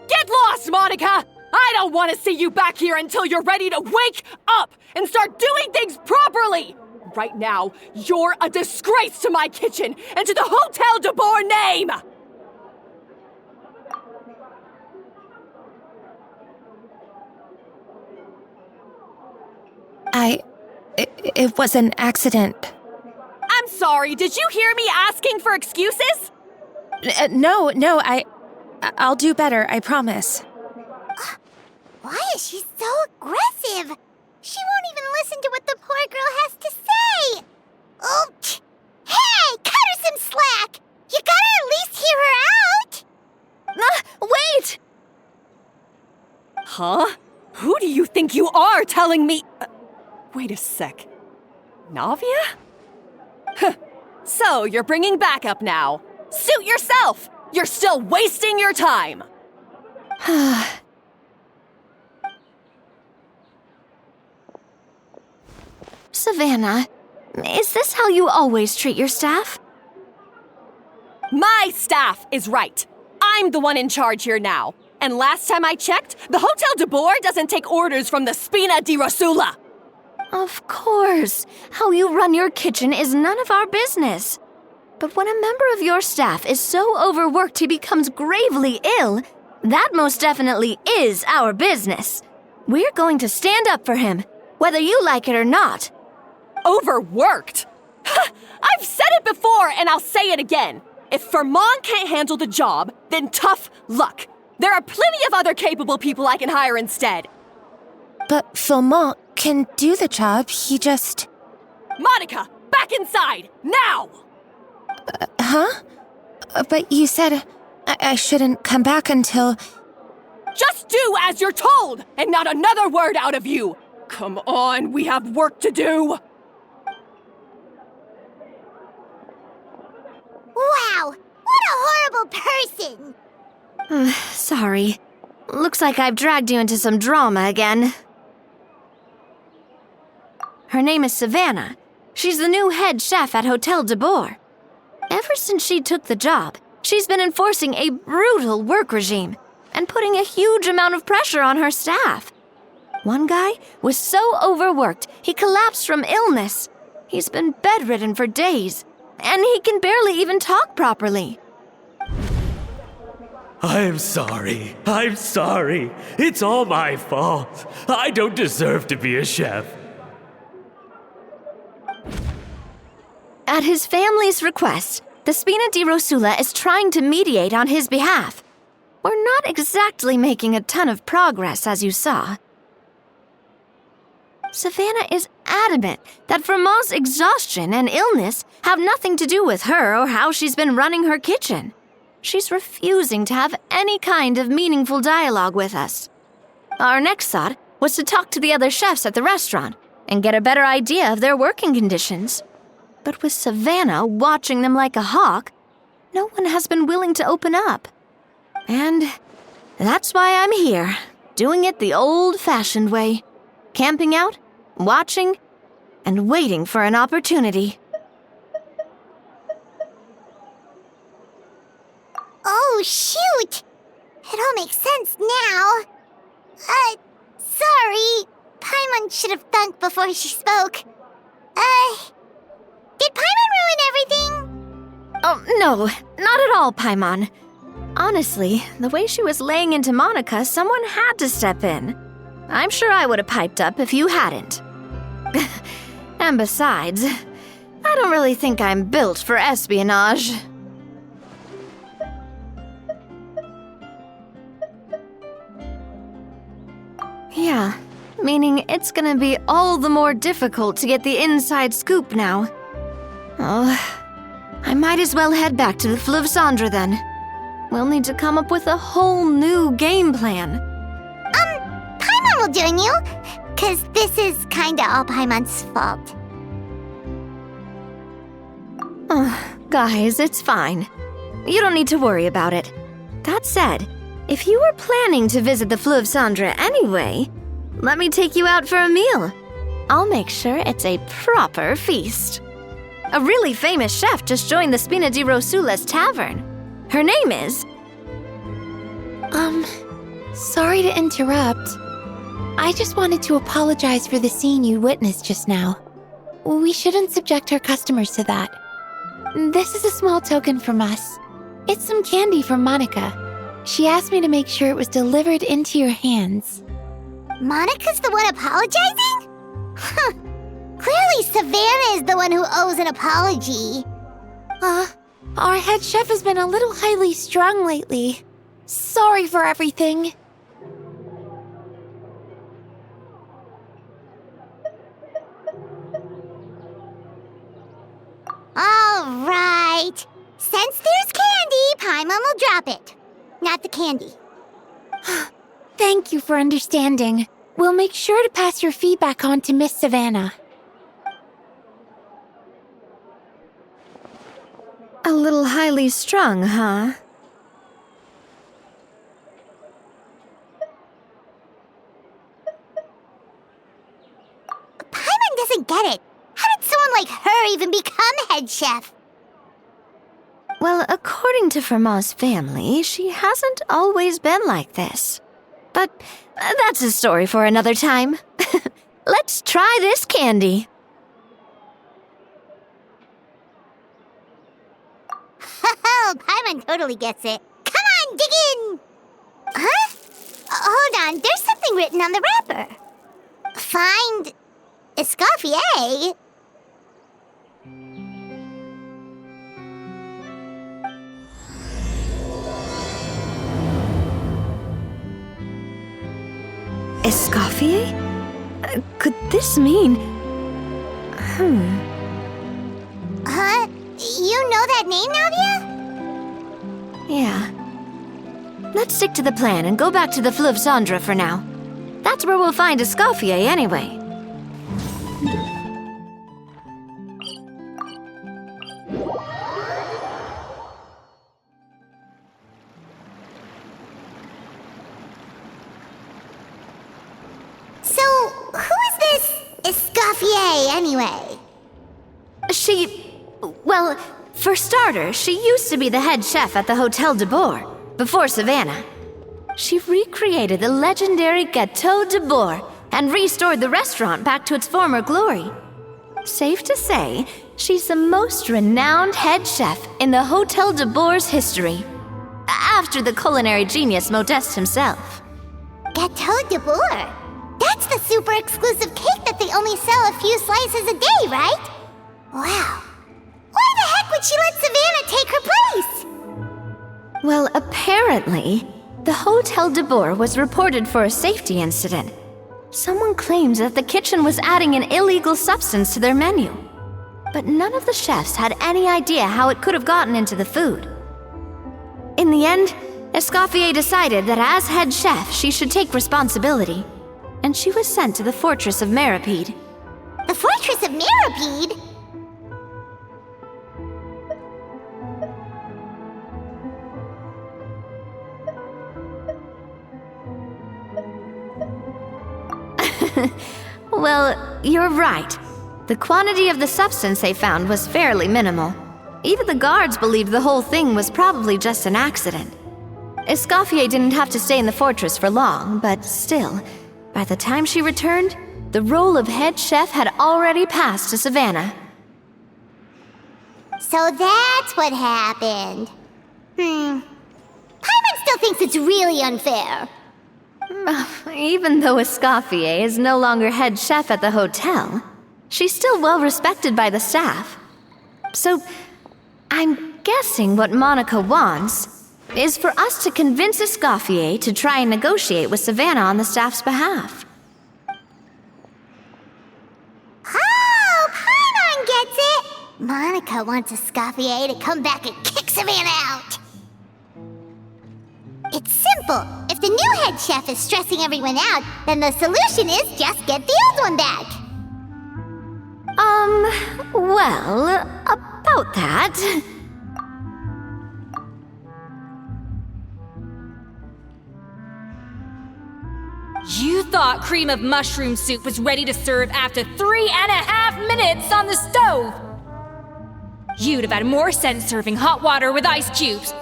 Get lost, Monica! I don't want to see you back here until you're ready to wake up and start doing things properly! Right now, you're a disgrace to my kitchen and to the Hotel de Boer name! It was an accident. I'm sorry, did you hear me asking for excuses? No, I'll do better, I promise. Why is she so aggressive? She won't even listen to what the poor girl has to say. Oh, hey, cut her some slack. You gotta at least hear her out. Wait! Huh? Who do you think you are telling me? Wait a sec. Navia? Huh. So, you're bringing backup now. Suit yourself! You're still wasting your time! Savannah, is this how you always treat your staff? My staff is right. I'm the one in charge here now. And last time I checked, the Hotel de Boer doesn't take orders from the Spina di Rosula. Of course. How you run your kitchen is none of our business. But when a member of your staff is so overworked he becomes gravely ill, that most definitely is our business. We're going to stand up for him, whether you like it or not. Overworked? I've said it before and I'll say it again. If Fermont can't handle the job, then tough luck. There are plenty of other capable people I can hire instead. But Filmont can do the job, he just... Monica, back inside, now! Huh? But you said I shouldn't come back until... Just do as you're told, and not another word out of you! Come on, we have work to do! Wow, what a horrible person! Sorry. Looks like I've dragged you into some drama again. Her name is Savannah. She's the new head chef at Hotel de Boer. Ever since she took the job, she's been enforcing a brutal work regime and putting a huge amount of pressure on her staff. One guy was so overworked, he collapsed from illness. He's been bedridden for days, and he can barely even talk properly. I'm sorry. It's all my fault. I don't deserve to be a chef. At his family's request, the Spina di Rosula is trying to mediate on his behalf. We're not exactly making a ton of progress, as you saw. Savannah is adamant that Vermont's exhaustion and illness have nothing to do with her or how she's been running her kitchen. She's refusing to have any kind of meaningful dialogue with us. Our next thought was to talk to the other chefs at the restaurant and get a better idea of their working conditions. But with Savannah watching them like a hawk, no one has been willing to open up. And that's why I'm here, doing it the old-fashioned way. Camping out, watching, and waiting for an opportunity. Oh, shoot! It all makes sense now. Sorry. Paimon should have thunk before she spoke. Did Paimon ruin everything? Oh, no, not at all, Paimon. Honestly, the way she was laying into Monica, someone had to step in. I'm sure I would have piped up if you hadn't. And besides, I don't really think I'm built for espionage. Yeah, meaning it's gonna be all the more difficult to get the inside scoop now. Oh, I might as well head back to the Fleuve Cendre then. We'll need to come up with a whole new game plan. Paimon will join you, 'cause this is kinda all Paimon's fault. Guys, it's fine. You don't need to worry about it. That said, if you were planning to visit the Fleuve Cendre anyway, let me take you out for a meal. I'll make sure it's a proper feast. A really famous chef just joined the Spina di Rosula's tavern. Her name is... Sorry to interrupt. I just wanted to apologize for the scene you witnessed just now. We shouldn't subject our customers to that. This is a small token from us. It's some candy from Monica. She asked me to make sure it was delivered into your hands. Monica's the one apologizing? Huh. Clearly Savannah is the one who owes an apology. Our head chef has been a little highly strung lately. Sorry for everything. All right. Since there's candy, Paimon will drop it. Not the candy. Thank you for understanding. We'll make sure to pass your feedback on to Miss Savannah. A little highly strung, huh? Paimon doesn't get it. How did someone like her even become head chef? Well, according to Fermat's family, she hasn't always been like this. But that's a story for another time. Let's try this candy. Oh, Paimon totally gets it. Come on, dig in! Huh? Hold on, there's something written on the wrapper. Find Escoffier. Escoffier? Could this mean... Huh? You know that name, Navia? Yeah. Let's stick to the plan and go back to the Fleuve Cendre for now. That's where we'll find Escoffier anyway. So, who is this Escoffier, anyway? Well, for starters, she used to be the head chef at the Hotel de Bourg, before Savannah. She recreated the legendary Gâteau de Bourg and restored the restaurant back to its former glory. Safe to say, she's the most renowned head chef in the Hotel de Bourg's history, after the culinary genius Modeste himself. Gâteau de Bourg? That's the super exclusive cake that they only sell a few slices a day, right? Wow. Why the heck would she let Savannah take her place? Well, apparently, the Hotel de Bourg was reported for a safety incident. Someone claims that the kitchen was adding an illegal substance to their menu. But none of the chefs had any idea how it could have gotten into the food. In the end, Escoffier decided that as head chef, she should take responsibility. And she was sent to the Fortress of Meripede. The Fortress of Meripede? Well, you're right. The quantity of the substance they found was fairly minimal. Even the guards believed the whole thing was probably just an accident. Escoffier didn't have to stay in the fortress for long, but still, by the time she returned, the role of head chef had already passed to Savannah. So that's what happened. Paimon still thinks it's really unfair. Even though Escoffier is no longer head chef at the hotel, she's still well respected by the staff. So, I'm guessing what Monica wants is for us to convince Escoffier to try and negotiate with Savannah on the staff's behalf. Oh, Paimon gets it! Monica wants Escoffier to come back and kick Savannah out. It's simple. If the new head chef is stressing everyone out, then the solution is just get the old one back. Well, about that... You thought cream of mushroom soup was ready to serve after 3.5 minutes on the stove! You'd have had more sense serving hot water with ice cubes.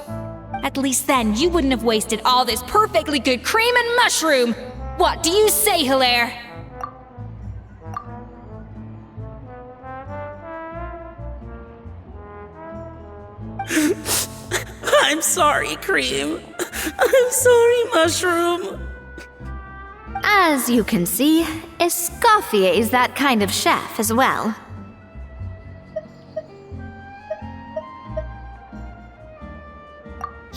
At least then you wouldn't have wasted all this perfectly good cream and mushroom. What do you say, Hilaire? I'm sorry, Cream. I'm sorry, Mushroom. As you can see, Escoffier is that kind of chef as well.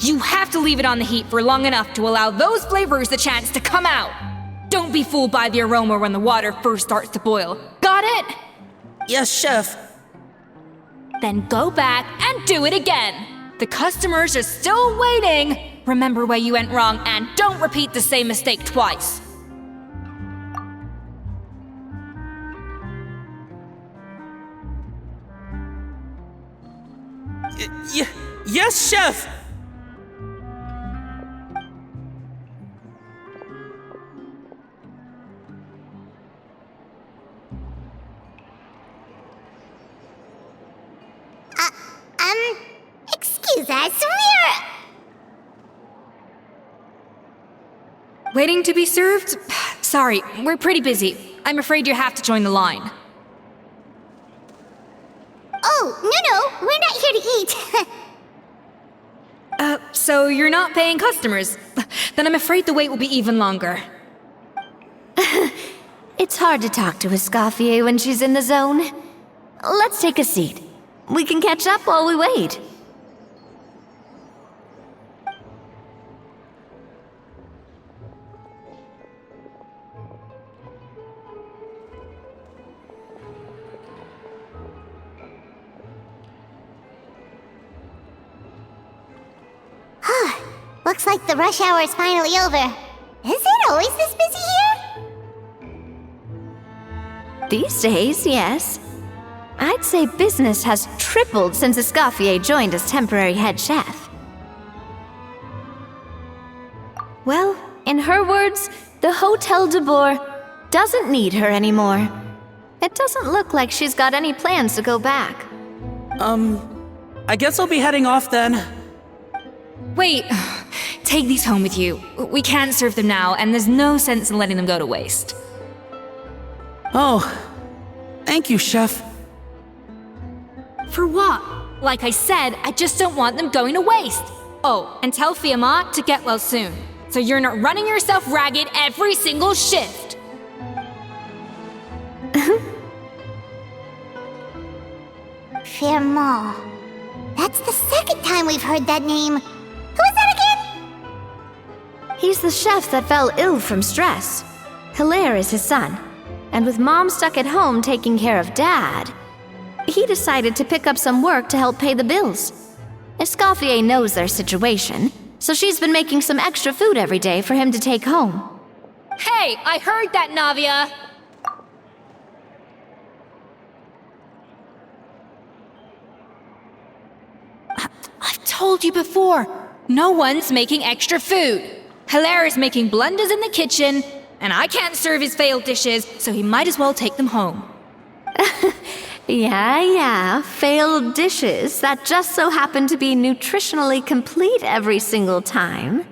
You have to leave it on the heat for long enough to allow those flavors the chance to come out. Don't be fooled by the aroma when the water first starts to boil. Got it? Yes, Chef. Then go back and do it again. The customers are still waiting. Remember where you went wrong and don't repeat the same mistake twice. Yes, Chef. Excuse us, Waiting to be served? Sorry, we're pretty busy. I'm afraid you have to join the line. Oh, no, we're not here to eat. So you're not paying customers? Then I'm afraid the wait will be even longer. It's hard to talk to Escoffier when she's in the zone. Let's take a seat. We can catch up while we wait. Looks like the rush hour is finally over. Is it always this busy here? These days, yes. I'd say business has tripled since Escoffier joined as temporary head chef. Well, in her words, the Hotel de Boer doesn't need her anymore. It doesn't look like she's got any plans to go back. I guess I'll be heading off then. Wait, take these home with you. We can't serve them now, and there's no sense in letting them go to waste. Oh, thank you, Chef. For what? Like I said, I just don't want them going to waste. Oh, and tell Fiamma to get well soon, so you're not running yourself ragged every single shift. Fiamma. That's the second time we've heard that name. Who is that again? He's the chef that fell ill from stress. Hilaire is his son. And with Mom stuck at home taking care of Dad, he decided to pick up some work to help pay the bills. Escoffier knows their situation, so she's been making some extra food every day for him to take home. Hey, I heard that, Navia! I've told you before, no one's making extra food. Hilaire is making blunders in the kitchen, and I can't serve his failed dishes, so he might as well take them home. Yeah, failed dishes that just so happen to be nutritionally complete every single time.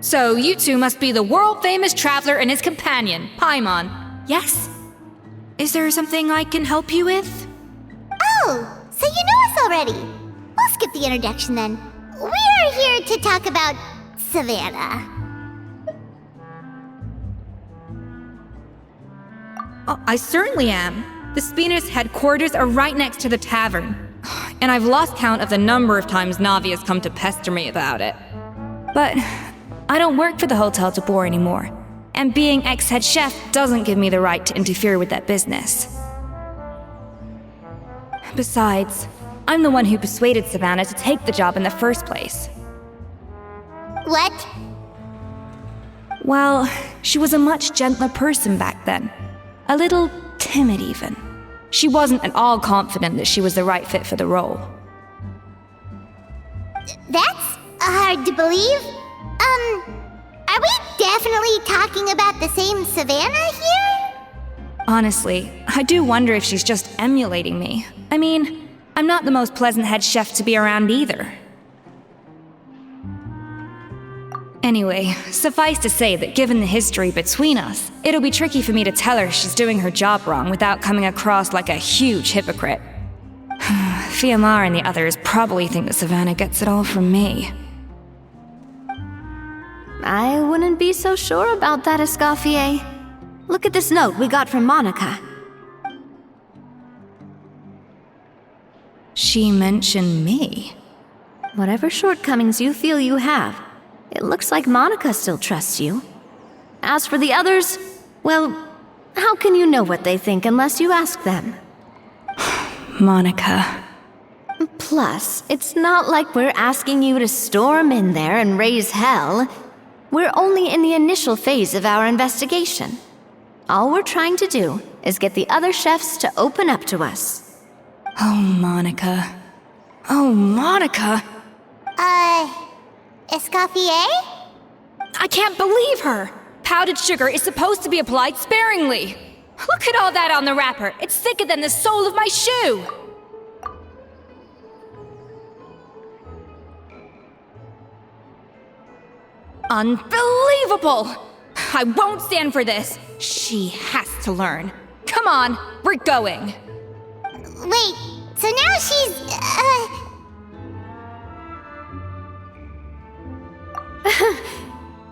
So you two must be the world-famous traveler and his companion, Paimon. Yes? Is there something I can help you with? Oh, so you know us already. We'll skip the introduction then. We are here to talk about Savannah. Oh, I certainly am. The Spina's headquarters are right next to the tavern. And I've lost count of the number of times Navi has come to pester me about it. But I don't work for the Hotel de Boer anymore. And being ex-head chef doesn't give me the right to interfere with that business. Besides, I'm the one who persuaded Savannah to take the job in the first place. What? Well, she was a much gentler person back then. A little timid, even. She wasn't at all confident that she was the right fit for the role. That's hard to believe. Are we definitely talking about the same Savannah here? Honestly, I do wonder if she's just emulating me. I mean, I'm not the most pleasant head chef to be around either. Anyway, suffice to say that given the history between us, it'll be tricky for me to tell her she's doing her job wrong without coming across like a huge hypocrite. Fiamar and the others probably think that Savannah gets it all from me. I wouldn't be so sure about that, Escoffier. Look at this note we got from Monica. She mentioned me. Whatever shortcomings you feel you have, it looks like Monica still trusts you. As for the others, well, how can you know what they think unless you ask them? Monica. Plus, it's not like we're asking you to storm in there and raise hell. We're only in the initial phase of our investigation. All we're trying to do is get the other chefs to open up to us. Oh, Monica. Oh, Monica! Escoffier? I can't believe her! Powdered sugar is supposed to be applied sparingly. Look at all that on the wrapper. It's thicker than the sole of my shoe. Unbelievable! I won't stand for this. She has to learn. Come on, we're going. Wait, so now she's,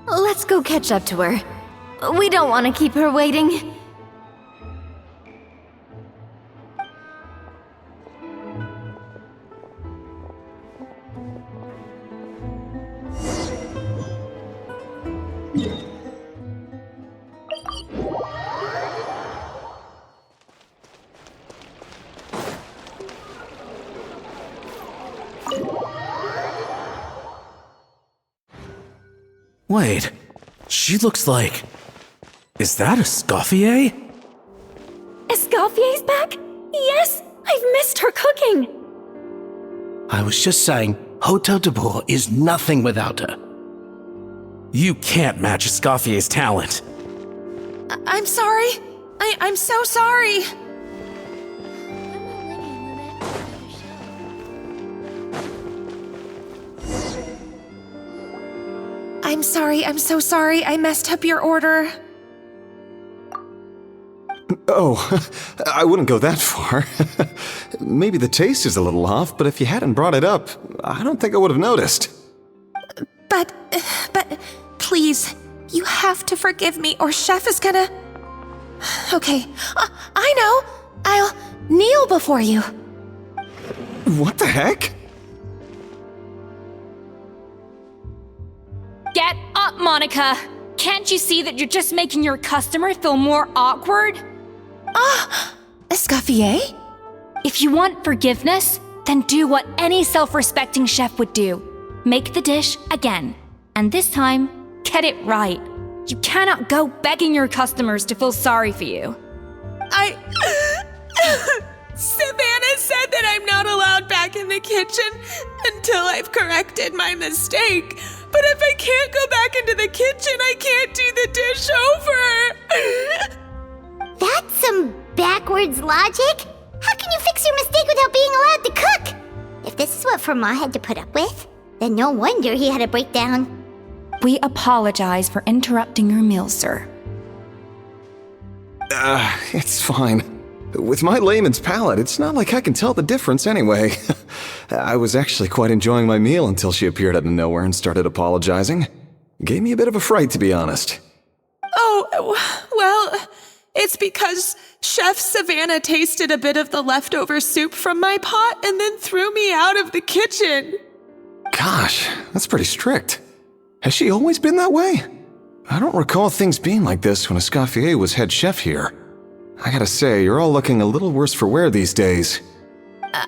Let's go catch up to her. We don't want to keep her waiting. Wait, she looks like... Is that Escoffier? Escoffier's back? Yes, I've missed her cooking. I was just saying, Hotel de Bourg is nothing without her. You can't match Escoffier's talent. I'm sorry. I'm so sorry. I'm sorry, I'm so sorry. I messed up your order. Oh, I wouldn't go that far. Maybe the taste is a little off, but if you hadn't brought it up, I don't think I would have noticed. But, please, you have to forgive me or Chef is gonna... Okay, I know. I'll kneel before you. What the heck? Get up, Monica! Can't you see that you're just making your customer feel more awkward? Escoffier? If you want forgiveness, then do what any self-respecting chef would do. Make the dish again. And this time, get it right. You cannot go begging your customers to feel sorry for you. Savannah said that I'm not allowed back in the kitchen until I've corrected my mistake. But if I can't go back into the kitchen, I can't do the dish over. That's some backwards logic. How can you fix your mistake without being allowed to cook? If this is what Fermat had to put up with, then no wonder he had a breakdown. We apologize for interrupting your meal, sir. It's fine. With my layman's palate, it's not like I can tell the difference anyway. I was actually quite enjoying my meal until she appeared out of nowhere and started apologizing. Gave me a bit of a fright, to be honest. Oh, well, it's because Chef Savannah tasted a bit of the leftover soup from my pot and then threw me out of the kitchen. Gosh, that's pretty strict. Has she always been that way? I don't recall things being like this when Escoffier was head chef here. I gotta say, you're all looking a little worse for wear these days.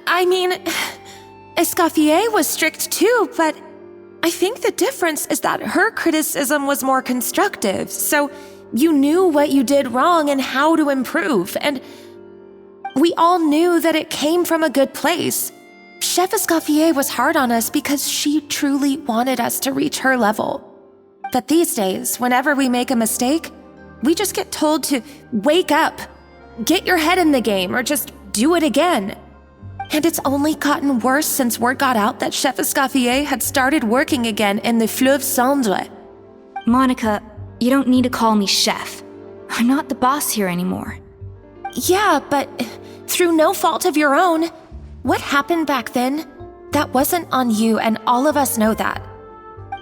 I mean, Escoffier was strict too, but I think the difference is that her criticism was more constructive, so you knew what you did wrong and how to improve, and we all knew that it came from a good place. Chef Escoffier was hard on us because she truly wanted us to reach her level. But these days, whenever we make a mistake, we just get told to wake up, get your head in the game, or just do it again. And it's only gotten worse since word got out that Chef Escoffier had started working again in the Fleuve Cendre. Monica, you don't need to call me chef. I'm not the boss here anymore. Yeah, but through no fault of your own. What happened back then? That wasn't on you, and all of us know that.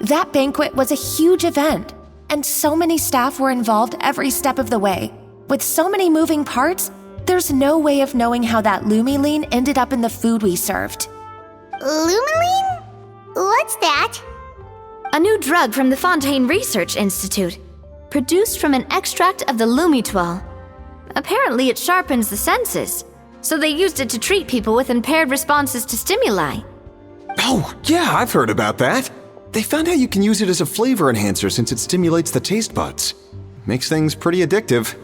That banquet was a huge event, and so many staff were involved every step of the way. With so many moving parts, there's no way of knowing how that Lumiline ended up in the food we served. Lumiline? What's that? A new drug from the Fontaine Research Institute, produced from an extract of the Lumitoile. Apparently it sharpens the senses, so they used it to treat people with impaired responses to stimuli. Oh, yeah, I've heard about that. They found out you can use it as a flavor enhancer since it stimulates the taste buds. Makes things pretty addictive.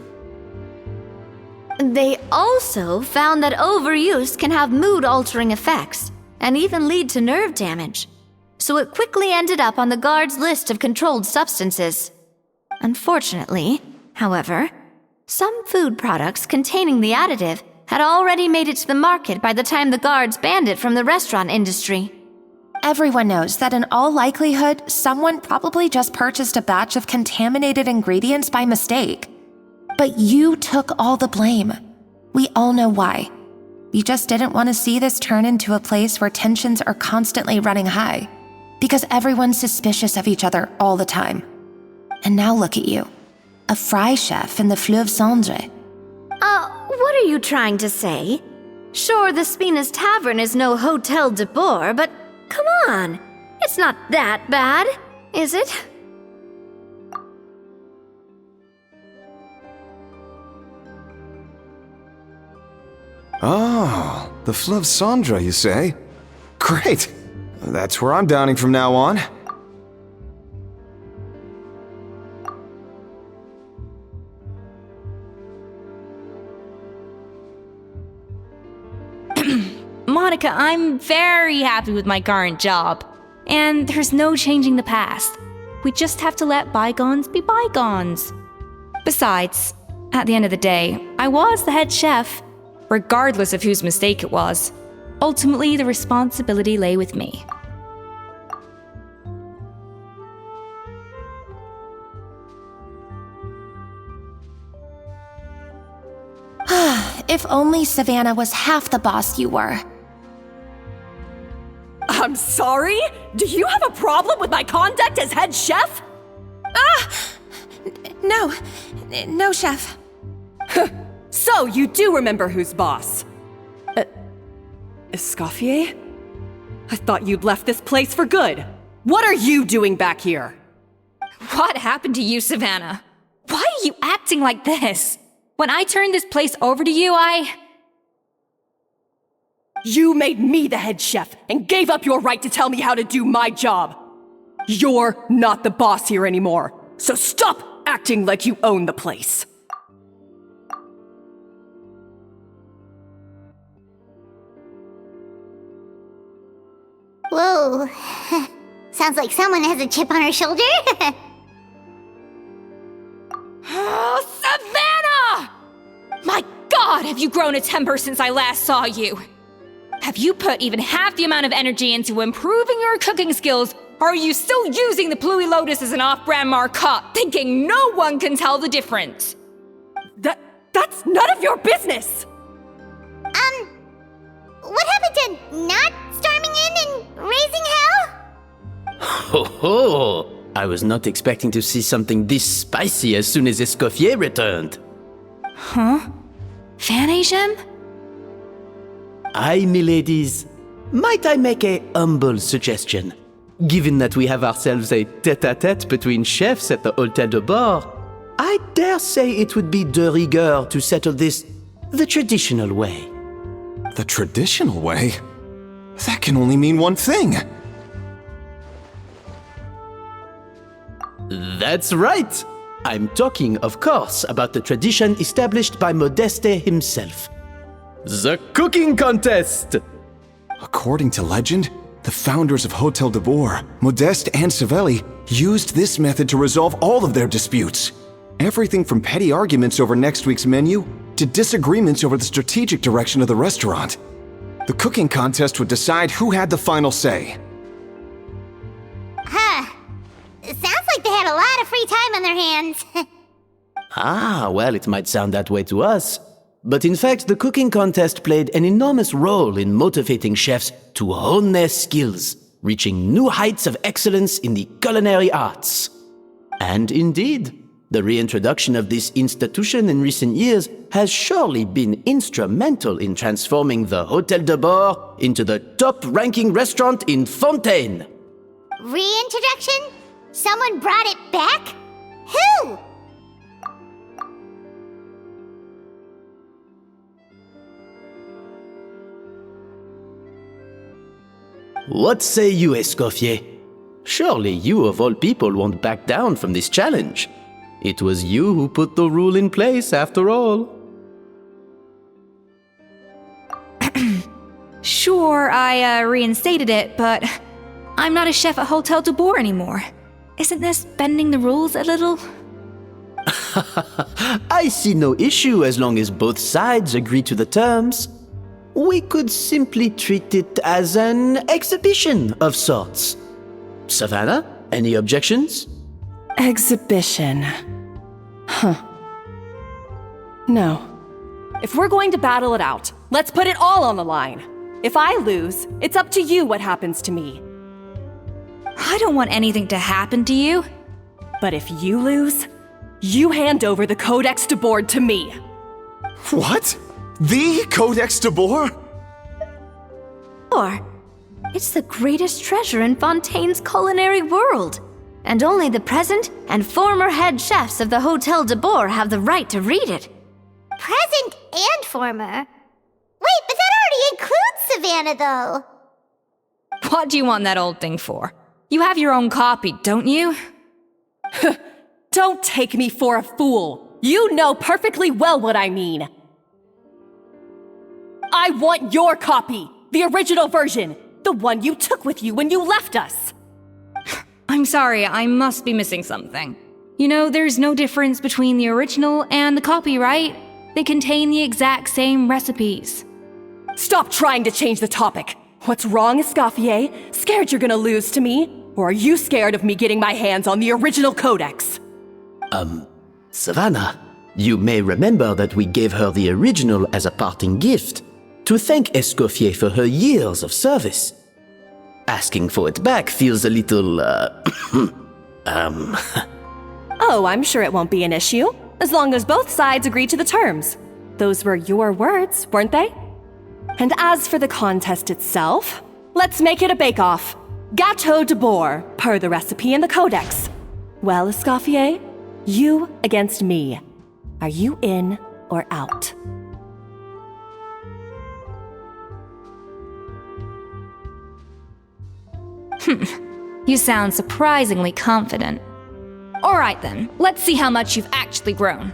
They also found that overuse can have mood-altering effects and even lead to nerve damage. So it quickly ended up on the guards' list of controlled substances. Unfortunately, however, some food products containing the additive had already made it to the market by the time the guards banned it from the restaurant industry. Everyone knows that in all likelihood, someone probably just purchased a batch of contaminated ingredients by mistake. But you took all the blame. We all know why. You just didn't want to see this turn into a place where tensions are constantly running high, because everyone's suspicious of each other all the time. And now look at you, a fry chef in the Fleuve Cendre. What are you trying to say? Sure, the Spina's Tavern is no Hotel de Boer, but come on, it's not that bad, is it? Oh, the Fleuve Cendre, you say? Great! That's where I'm dining from now on. Monica, I'm very happy with my current job. And there's no changing the past. We just have to let bygones be bygones. Besides, at the end of the day, I was the head chef, regardless of whose mistake it was. Ultimately, the responsibility lay with me. If only Savannah was half the boss you were. I'm sorry? Do you have a problem with my conduct as head chef? No, chef. So you do remember who's boss? Escoffier? I thought you'd left this place for good. What are you doing back here? What happened to you, Savannah? Why are you acting like this? When I turned this place over to you, You made me the head chef and gave up your right to tell me how to do my job. You're not the boss here anymore, so stop acting like you own the place. Whoa. Sounds like someone has a chip on her shoulder. Oh, Savannah! My God, have you grown a temper since I last saw you? Have you put even half the amount of energy into improving your cooking skills, or are you still using the Pluie Lotus as an off-brand markup, thinking no one can tell the difference? That's none of your business! What happened to not storming in and raising hell? Ho ho! I was not expecting to see something this spicy as soon as Escoffier returned. Huh? Fan Asian? Aye, miladies. Might I make a humble suggestion? Given that we have ourselves a tête-à-tête between chefs at the Hôtel de Bord, I dare say it would be de rigueur to settle this the traditional way. The traditional way? That can only mean one thing. That's right! I'm talking, of course, about the tradition established by Modeste himself. The cooking contest! According to legend, the founders of Hotel de Boer, Modeste and Savelli, used this method to resolve all of their disputes. Everything from petty arguments over next week's menu to disagreements over the strategic direction of the restaurant. The cooking contest would decide who had the final say. Huh. It sounds like they had a lot of free time on their hands. Ah, well, it might sound that way to us. But in fact, the cooking contest played an enormous role in motivating chefs to hone their skills, reaching new heights of excellence in the culinary arts. And indeed, the reintroduction of this institution in recent years has surely been instrumental in transforming the Hôtel de Bord into the top-ranking restaurant in Fontaine. Reintroduction? Someone brought it back? Who? What say you, Escoffier? Surely you of all people won't back down from this challenge. It was you who put the rule in place, after all. Sure, I reinstated it, but I'm not a chef at Hôtel de Bord anymore. Isn't this bending the rules a little? I see no issue as long as both sides agree to the terms. We could simply treat it as an exhibition of sorts. Savannah, any objections? Exhibition. Huh. No. If we're going to battle it out, let's put it all on the line. If I lose, it's up to you what happens to me. I don't want anything to happen to you. But if you lose, you hand over the Codex de Bord to me. What? The Codex de Bord? Or, it's the greatest treasure in Fontaine's culinary world. And only the present and former head chefs of the Hôtel de Bord have the right to read it. Present and former? Wait, but that already includes Savannah, though. What do you want that old thing for? You have your own copy, don't you? Don't take me for a fool. You know perfectly well what I mean. I want your copy, the original version, the one you took with you when you left us. I'm sorry, I must be missing something. You know, there's no difference between the original and the copy, right? They contain the exact same recipes. Stop trying to change the topic. What's wrong, Escoffier? Scared you're gonna lose to me? Or are you scared of me getting my hands on the original codex? Savannah, you may remember that we gave her the original as a parting gift, to thank Escoffier for her years of service. Asking for it back feels a little, Oh, I'm sure it won't be an issue, as long as both sides agree to the terms. Those were your words, weren't they? And as for the contest itself, let's make it a bake-off. Gâteau de Bord, per the recipe in the codex. Well, Escoffier, you against me. Are you in or out? You sound surprisingly confident. Alright then, let's see how much you've actually grown.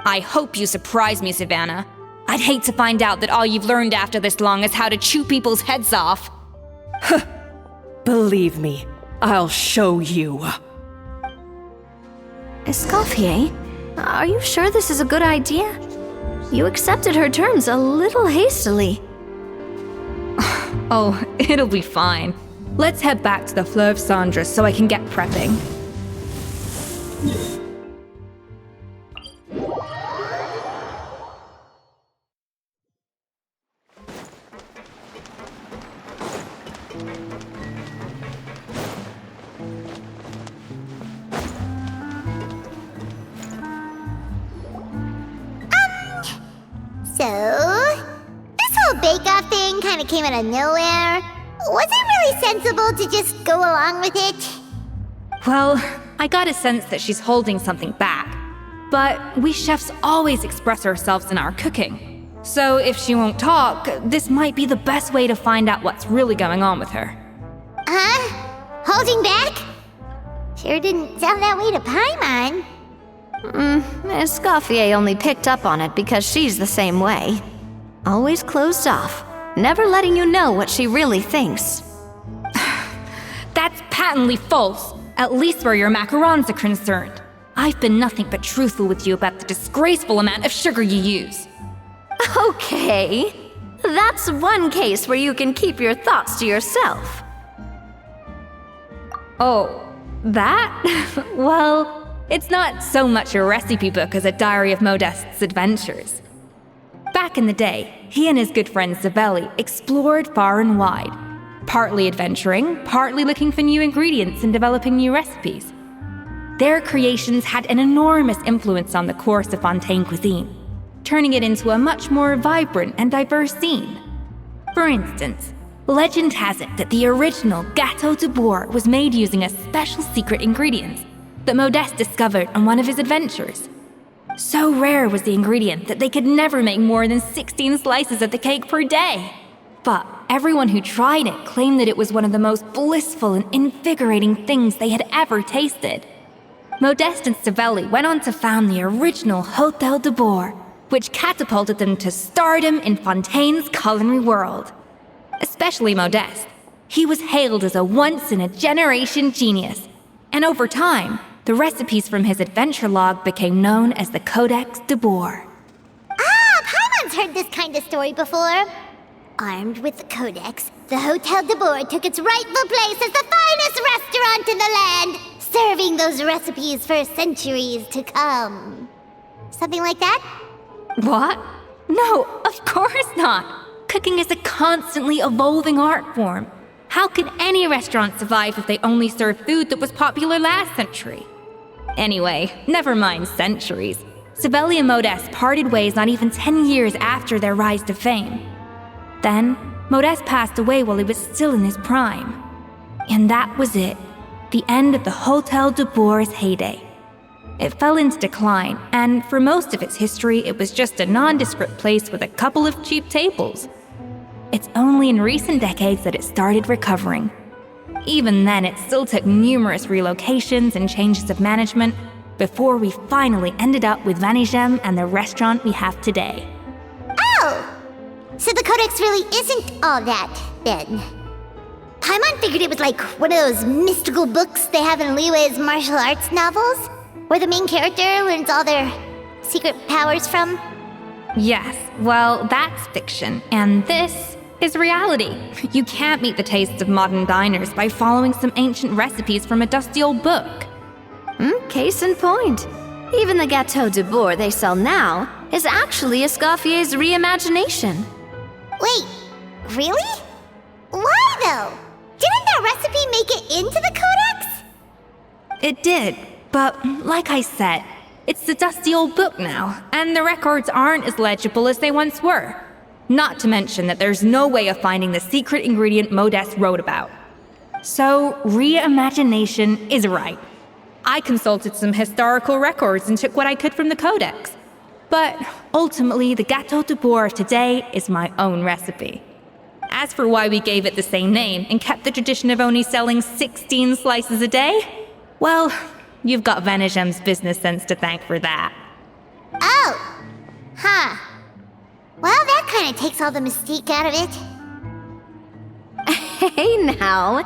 I hope you surprise me, Savannah. I'd hate to find out that all you've learned after this long is how to chew people's heads off. Believe me, I'll show you. Escoffier, are you sure this is a good idea? You accepted her terms a little hastily. Oh, it'll be fine. Let's head back to the Fleuve Cendres so I can get prepping. So, this whole bake-off thing kind of came out of nowhere. Was it really sensible to just go along with it? Well, I got a sense that she's holding something back. But we chefs always express ourselves in our cooking. So if she won't talk, this might be the best way to find out what's really going on with her. Huh? Holding back? Sure didn't sound that way to Paimon. Escoffier only picked up on it because she's the same way. Always closed off, never letting you know what she really thinks. That's patently false, at least where your macarons are concerned. I've been nothing but truthful with you about the disgraceful amount of sugar you use. Okay, That's one case where you can keep your thoughts to yourself. Oh, that? Well, it's not so much a recipe book as a diary of Modest's adventures. Back in the day, he and his good friend Zavelli explored far and wide, partly adventuring, partly looking for new ingredients and developing new recipes. Their creations had an enormous influence on the course of Fontaine cuisine, turning it into a much more vibrant and diverse scene. For instance, legend has it that the original Gâteau de Bourg was made using a special secret ingredient that Modeste discovered on one of his adventures. So rare was the ingredient that they could never make more than 16 slices of the cake per day. But everyone who tried it claimed that it was one of the most blissful and invigorating things they had ever tasted. Modeste and Savelli went on to found the original Hôtel de Bourg, which catapulted them to stardom in Fontaine's culinary world. Especially Modeste. He was hailed as a once-in-a-generation genius, and over time, the recipes from his adventure log became known as the Codex de Bourg. Paimon's heard this kind of story before. Armed with the Codex, the Hôtel de Bourg took its rightful place as the finest restaurant in the land, serving those recipes for centuries to come. Something like that? What? No, of course not. Cooking is a constantly evolving art form. How could any restaurant survive if they only served food that was popular last century? Anyway, never mind centuries. Savelli and Modeste parted ways not even 10 years after their rise to fame. Then, Modeste passed away while he was still in his prime. And that was it. The end of the Hôtel de Bourg's heyday. It fell into decline, and for most of its history, it was just a nondescript place with a couple of cheap tables. It's only in recent decades that it started recovering. Even then, it still took numerous relocations and changes of management before we finally ended up with Vanigem and the restaurant we have today. Oh! So the Codex really isn't all that, then. Paimon figured it was like one of those mystical books they have in Liue's martial arts novels, where the main character learns all their secret powers from. Yes, well, that's fiction, and this is reality. You can't meet the tastes of modern diners by following some ancient recipes from a dusty old book. Case in point. Even the Gâteau de Bourg they sell now is actually Escoffier's reimagination. Wait, really? Why though? Didn't that recipe make it into the Codex? It did, but like I said, it's the dusty old book now, and the records aren't as legible as they once were. Not to mention that there's no way of finding the secret ingredient Modeste wrote about. So, reimagination is right. I consulted some historical records and took what I could from the Codex. But ultimately, the Gâteau de Bourg of today is my own recipe. As for why we gave it the same name and kept the tradition of only selling 16 slices a day, well, you've got Vanigem's business sense to thank for that. Oh! Huh. Well, that kind of takes all the mystique out of it. Hey now,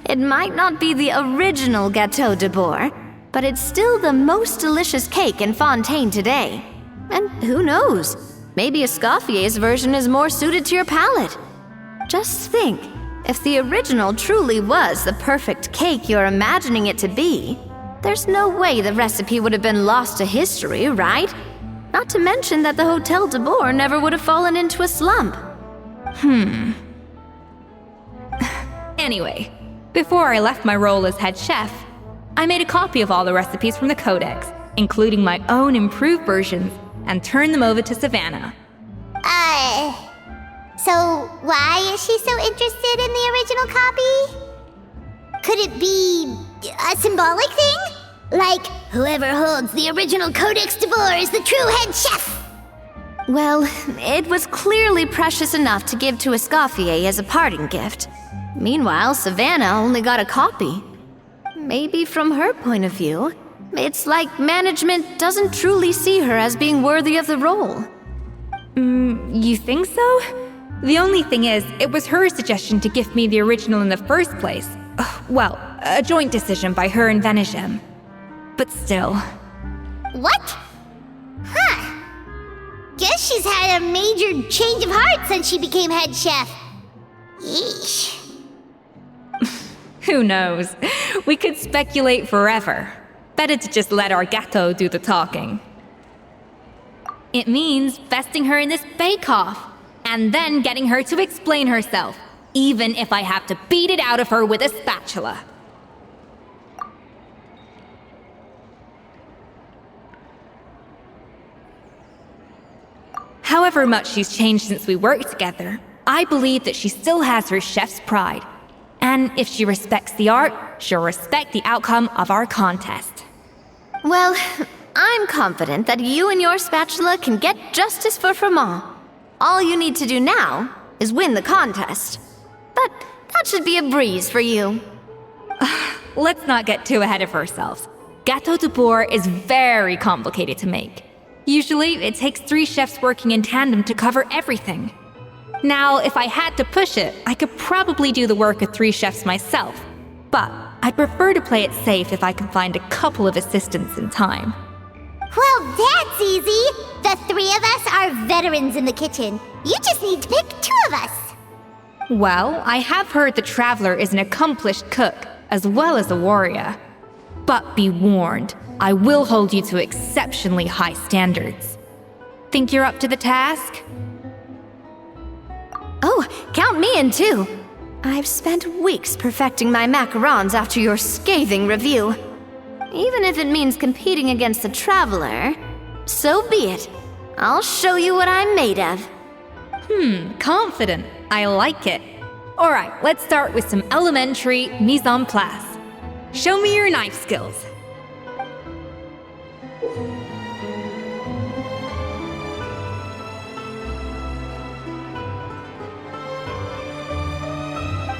it might not be the original Gâteau de Bourg, but it's still the most delicious cake in Fontaine today. And who knows, maybe Escoffier's version is more suited to your palate. Just think, if the original truly was the perfect cake you're imagining it to be, there's no way the recipe would have been lost to history, right? Not to mention that the Hôtel de Bourg never would have fallen into a slump. Anyway, before I left my role as head chef, I made a copy of all the recipes from the Codex, including my own improved versions, and turned them over to Savannah. So why is she so interested in the original copy? Could it be a symbolic thing? Like, whoever holds the original Codex de Bourg is the true head chef? Well, it was clearly precious enough to give to Escoffier as a parting gift. Meanwhile, Savannah only got a copy. Maybe from her point of view, it's like management doesn't truly see her as being worthy of the role. You think so? The only thing is, it was her suggestion to gift me the original in the first place. Well, a joint decision by her and Vanigem. But still. What? Huh. Guess she's had a major change of heart since she became head chef. Yeesh. Who knows? We could speculate forever. Better to just let our gato do the talking. It means vesting her in this bake-off, and then getting her to explain herself, even if I have to beat it out of her with a spatula. However much she's changed since we worked together, I believe that she still has her chef's pride. And if she respects the art, she'll respect the outcome of our contest. Well, I'm confident that you and your spatula can get justice for Froment. All you need to do now is win the contest. But that should be a breeze for you. Let's not get too ahead of ourselves. Gâteau de bourg is very complicated to make. Usually, it takes 3 chefs working in tandem to cover everything. Now, if I had to push it, I could probably do the work of 3 chefs myself. But I'd prefer to play it safe if I can find a couple of assistants in time. Well, that's easy. The 3 of us are veterans in the kitchen. You just need to pick 2 of us. Well, I have heard the Traveler is an accomplished cook, as well as a warrior. But be warned, I will hold you to exceptionally high standards. Think you're up to the task? Oh, count me in too. I've spent weeks perfecting my macarons after your scathing review. Even if it means competing against the Traveler, so be it. I'll show you what I'm made of. Confident. I like it. Alright, let's start with some elementary mise en place. Show me your knife skills.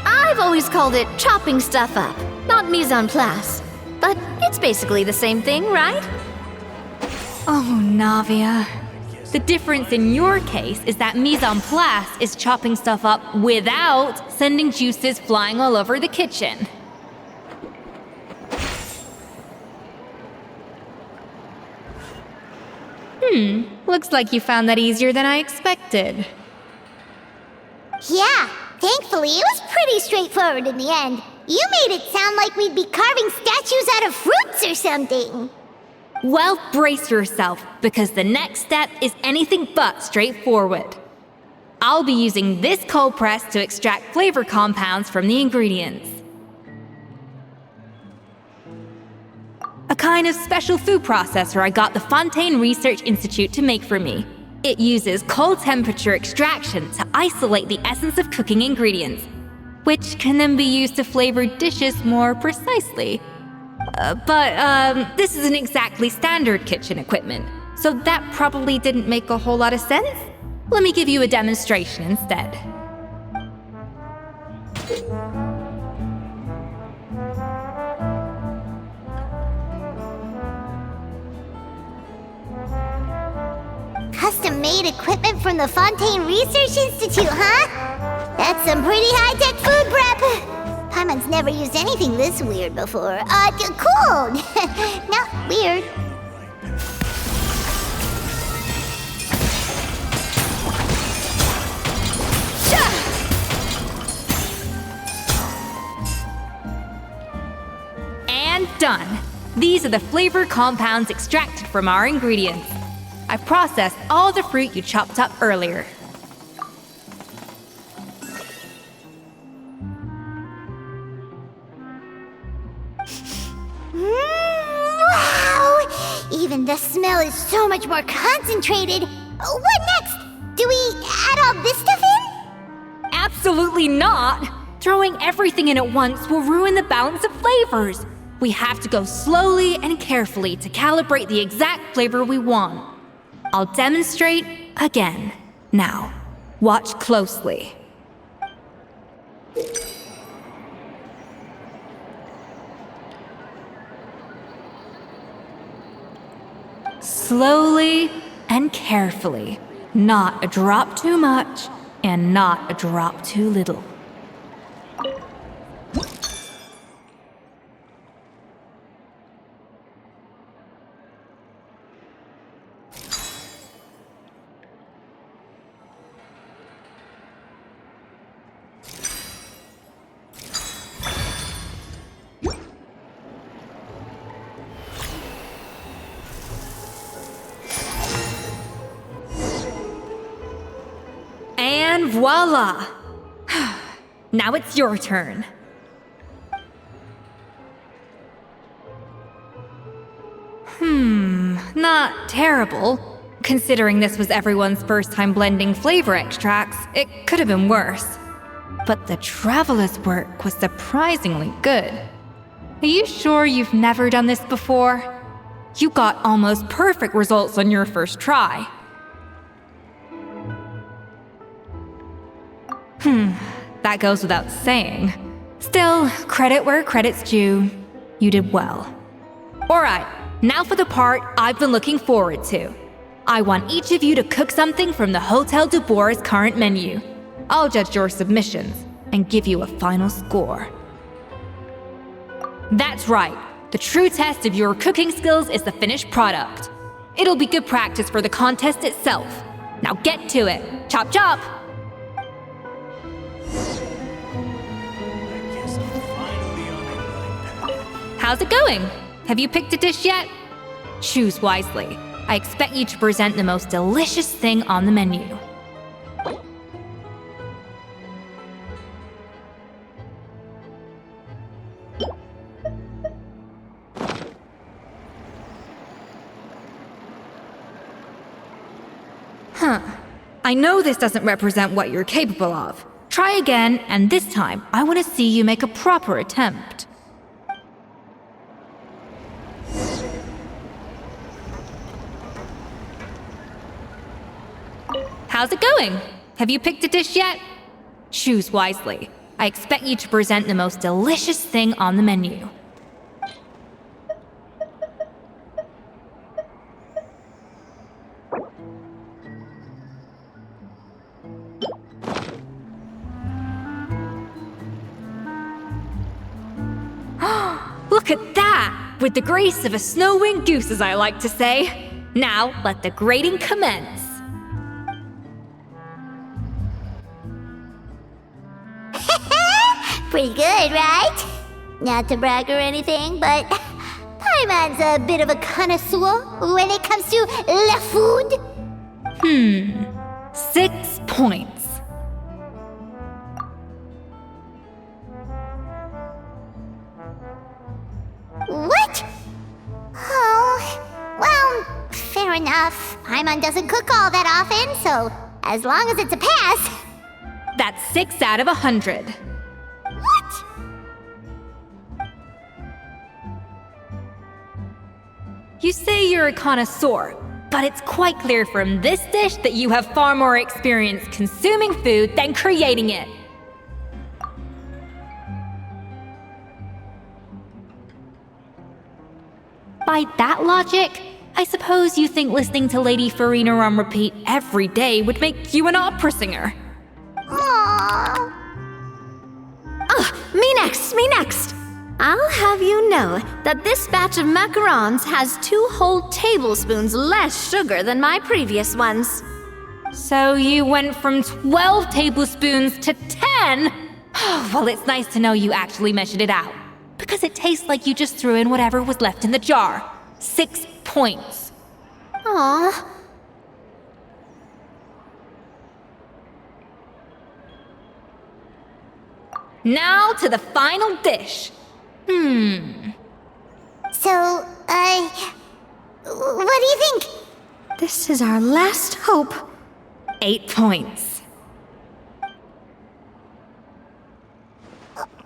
I've always called it chopping stuff up, not mise en place. But it's basically the same thing, right? Oh, Navia. The difference in your case is that mise en place is chopping stuff up without sending juices flying all over the kitchen. Looks like you found that easier than I expected. Yeah, thankfully it was pretty straightforward in the end. You made it sound like we'd be carving statues out of fruits or something. Well, brace yourself, because the next step is anything but straightforward. I'll be using this cold press to extract flavor compounds from the ingredients. A kind of special food processor I got the Fontaine Research Institute to make for me. It uses cold temperature extraction to isolate the essence of cooking ingredients, which can then be used to flavor dishes more precisely. But this isn't exactly standard kitchen equipment, so that probably didn't make a whole lot of sense. Let me give you a demonstration instead. Custom-made equipment from the Fontaine Research Institute, huh? That's some pretty high-tech food prep. Paimon's never used anything this weird before. Cool. Not weird. And done. These are the flavor compounds extracted from our ingredients. I processed all the fruit you chopped up earlier. Wow! Even the smell is so much more concentrated. What next? Do we add all this stuff in? Absolutely not! Throwing everything in at once will ruin the balance of flavors. We have to go slowly and carefully to calibrate the exact flavor we want. I'll demonstrate again. Now, watch closely. Slowly and carefully. Not a drop too much, and not a drop too little. voila! Now it's your turn. Not terrible. Considering this was everyone's first time blending flavor extracts, it could have been worse. But the traveler's work was surprisingly good. Are you sure you've never done this before? You got almost perfect results on your first try. That goes without saying. Still, credit where credit's due. You did well. Alright, now for the part I've been looking forward to. I want each of you to cook something from the Hotel du Bois' current menu. I'll judge your submissions and give you a final score. That's right. The true test of your cooking skills is the finished product. It'll be good practice for the contest itself. Now get to it. Chop chop! How's it going? Have you picked a dish yet? Choose wisely. I expect you to present the most delicious thing on the menu. I know this doesn't represent what you're capable of. Try again, and this time, I want to see you make a proper attempt. How's it going? Have you picked a dish yet? Choose wisely. I expect you to present the most delicious thing on the menu. Look at that! With the grace of a snow-winged goose, as I like to say. Now, let the grating commence. Pretty good, right? Not to brag or anything, but Paimon's a bit of a connoisseur when it comes to la food. 6 points. What? Oh, well, fair enough. Paimon doesn't cook all that often, so as long as it's a pass. That's 6 out of 100. What? You say you're a connoisseur, but it's quite clear from this dish that you have far more experience consuming food than creating it. By that logic, I suppose you think listening to Lady Farina on repeat every day would make you an opera singer. Aww. Me next! I'll have you know that this batch of macarons has 2 whole tablespoons less sugar than my previous ones. So you went from 12 tablespoons to 10? Well, it's nice to know you actually measured it out. Because it tastes like you just threw in whatever was left in the jar. 6 points. Aww. Now to the final dish. So, what do you think? This is our last hope. 8 points.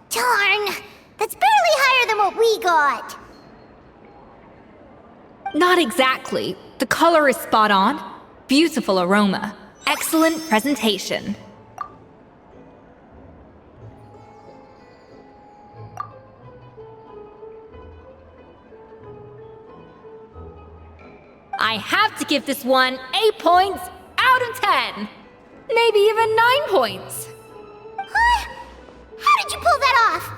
Darn, that's barely higher than what we got. Not exactly. The color is spot on. Beautiful aroma. Excellent presentation. I have to give this one 8 points out of 10. Maybe even 9 points. Huh? How did you pull that off?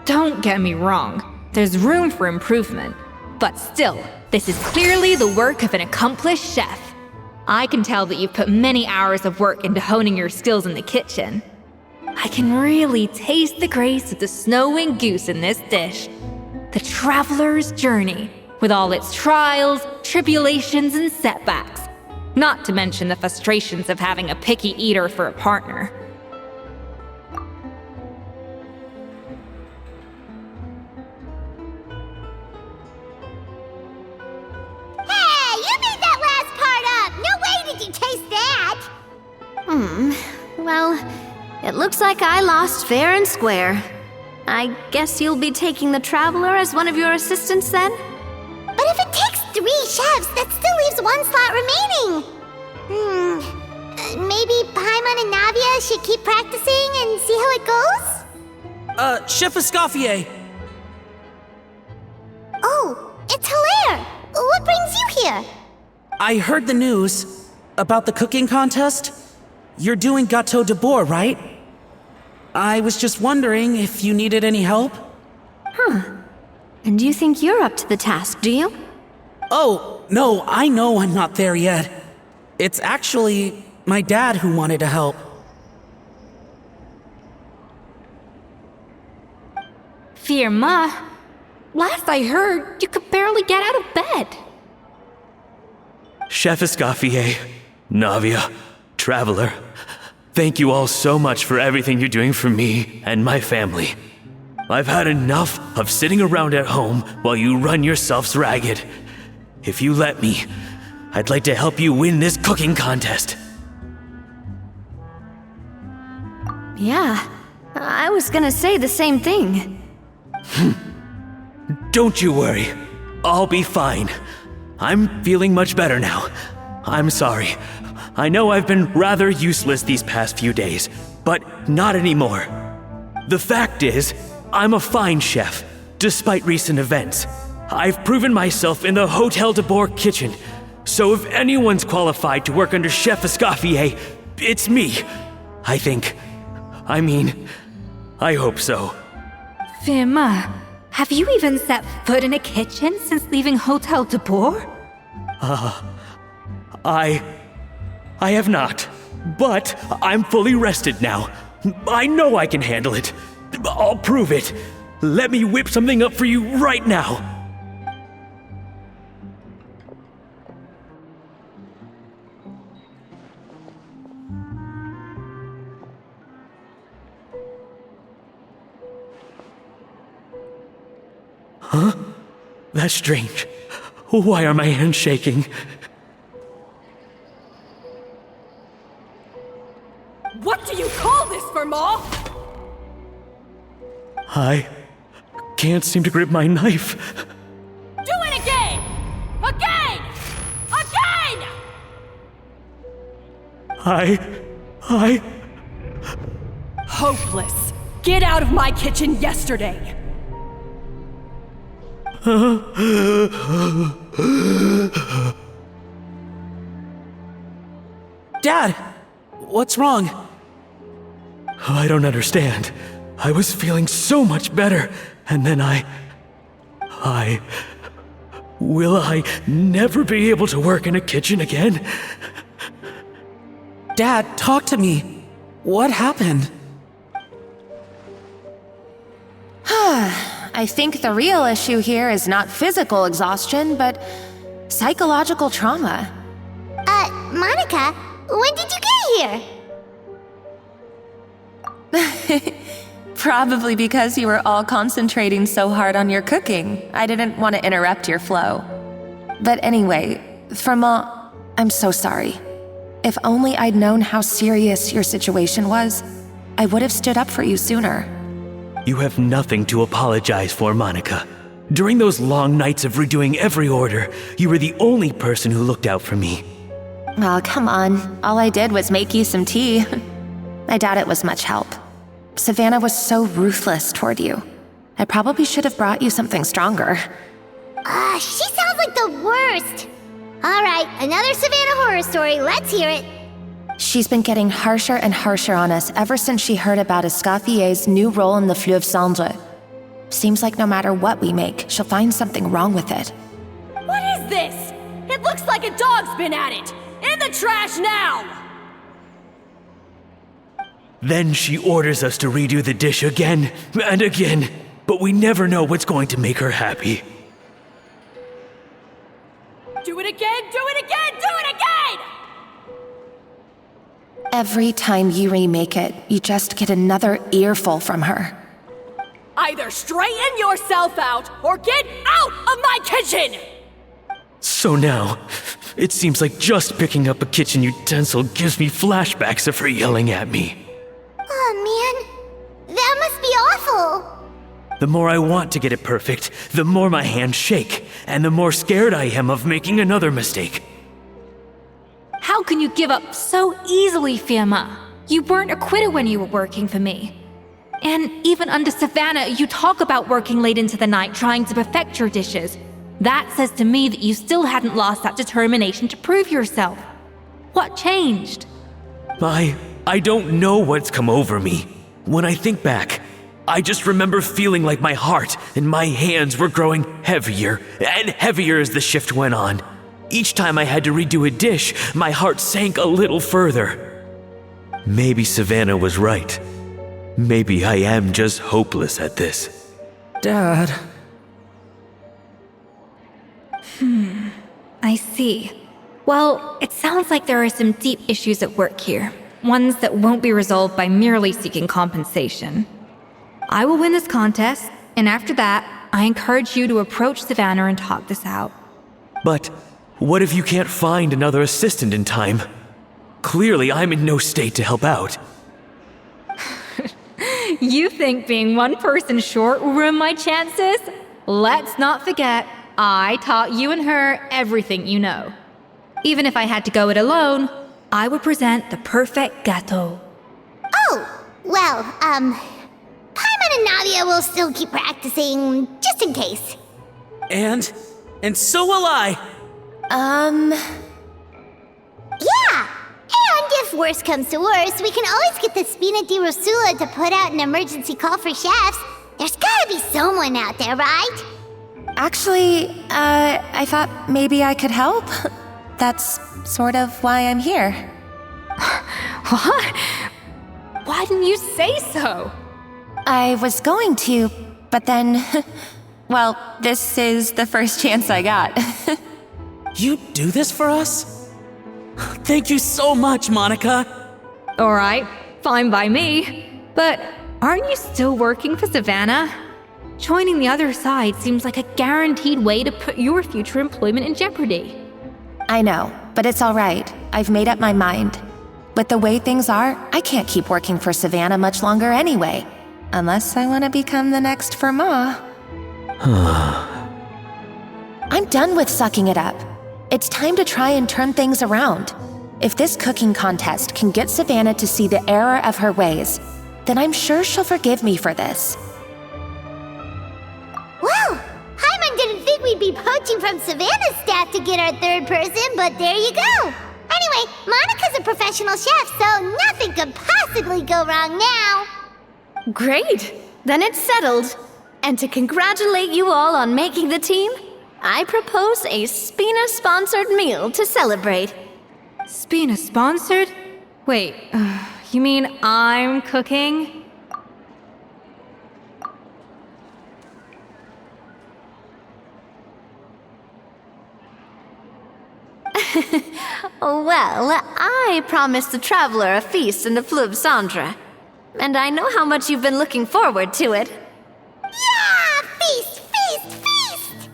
Don't get me wrong. There's room for improvement. But still, this is clearly the work of an accomplished chef. I can tell that you've put many hours of work into honing your skills in the kitchen. I can really taste the grace of the snow-winged goose in this dish. The traveler's journey. with all its trials, tribulations, and setbacks. Not to mention the frustrations of having a picky eater for a partner. Hey, you made that last part up! No way did you taste that! Well, it looks like I lost fair and square. I guess you'll be taking the Traveler as one of your assistants then? But if it takes 3 chefs, that still leaves 1 slot remaining. Maybe Paimon and Navia should keep practicing and see how it goes? Chef Escoffier. Oh, it's Hilaire! What brings you here? I heard the news about the cooking contest. You're doing Gâteau de Bourg, right? I was just wondering if you needed any help. And you think you're up to the task, do you? Oh, no, I know I'm not there yet. It's actually my dad who wanted to help. Firma, last I heard, you could barely get out of bed. Chef Escoffier, Navia, Traveler, thank you all so much for everything you're doing for me and my family. I've had enough of sitting around at home while you run yourselves ragged. If you let me, I'd like to help you win this cooking contest. Yeah, I was gonna say the same thing. Don't you worry. I'll be fine. I'm feeling much better now. I'm sorry. I know I've been rather useless these past few days, but not anymore. The fact is, I'm a fine chef, despite recent events. I've proven myself in the Hotel de Bourg kitchen, so if anyone's qualified to work under Chef Escoffier, it's me. I think. I hope so. Firma, have you even set foot in a kitchen since leaving Hotel de Bourg? I have not, but I'm fully rested now. I know I can handle it. I'll prove it. Let me whip something up for you right now. Huh? That's strange. Why are my hands shaking? What do you call this, Firma? I can't seem to grip my knife. Do it again! Again! Again! I... Hopeless. Get out of my kitchen yesterday. Dad, what's wrong? I don't understand. I was feeling so much better, and then Will I never be able to work in a kitchen again? Dad, talk to me. What happened? I think the real issue here is not physical exhaustion, but psychological trauma. Monica, when did you get here? Probably because you were all concentrating so hard on your cooking. I didn't want to interrupt your flow. But anyway, Firma, I'm so sorry. If only I'd known how serious your situation was, I would have stood up for you sooner. You have nothing to apologize for, Monica. During those long nights of redoing every order, you were the only person who looked out for me. Oh, come on. All I did was make you some tea. I doubt it was much help. Savannah was so ruthless toward you. I probably should have brought you something stronger. She sounds like the worst. All right, another Savannah horror story. Let's hear it. She's been getting harsher and harsher on us ever since she heard about Escoffier's new role in the Fleuve Cendre. Seems like no matter what we make, she'll find something wrong with it. What is this? It looks like a dog's been at it. In the trash now! Then she orders us to redo the dish again and again, but we never know what's going to make her happy. Every time you remake it, you just get another earful from her. Either straighten yourself out or get out of my kitchen! So now, it seems like just picking up a kitchen utensil gives me flashbacks of her yelling at me. Oh man, that must be awful. The more I want to get it perfect, the more my hands shake, and the more scared I am of making another mistake. How can you give up so easily, Fiamma? You weren't a quitter when you were working for me. And even under Savannah, you talk about working late into the night trying to perfect your dishes. That says to me that you still hadn't lost that determination to prove yourself. What changed? I don't know what's come over me. When I think back, I just remember feeling like my heart and my hands were growing heavier and heavier as the shift went on. Each time I had to redo a dish, my heart sank a little further. Maybe Savannah was right. Maybe I am just hopeless at this. Dad. I see. Well, it sounds like there are some deep issues at work here. Ones that won't be resolved by merely seeking compensation. I will win this contest, and after that, I encourage you to approach Savannah and talk this out. But what if you can't find another assistant in time? Clearly, I'm in no state to help out. You think being one person short will ruin my chances? Let's not forget, I taught you and her everything you know. Even if I had to go it alone, I would present the perfect gâteau. Oh, well, Paimon and Navia will still keep practicing, just in case. And so will I. Yeah! And if worse comes to worse, we can always get the Spina di Rosula to put out an emergency call for chefs. There's gotta be someone out there, right? Actually, I thought maybe I could help. That's sort of why I'm here. What? Why didn't you say so? I was going to, but then... well, this is the first chance I got. You do this for us? Thank you so much, Monica. Alright, fine by me. But aren't you still working for Savannah? Joining the other side seems like a guaranteed way to put your future employment in jeopardy. I know, but it's all right. I've made up my mind. With the way things are, I can't keep working for Savannah much longer anyway. Unless I want to become the next Firma. I'm done with sucking it up. It's time to try and turn things around. If this cooking contest can get Savannah to see the error of her ways, then I'm sure she'll forgive me for this. Well, Paimon didn't think we'd be poaching from Savannah's staff to get our third person, but there you go. Anyway, Monica's a professional chef, so nothing could possibly go wrong now. Great! Then it's settled. And to congratulate you all on making the team, I propose a Spina-sponsored meal to celebrate. Spina-sponsored? Wait, you mean I'm cooking? Well, I promised the traveler a feast in the Fleuve Cendre. And I know how much you've been looking forward to it. Yeah! Feast, feast, feast!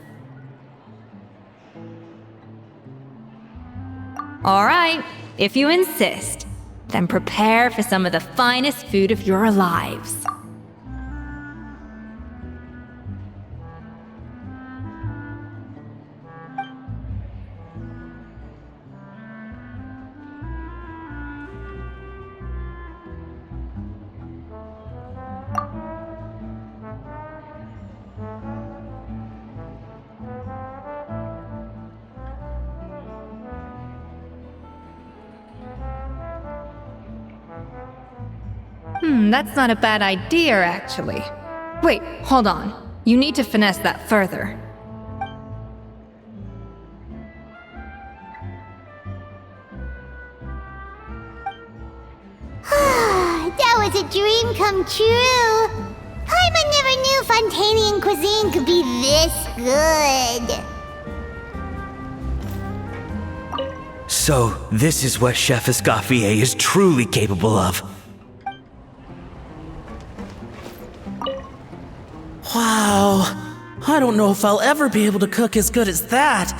Alright, if you insist, then prepare for some of the finest food of your lives. That's not a bad idea, actually. Wait, hold on. You need to finesse that further. That was a dream come true. Paimon never knew Fontanian cuisine could be this good. So, this is what Chef Escoffier is truly capable of. Wow. I don't know if I'll ever be able to cook as good as that.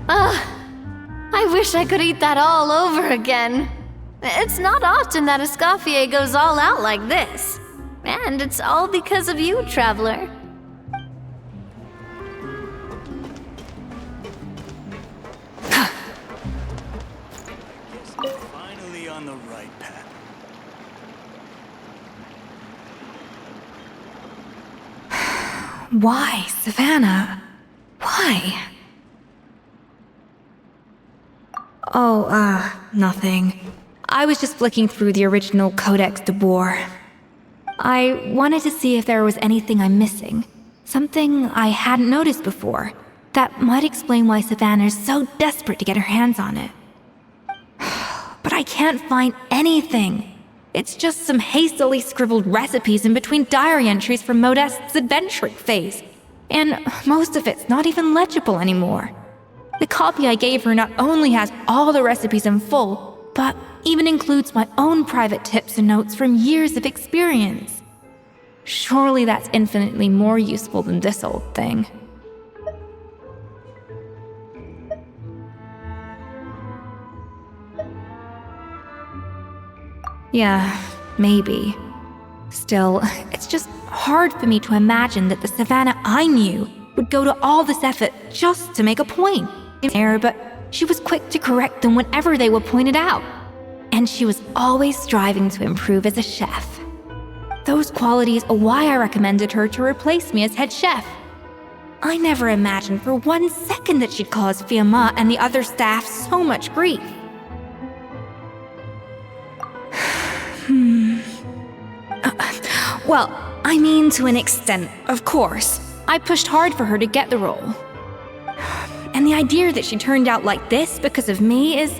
I wish I could eat that all over again. It's not often that Escoffier goes all out like this. And it's all because of you, Traveler. Finally on the right path. Why, Savannah? Why? Oh, nothing. I was just flicking through the original Codex de Boer. I wanted to see if there was anything I'm missing. Something I hadn't noticed before. That might explain why Savannah's so desperate to get her hands on it. But I can't find anything. It's just some hastily scribbled recipes in between diary entries from Modeste's adventuring phase. And most of it's not even legible anymore. The copy I gave her not only has all the recipes in full, but even includes my own private tips and notes from years of experience. Surely that's infinitely more useful than this old thing. Yeah, maybe. Still, it's just hard for me to imagine that the Savannah I knew would go to all this effort just to make a point. But she was quick to correct them whenever they were pointed out. And she was always striving to improve as a chef. Those qualities are why I recommended her to replace me as head chef. I never imagined for 1 second that she'd cause Fiamma and the other staff so much grief. Well, I mean to an extent, of course. I pushed hard for her to get the role. And the idea that she turned out like this because of me is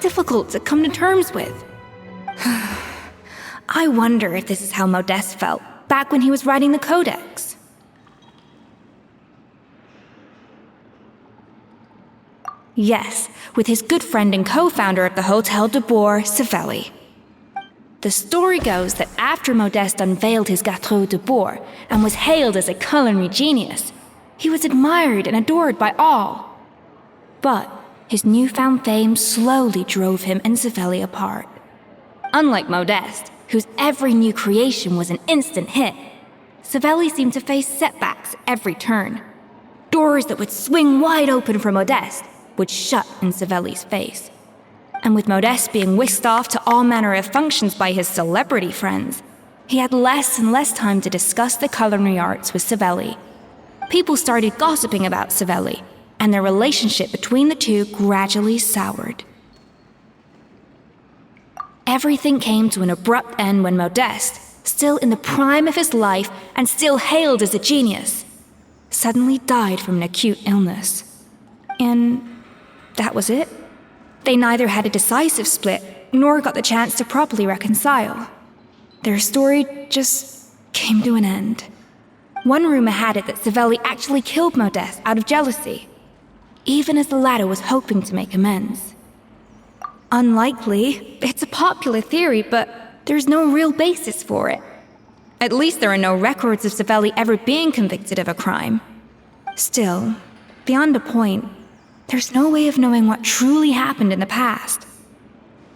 difficult to come to terms with. I wonder if this is how Modeste felt back when he was writing the Codex. Yes, with his good friend and co-founder of the Hotel de Boer, Savelli. The story goes that after Modeste unveiled his Gâteau de Boer and was hailed as a culinary genius, he was admired and adored by all. But his newfound fame slowly drove him and Savelli apart. Unlike Modeste, whose every new creation was an instant hit, Savelli seemed to face setbacks at every turn. Doors that would swing wide open for Modeste would shut in Savelli's face. And with Modeste being whisked off to all manner of functions by his celebrity friends, he had less and less time to discuss the culinary arts with Savelli. People started gossiping about Savelli, and their relationship between the two gradually soured. Everything came to an abrupt end when Modeste, still in the prime of his life and still hailed as a genius, suddenly died from an acute illness. And that was it. They neither had a decisive split, nor got the chance to properly reconcile. Their story just came to an end. One rumor had it that Savelli actually killed Modeste out of jealousy, even as the latter was hoping to make amends. Unlikely, it's a popular theory, but there's no real basis for it. At least there are no records of Savelli ever being convicted of a crime. Still, beyond a point, there's no way of knowing what truly happened in the past.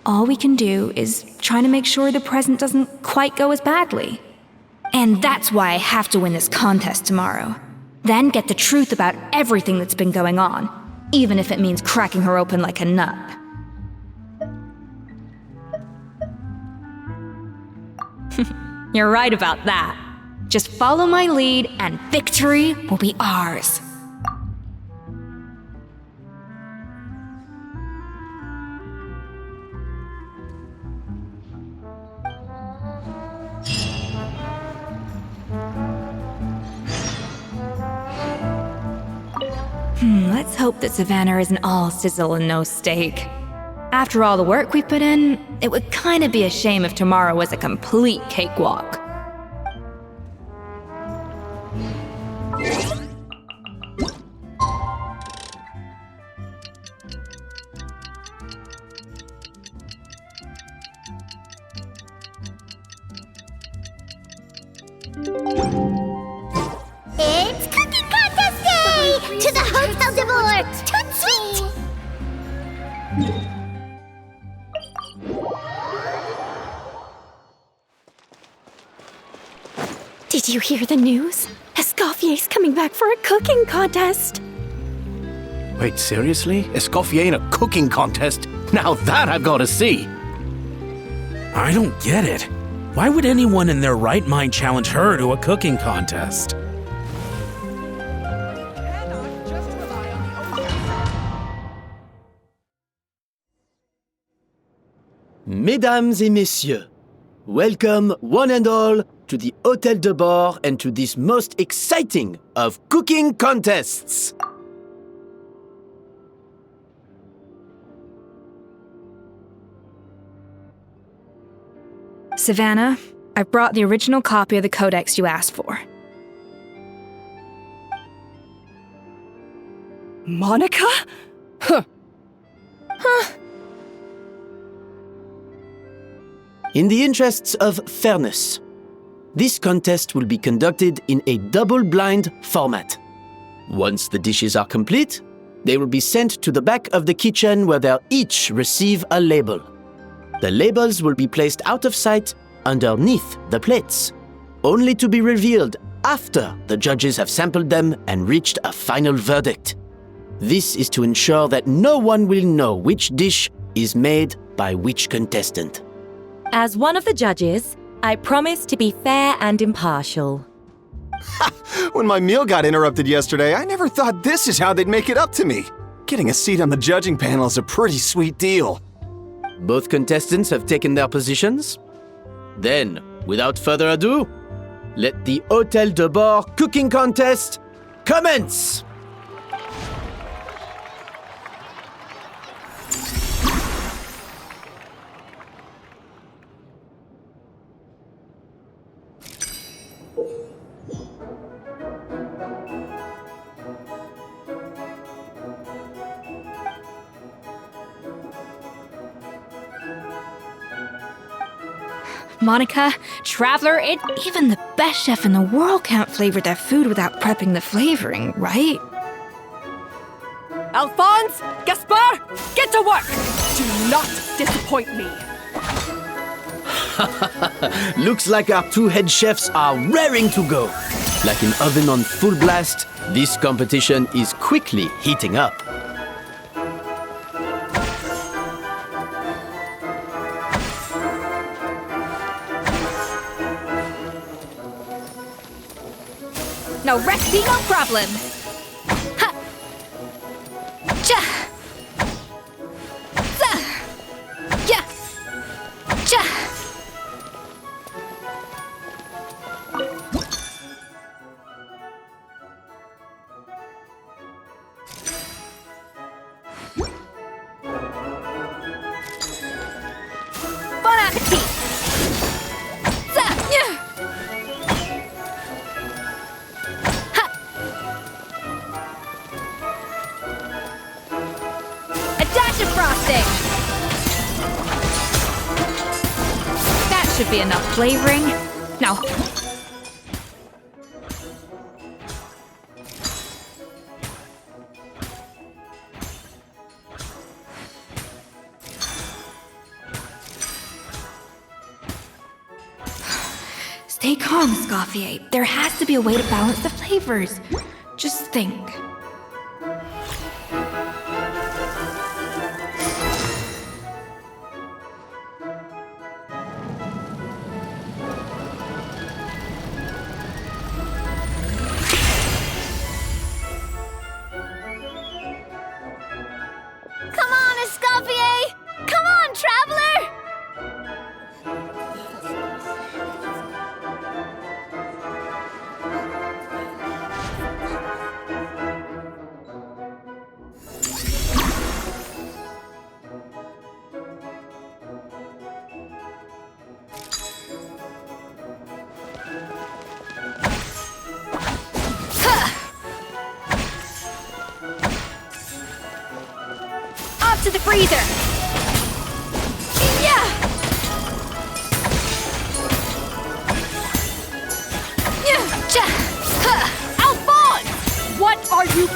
All we can do is try to make sure the present doesn't quite go as badly. And that's why I have to win this contest tomorrow. Then get the truth about everything that's been going on, even if it means cracking her open like a nut. You're right about that. Just follow my lead and victory will be ours. Let's hope that Savannah isn't all sizzle and no steak. After all the work we put in, it would kinda be a shame if tomorrow was a complete cakewalk. It's cooking contest day! To the Hotel de Boer! Toot sweet! Did you hear the news? Escoffier's coming back for a cooking contest. Wait, seriously? Escoffier in a cooking contest? Now that I've got to see! I don't get it. Why would anyone in their right mind challenge her to a cooking contest? Mesdames et messieurs, welcome one and all to the Hôtel de Bord and to this most exciting of cooking contests. Savannah, I brought the original copy of the codex you asked for. Monica? Huh. In the interests of fairness, this contest will be conducted in a double-blind format. Once the dishes are complete, they will be sent to the back of the kitchen where they'll each receive a label. The labels will be placed out of sight underneath the plates, only to be revealed after the judges have sampled them and reached a final verdict. This is to ensure that no one will know which dish is made by which contestant. As one of the judges, I promise to be fair and impartial. When my meal got interrupted yesterday, I never thought this is how they'd make it up to me. Getting a seat on the judging panel is a pretty sweet deal. Both contestants have taken their positions? Then, without further ado, let the Hôtel de Bord cooking contest commence! Monica, Traveler, even the best chef in the world can't flavor their food without prepping the flavoring, right? Alphonse! Gaspar! Get to work! Do not disappoint me! Looks like our two head chefs are raring to go. Like an oven on full blast, this competition is quickly heating up. No recipe, no problem. Ha! Cha! Za! Ya! Cha! Bon appetit! Za! Ya! Frosting! That should be enough flavoring. Now, stay calm, Escoffier. There has to be a way to balance the flavors. Just think. To the freezer! Yeah! you...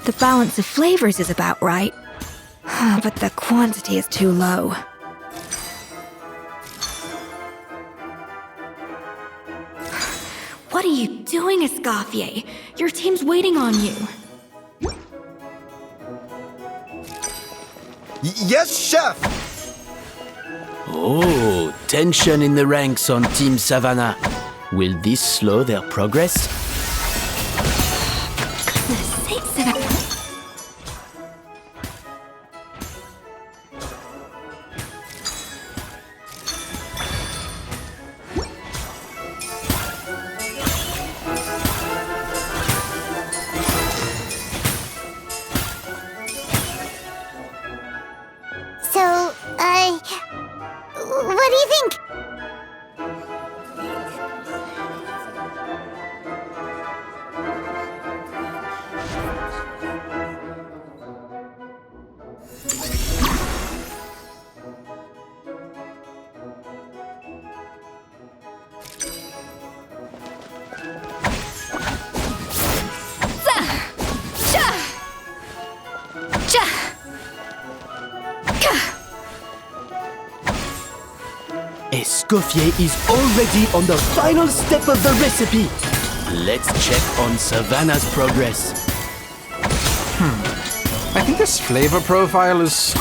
The balance of flavors is about right, but the quantity is too low. What are you doing, Escoffier? Your team's waiting on you. Yes, chef! Oh, tension in the ranks on Team Savannah. Will this slow their progress? So, what do you think? Escoffier is already on the final step of the recipe. Let's check on Savannah's progress. I think this flavor profile is...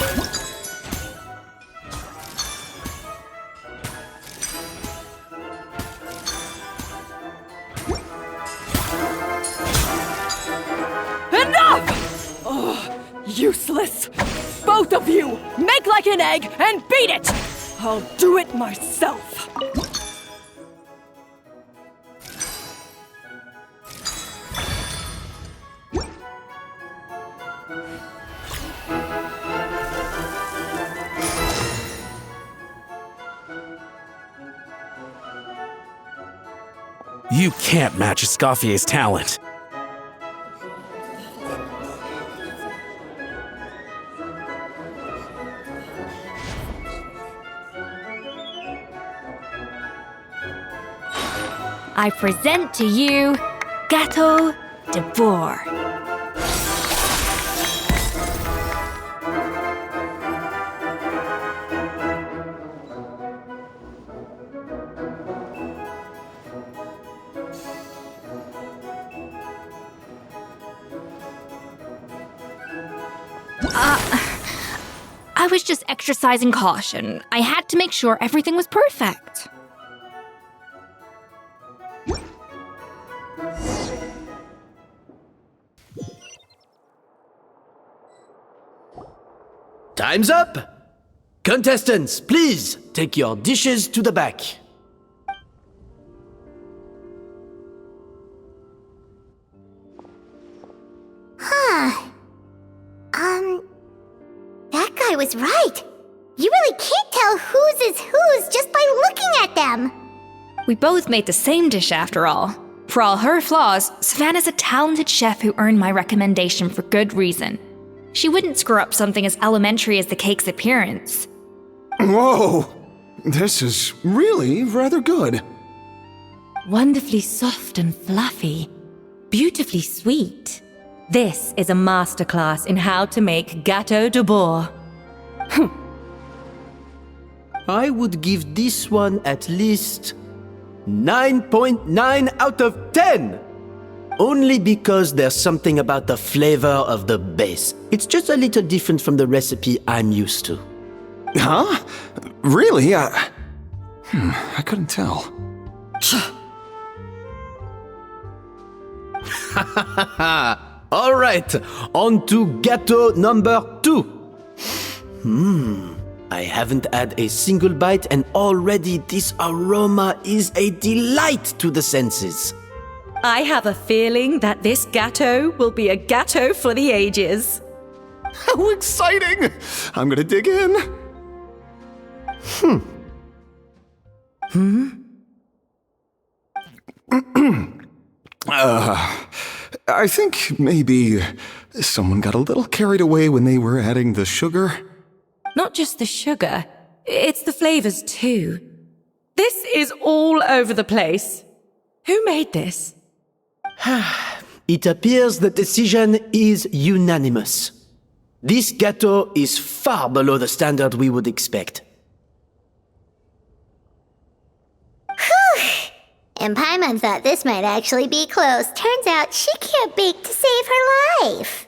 Enough! Oh, useless! Both of you! Make like an egg and beat it! I'll do it myself! You can't match Escoffier's talent. I present to you Gâteau de Bourg. I was just exercising caution. I had to make sure everything was perfect. Time's up! Contestants, please take your dishes to the back. That guy was right. You really can't tell whose is whose just by looking at them. We both made the same dish after all. For all her flaws, Savannah's a talented chef who earned my recommendation for good reason. She wouldn't screw up something as elementary as the cake's appearance. Whoa! This is really rather good. Wonderfully soft and fluffy. Beautifully sweet. This is a masterclass in how to make Gâteau de Bourg. I would give this one at least 9.9 out of 10! Only because there's something about the flavor of the base. It's just a little different from the recipe I'm used to. Huh? Really? I couldn't tell. All right, on to gâteau number 2. I haven't had a single bite and already this aroma is a delight to the senses. I have a feeling that this gâteau will be a gâteau for the ages. How exciting! I'm gonna dig in. I think maybe someone got a little carried away when they were adding the sugar. Not just the sugar, it's the flavors too. This is all over the place. Who made this? It appears the decision is unanimous. This gâteau is far below the standard we would expect. And Paimon thought this might actually be close. Turns out she can't bake to save her life.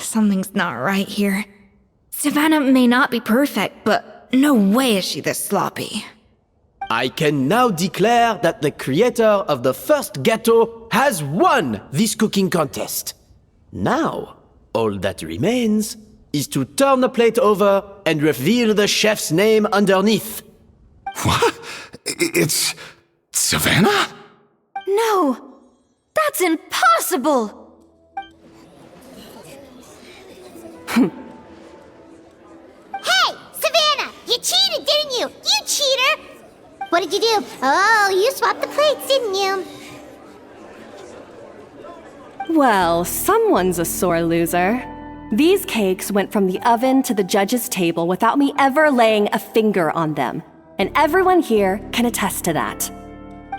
Something's not right here. Savannah may not be perfect, but no way is she this sloppy. I can now declare that the creator of the first gâteau has won this cooking contest. Now, all that remains is to turn the plate over and reveal the chef's name underneath. What? It's Savannah? No! That's impossible! Hey, Savannah! You cheated, didn't you? You cheater! What did you do? Oh, you swapped the plates, didn't you? Well, someone's a sore loser. These cakes went from the oven to the judge's table without me ever laying a finger on them, and everyone here can attest to that.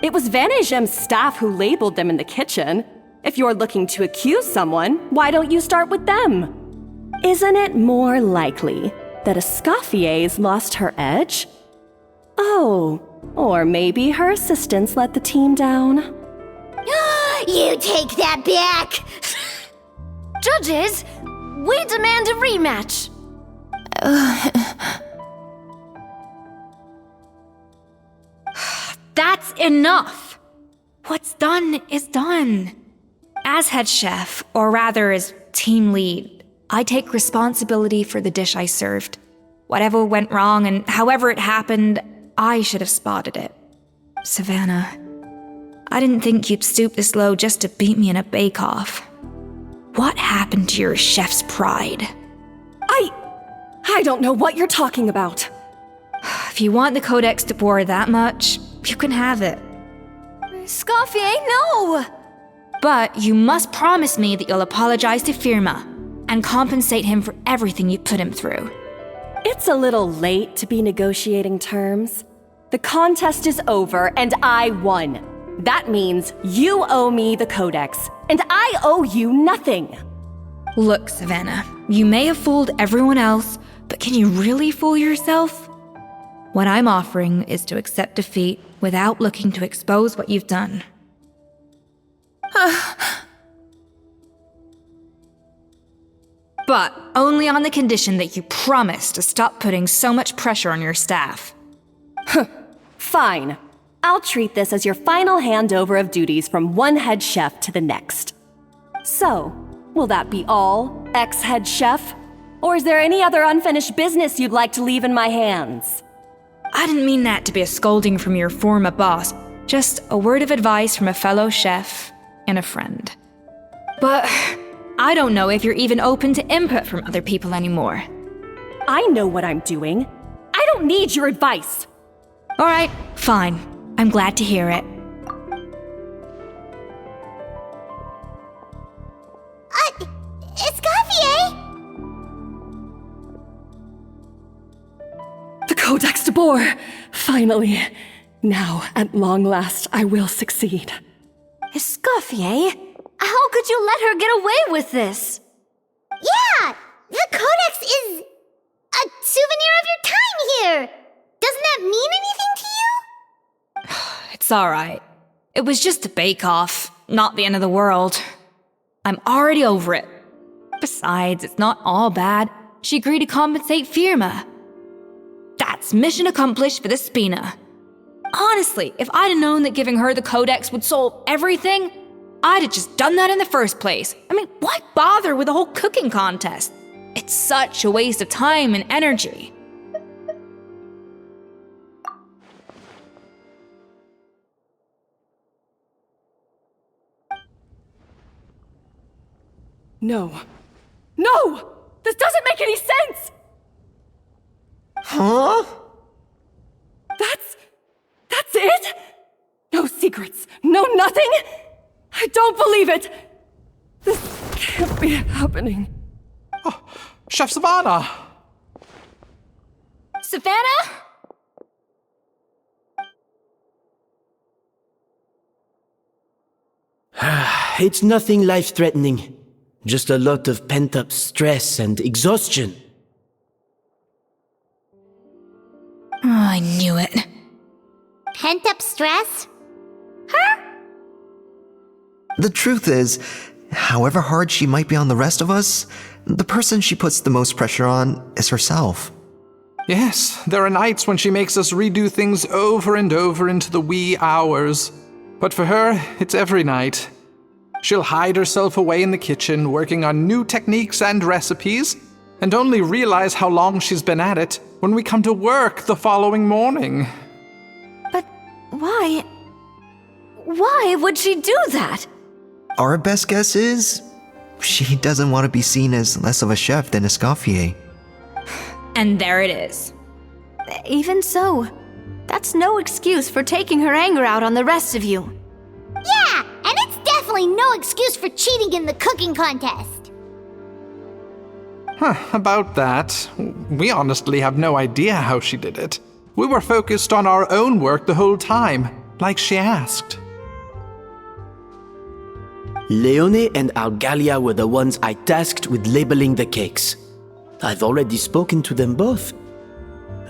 It was Vanejem's staff who labeled them in the kitchen. If you're looking to accuse someone, why don't you start with them? Isn't it more likely that Escoffier's lost her edge? Oh, or maybe her assistants let the team down. You take that back! Judges, we demand a rematch! That's enough! What's done is done. As head chef, or rather as team lead, I take responsibility for the dish I served. Whatever went wrong and however it happened, I should have spotted it. Savannah, I didn't think you'd stoop this low just to beat me in a bake-off. What happened to your chef's pride? I don't know what you're talking about. If you want the Codex de Boer that much, you can have it. Scoffier, no! But you must promise me that you'll apologize to Firma and compensate him for everything you put him through. It's a little late to be negotiating terms. The contest is over and I won. That means you owe me the Codex, and I owe you nothing. Look, Savannah, you may have fooled everyone else, but can you really fool yourself? What I'm offering is to accept defeat without looking to expose what you've done. But only on the condition that you promise to stop putting so much pressure on your staff. Fine. I'll treat this as your final handover of duties from one head chef to the next. So, will that be all, ex-head chef? Or is there any other unfinished business you'd like to leave in my hands? I didn't mean that to be a scolding from your former boss, just a word of advice from a fellow chef and a friend. But I don't know if you're even open to input from other people anymore. I know what I'm doing. I don't need your advice. All right, fine. I'm glad to hear it. Escoffier! The Codex de Boer! Finally. Now, at long last, I will succeed. Escoffier? How could you let her get away with this? Yeah! The Codex is a souvenir of your time here! Doesn't that mean anything to you? It's alright. It was just a bake-off, not the end of the world. I'm already over it. Besides, it's not all bad. She agreed to compensate Firma. That's mission accomplished for the Spina. Honestly, if I'd have known that giving her the Codex would solve everything, I'd have just done that in the first place. I mean, why bother with the whole cooking contest? It's such a waste of time and energy. No. No! This doesn't make any sense! Huh? That's it? No secrets, no nothing? I don't believe it! This can't be happening. Oh, Chef Savannah! Savannah? It's nothing life-threatening. Just a lot of pent-up stress and exhaustion. Oh, I knew it. Pent-up stress? The truth is, however hard she might be on the rest of us, the person she puts the most pressure on is herself. Yes, there are nights when she makes us redo things over and over into the wee hours. But for her, it's every night. She'll hide herself away in the kitchen, working on new techniques and recipes, and only realize how long she's been at it when we come to work the following morning. But why? Why would she do that? Our best guess is, she doesn't want to be seen as less of a chef than Escoffier. And there it is. Even so, that's no excuse for taking her anger out on the rest of you. Yeah, and it's definitely no excuse for cheating in the cooking contest. About that, we honestly have no idea how she did it. We were focused on our own work the whole time, like she asked. Leone and Algalia were the ones I tasked with labeling the cakes. I've already spoken to them both.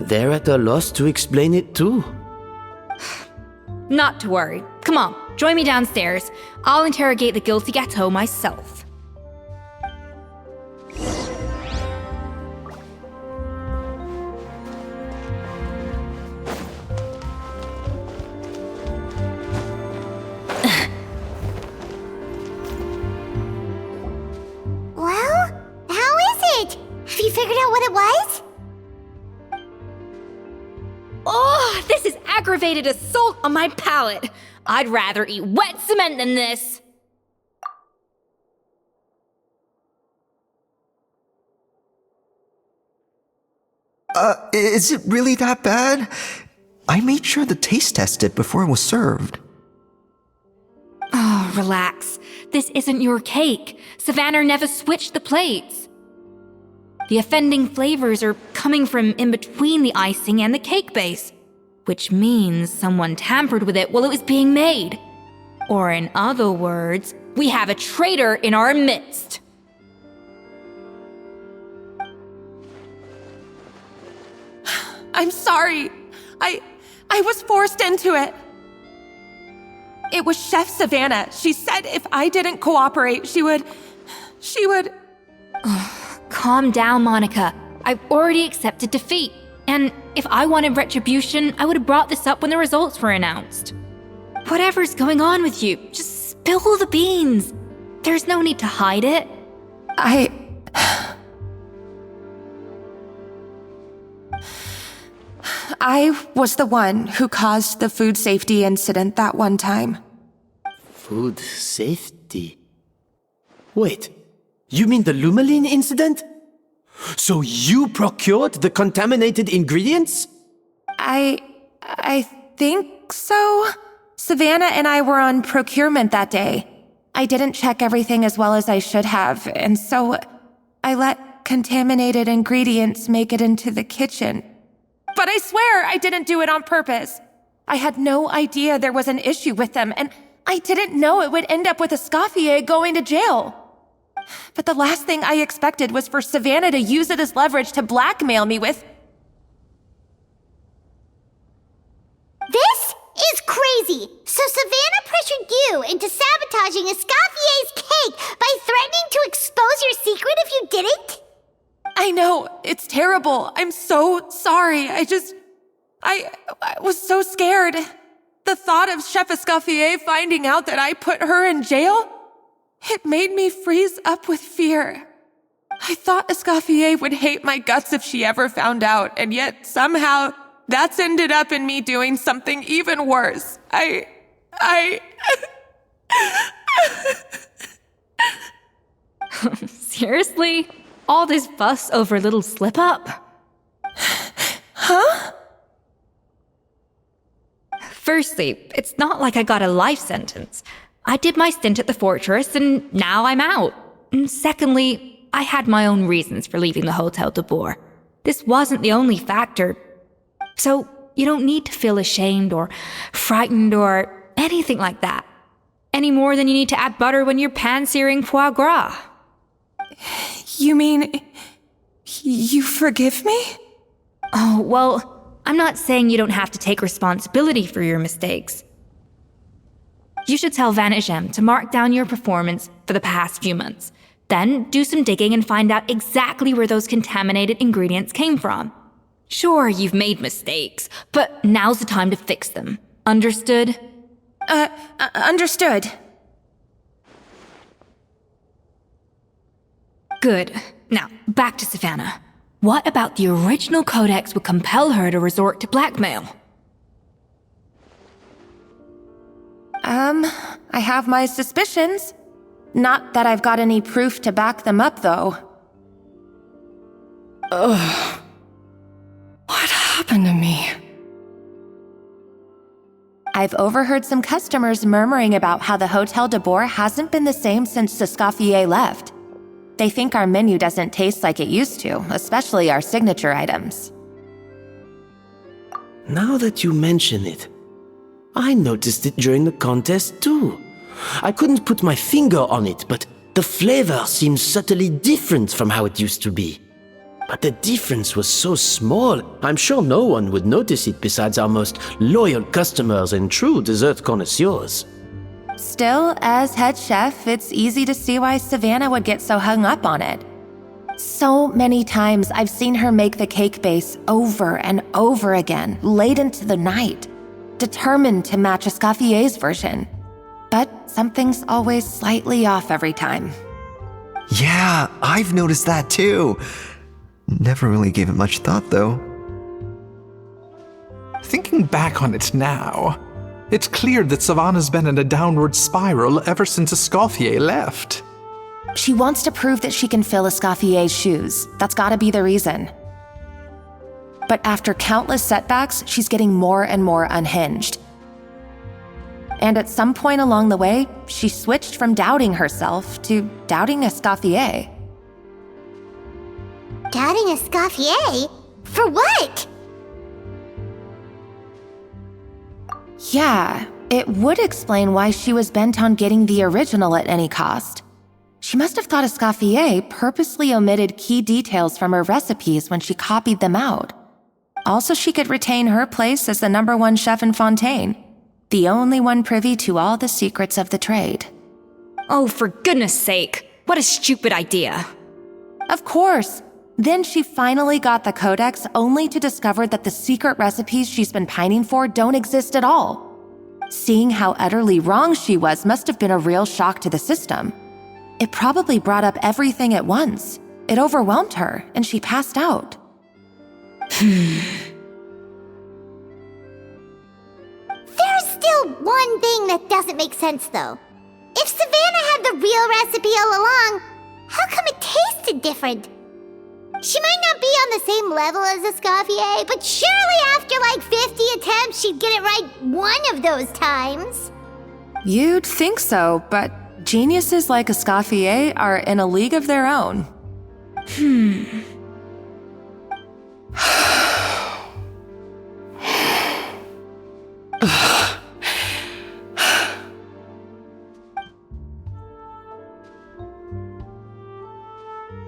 They're at a loss to explain it too. Not to worry. Come on, join me downstairs. I'll interrogate the guilty gâteau myself. Well, how is it? Have you figured out what it was? Oh, this is aggravated assault on my palate. I'd rather eat wet cement than this. Is it really that bad? I made sure the taste tested before it was served. Oh, relax. This isn't your cake. Savannah never switched the plates. The offending flavors are coming from in between the icing and the cake base, which means someone tampered with it while it was being made. Or in other words, we have a traitor in our midst. I'm sorry. I was forced into it. It was Chef Savannah. She said if I didn't cooperate, she would... Calm down, Monica. I've already accepted defeat. And if I wanted retribution, I would have brought this up when the results were announced. Whatever's going on with you, just spill the beans. There's no need to hide it. I was the one who caused the food safety incident that one time. Food safety? Wait, you mean the Lumaline incident? So you procured the contaminated ingredients? I think so. Savannah and I were on procurement that day. I didn't check everything as well as I should have, and so I let contaminated ingredients make it into the kitchen. But I swear I didn't do it on purpose. I had no idea there was an issue with them, and I didn't know it would end up with Escoffier going to jail. But the last thing I expected was for Savannah to use it as leverage to blackmail me with... This is crazy! So Savannah pressured you into sabotaging Escoffier's cake by threatening to expose your secret if you didn't? I know, it's terrible. I'm so sorry. I was so scared. The thought of Chef Escoffier finding out that I put her in jail, it made me freeze up with fear. I thought Escoffier would hate my guts if she ever found out, and yet somehow that's ended up in me doing something even worse. Seriously? All this fuss over a little slip-up? Huh? Firstly, it's not like I got a life sentence. I did my stint at the fortress, and now I'm out. And secondly, I had my own reasons for leaving the Hotel de Boer. This wasn't the only factor. So you don't need to feel ashamed or frightened or anything like that. Any more than you need to add butter when you're pan-searing foie gras. You mean... you forgive me? Oh, well, I'm not saying you don't have to take responsibility for your mistakes. You should tell Vanagem to mark down your performance for the past few months. Then do some digging and find out exactly where those contaminated ingredients came from. Sure, you've made mistakes, but now's the time to fix them. Understood? Understood. Good. Now, back to Savannah. What about the original codex would compel her to resort to blackmail? I have my suspicions. Not that I've got any proof to back them up, though. Ugh. What happened to me? I've overheard some customers murmuring about how the Hotel de Boer hasn't been the same since Escoffier left. They think our menu doesn't taste like it used to, especially our signature items. Now that you mention it, I noticed it during the contest too. I couldn't put my finger on it, but the flavor seems subtly different from how it used to be. But the difference was so small, I'm sure no one would notice it besides our most loyal customers and true dessert connoisseurs. Still, as head chef, it's easy to see why Savannah would get so hung up on it. So many times I've seen her make the cake base over and over again, late into the night, determined to match Escoffier's version. But something's always slightly off every time. Yeah, I've noticed that too. Never really gave it much thought, though. Thinking back on it now, it's clear that Savannah's been in a downward spiral ever since Escoffier left. She wants to prove that she can fill Escoffier's shoes. That's gotta be the reason. But after countless setbacks, she's getting more and more unhinged. And at some point along the way, she switched from doubting herself to doubting Escoffier. Doubting Escoffier? For what? Yeah, it would explain why she was bent on getting the original at any cost. She must have thought Escoffier purposely omitted key details from her recipes when she copied them out. Also, she could retain her place as the #1 chef in Fontaine, the only one privy to all the secrets of the trade. Oh, for goodness sake, what a stupid idea. Of course. Then she finally got the codex only to discover that the secret recipes she's been pining for don't exist at all. Seeing how utterly wrong she was must have been a real shock to the system. It probably brought up everything at once. It overwhelmed her, and she passed out. There's still one thing that doesn't make sense, though. If Savannah had the real recipe all along, how come it tasted different? She might not be on the same level as Escoffier, but surely after like 50 attempts, she'd get it right one of those times. You'd think so, but geniuses like Escoffier are in a league of their own.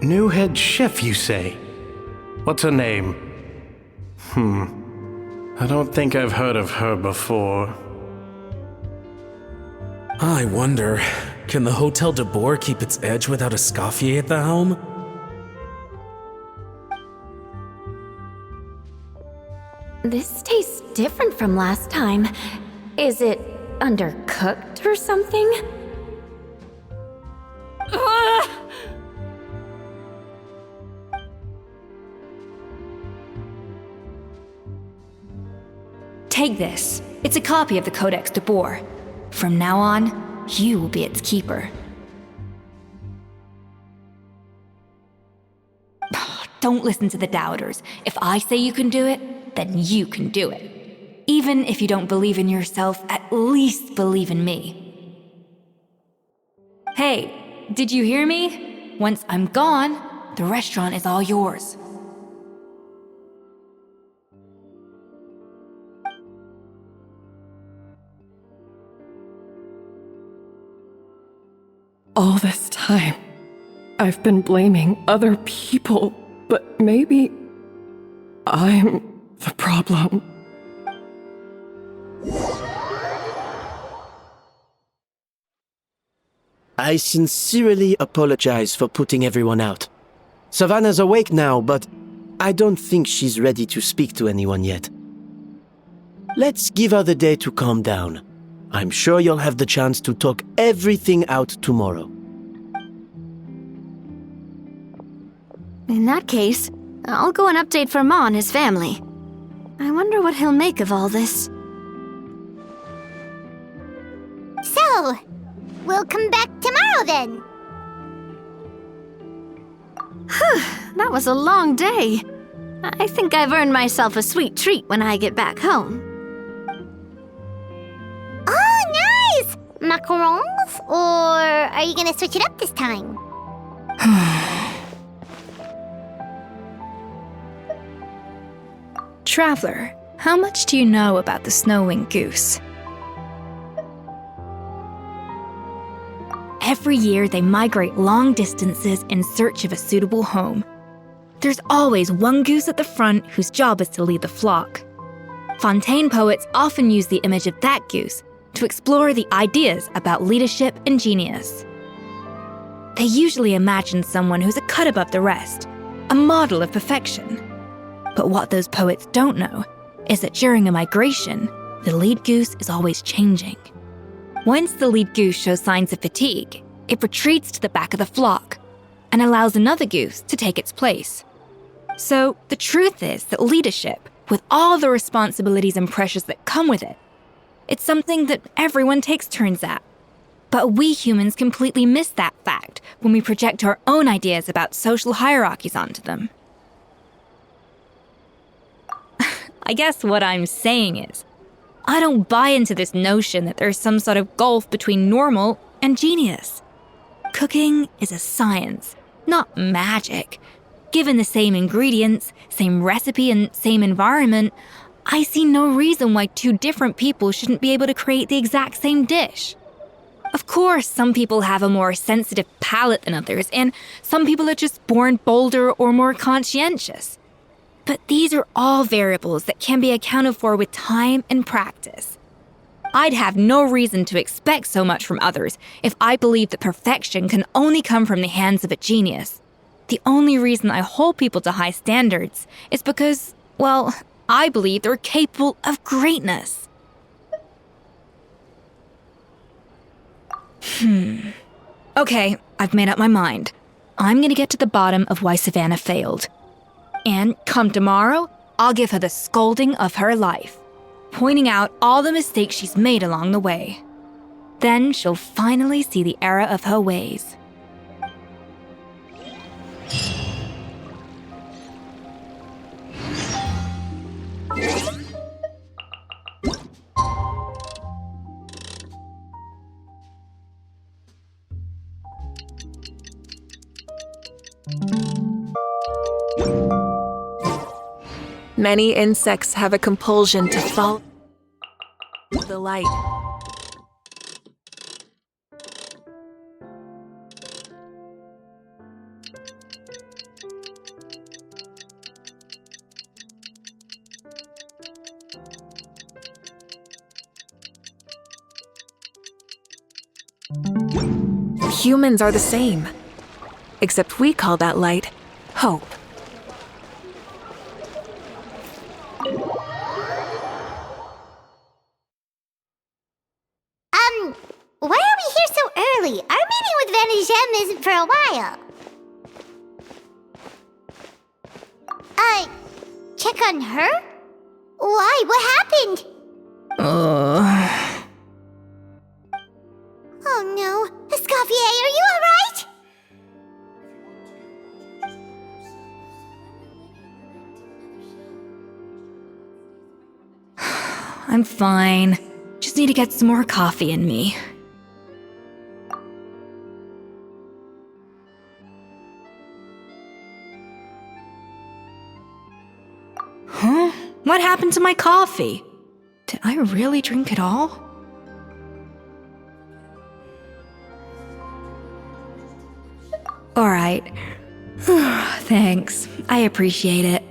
New head chef, you say? What's her name? I don't think I've heard of her before. I wonder, can the Hotel de Boer keep its edge without Escoffier at the helm? This tastes different from last time. Is it undercooked or something? Take this. It's a copy of the Codex de Boer. From now on, you will be its keeper. Don't listen to the doubters. If I say you can do it, then you can do it. Even if you don't believe in yourself, at least believe in me. Hey, did you hear me? Once I'm gone, the restaurant is all yours. All this time, I've been blaming other people, but maybe I'm the problem. I sincerely apologize for putting everyone out. Savannah's awake now, but I don't think she's ready to speak to anyone yet. Let's give her the day to calm down. I'm sure you'll have the chance to talk everything out tomorrow. In that case, I'll go and update for Ma and his family. I wonder what he'll make of all this. So, we'll come back tomorrow then. That was a long day. I think I've earned myself a sweet treat when I get back home. Oh, nice! Macarons? Or are you gonna switch it up this time? Traveler, how much do you know about the snow-winged goose? Every year, they migrate long distances in search of a suitable home. There's always one goose at the front whose job is to lead the flock. Fontaine poets often use the image of that goose to explore the ideas about leadership and genius. They usually imagine someone who's a cut above the rest, a model of perfection. But what those poets don't know is that during a migration, the lead goose is always changing. Once the lead goose shows signs of fatigue, it retreats to the back of the flock and allows another goose to take its place. So the truth is that leadership, with all the responsibilities and pressures that come with it, it's something that everyone takes turns at. But we humans completely miss that fact when we project our own ideas about social hierarchies onto them. I guess what I'm saying is, I don't buy into this notion that there's some sort of gulf between normal and genius. Cooking is a science, not magic. Given the same ingredients, same recipe, and same environment, I see no reason why two different people shouldn't be able to create the exact same dish. Of course, some people have a more sensitive palate than others, and some people are just born bolder or more conscientious. But these are all variables that can be accounted for with time and practice. I'd have no reason to expect so much from others if I believed that perfection can only come from the hands of a genius. The only reason I hold people to high standards is because, well, I believe they're capable of greatness. Okay, I've made up my mind. I'm gonna get to the bottom of why Savannah failed. And come tomorrow, I'll give her the scolding of her life, pointing out all the mistakes she's made along the way. Then she'll finally see the error of her ways. Many insects have a compulsion to follow the light. Humans are the same, except we call that light hope. Why are we here so early? Our meeting with Vanigem isn't for a while. Check on her? Why? What happened? Oh no. Escoffier, are you alright? I'm fine. Just need to get some more coffee in me. Huh? What happened to my coffee? Did I really drink it all? All right. Thanks. I appreciate it.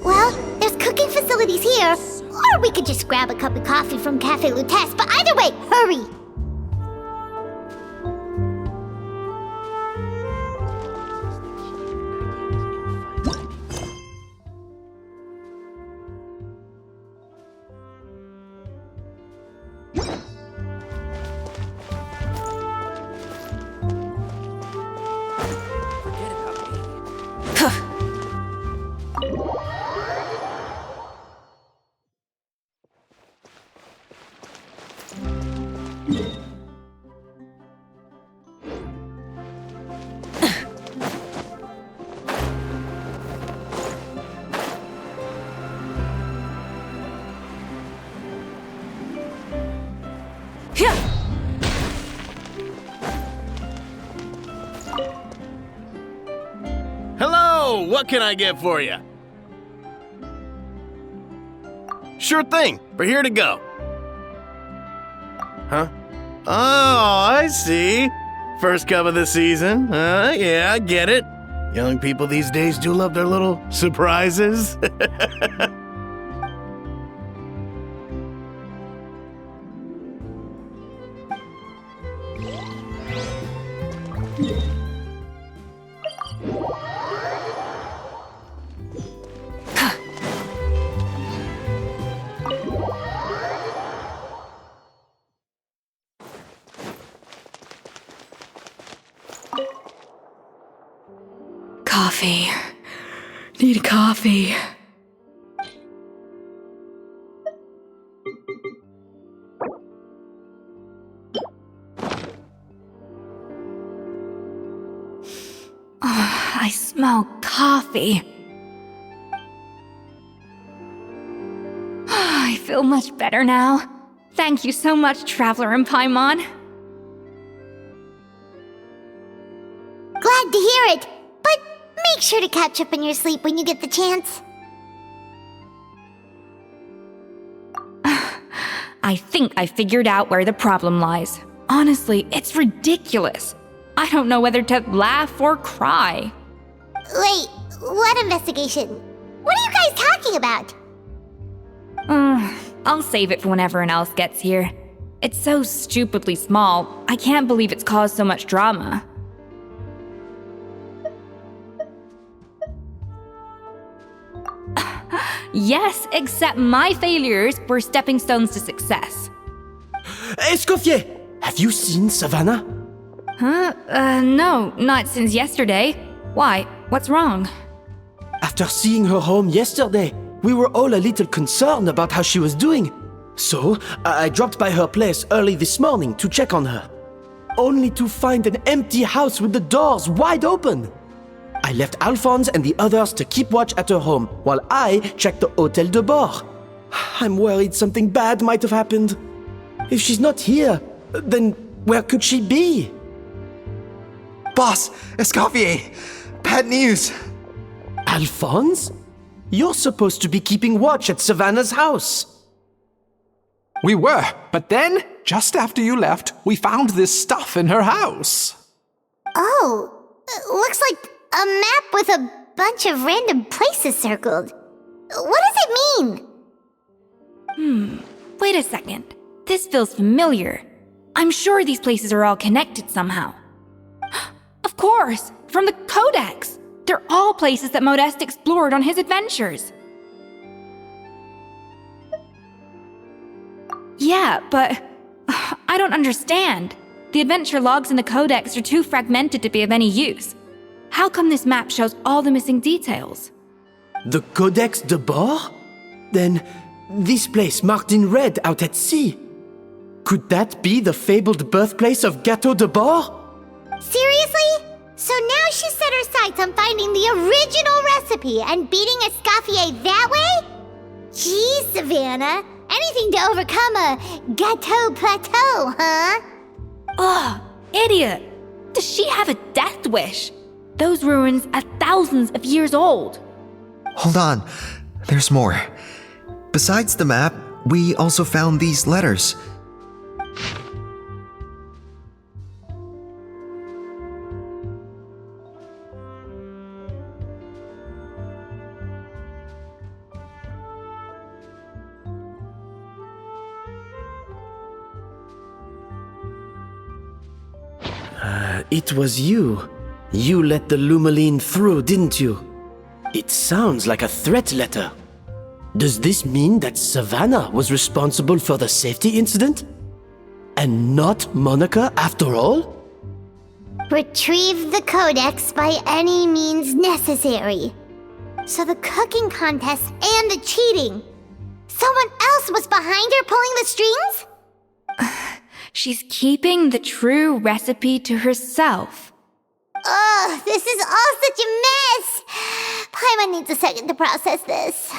Well, there's cooking facilities here, or we could just grab a cup of coffee from Cafe Lutece, but either way, hurry! Hello! What can I get for you? Sure thing. We're here to go. Huh? Oh, I see. First cup of the season. Yeah, I get it. Young people these days do love their little surprises. Coffee. Need coffee. I smell coffee. I feel much better now. Thank you so much, Traveler and Paimon. Glad to hear it, but make sure to catch up on your sleep when you get the chance. I think I figured out where the problem lies. Honestly, it's ridiculous. I don't know whether to laugh or cry. Wait, what investigation? What are you guys talking about? I'll save it for when everyone else gets here. It's so stupidly small, I can't believe it's caused so much drama. Yes, except my failures were stepping stones to success. Escoffier! Have you seen Savannah? Huh? No, not since yesterday. Why? What's wrong? After seeing her home yesterday, we were all a little concerned about how she was doing. So, I dropped by her place early this morning to check on her. Only to find an empty house with the doors wide open. I left Alphonse and the others to keep watch at her home, while I checked the Hôtel de Bord. I'm worried something bad might have happened. If she's not here, then where could she be? Boss, Escoffier, bad news. Alphonse? You're supposed to be keeping watch at Savannah's house. We were, but then, just after you left, we found this stuff in her house. Oh, looks like a map with a bunch of random places circled. What does it mean? Wait a second. This feels familiar. I'm sure these places are all connected somehow. Of course! From the Codex! They're all places that Modeste explored on his adventures. Yeah, but I don't understand. The adventure logs in the Codex are too fragmented to be of any use. How come this map shows all the missing details? The Codex de Bord? Then, this place marked in red out at sea. Could that be the fabled birthplace of Gâteau de Bord? Seriously? So now she set her sights on finding the original recipe and beating Escoffier that way? Geez, Savannah. Anything to overcome a Gâteau plateau, huh? Ugh, idiot! Does she have a death wish? Those ruins are thousands of years old. Hold on, there's more. Besides the map, we also found these letters. It was you. You let the Lumaline through, didn't you? It sounds like a threat letter. Does this mean that Savannah was responsible for the safety incident? And not Monica after all? Retrieve the codex by any means necessary. So the cooking contest and the cheating. Someone else was behind her pulling the strings? She's keeping the true recipe to herself. Ugh, this is all such a mess. Paimon needs a second to process this.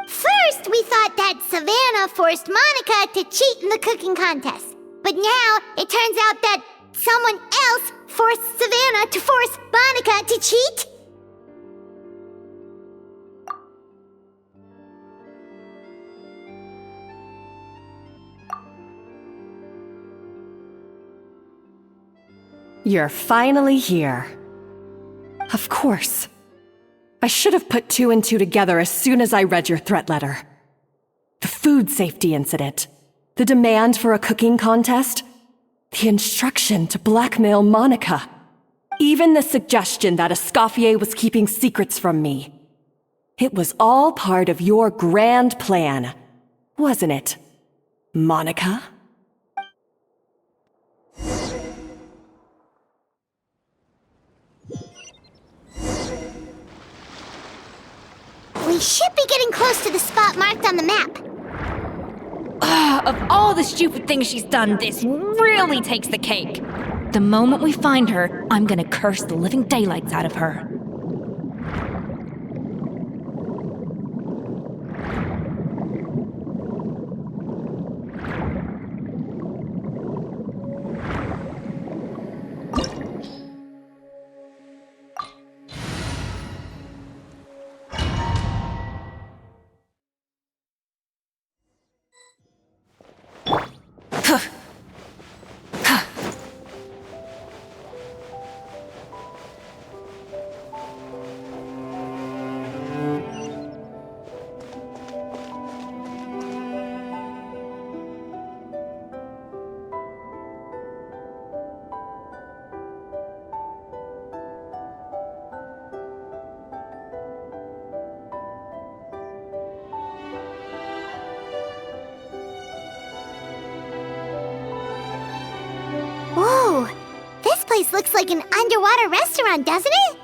First, we thought that Savannah forced Monica to cheat in the cooking contest. But now, it turns out that someone else forced Savannah to force Monica to cheat? You're finally here. Of course. I should have put 2 and 2 together as soon as I read your threat letter. The food safety incident, the demand for a cooking contest, the instruction to blackmail Monica, even the suggestion that Escoffier was keeping secrets from me. It was all part of your grand plan, wasn't it, Monica? We should be getting close to the spot marked on the map. Of all the stupid things she's done, this really takes the cake. The moment we find her, I'm gonna curse the living daylights out of her. Whoa, this place looks like an underwater restaurant, doesn't it?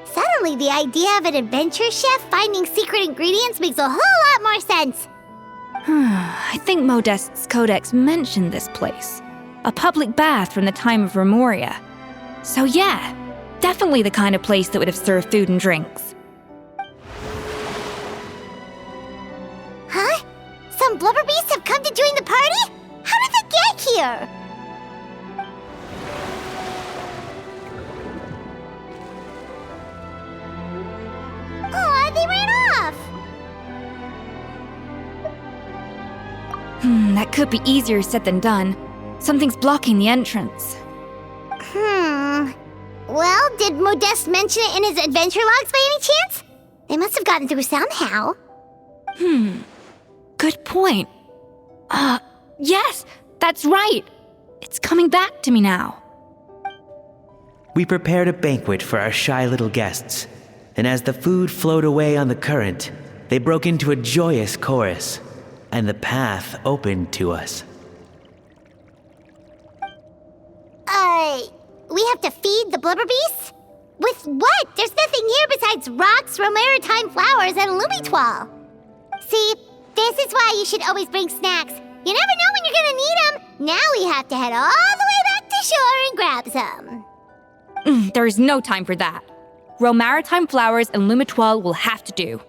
Suddenly, the idea of an adventure chef finding secret ingredients makes a whole lot more sense. I think Modest's codex mentioned this place. A public bath from the time of Remoria. So yeah, definitely the kind of place that would have served food and drinks. Huh? Some blubber beasts have come to join the party? How did they get here? Oh, they ran off! That could be easier said than done. Something's blocking the entrance. Well, did Modeste mention it in his adventure logs by any chance? They must have gotten through somehow. Good point. Yes, that's right. It's coming back to me now. We prepared a banquet for our shy little guests, and as the food flowed away on the current, they broke into a joyous chorus, and the path opened to us. We have to feed the blubber beasts? With what? There's nothing here besides rocks, romaritime flowers, and lumitoile. See, this is why you should always bring snacks. You never know when you're gonna need them. Now we have to head all the way back to shore and grab some. There is no time for that. Romaritime flowers and lumitoile will have to do.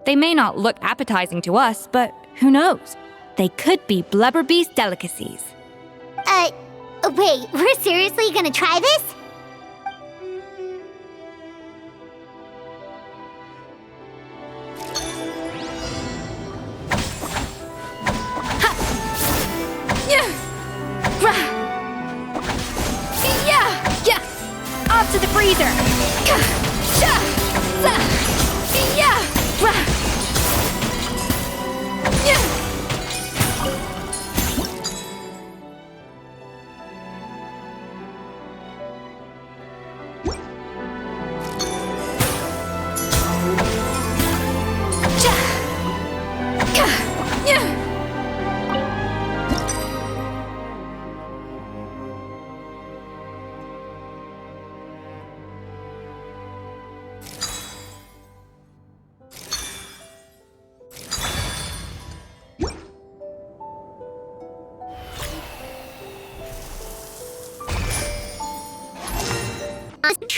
They may not look appetizing to us, but who knows? They could be blubber beast delicacies. Wait, we're seriously gonna try this? Off to the freezer!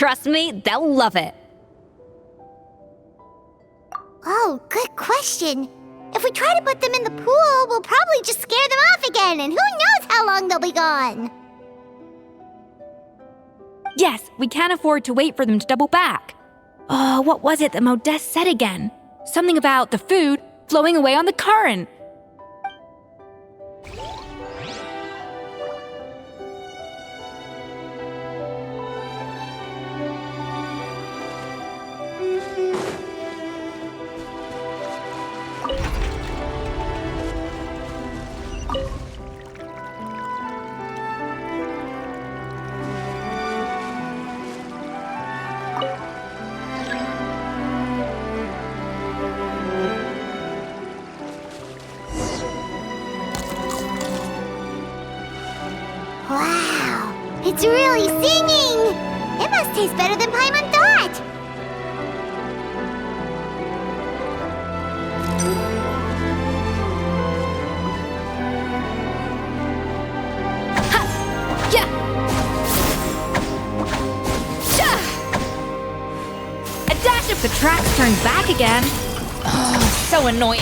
Trust me, they'll love it. Oh, good question. If we try to put them in the pool, we'll probably just scare them off again, and who knows how long they'll be gone. Yes, we can't afford to wait for them to double back. Oh, what was it that Modeste said again? Something about the food flowing away on the current. Wow, it's really singing! It must taste better than Paimon thought! A dash if the tracks turn back again. Oh, so annoying.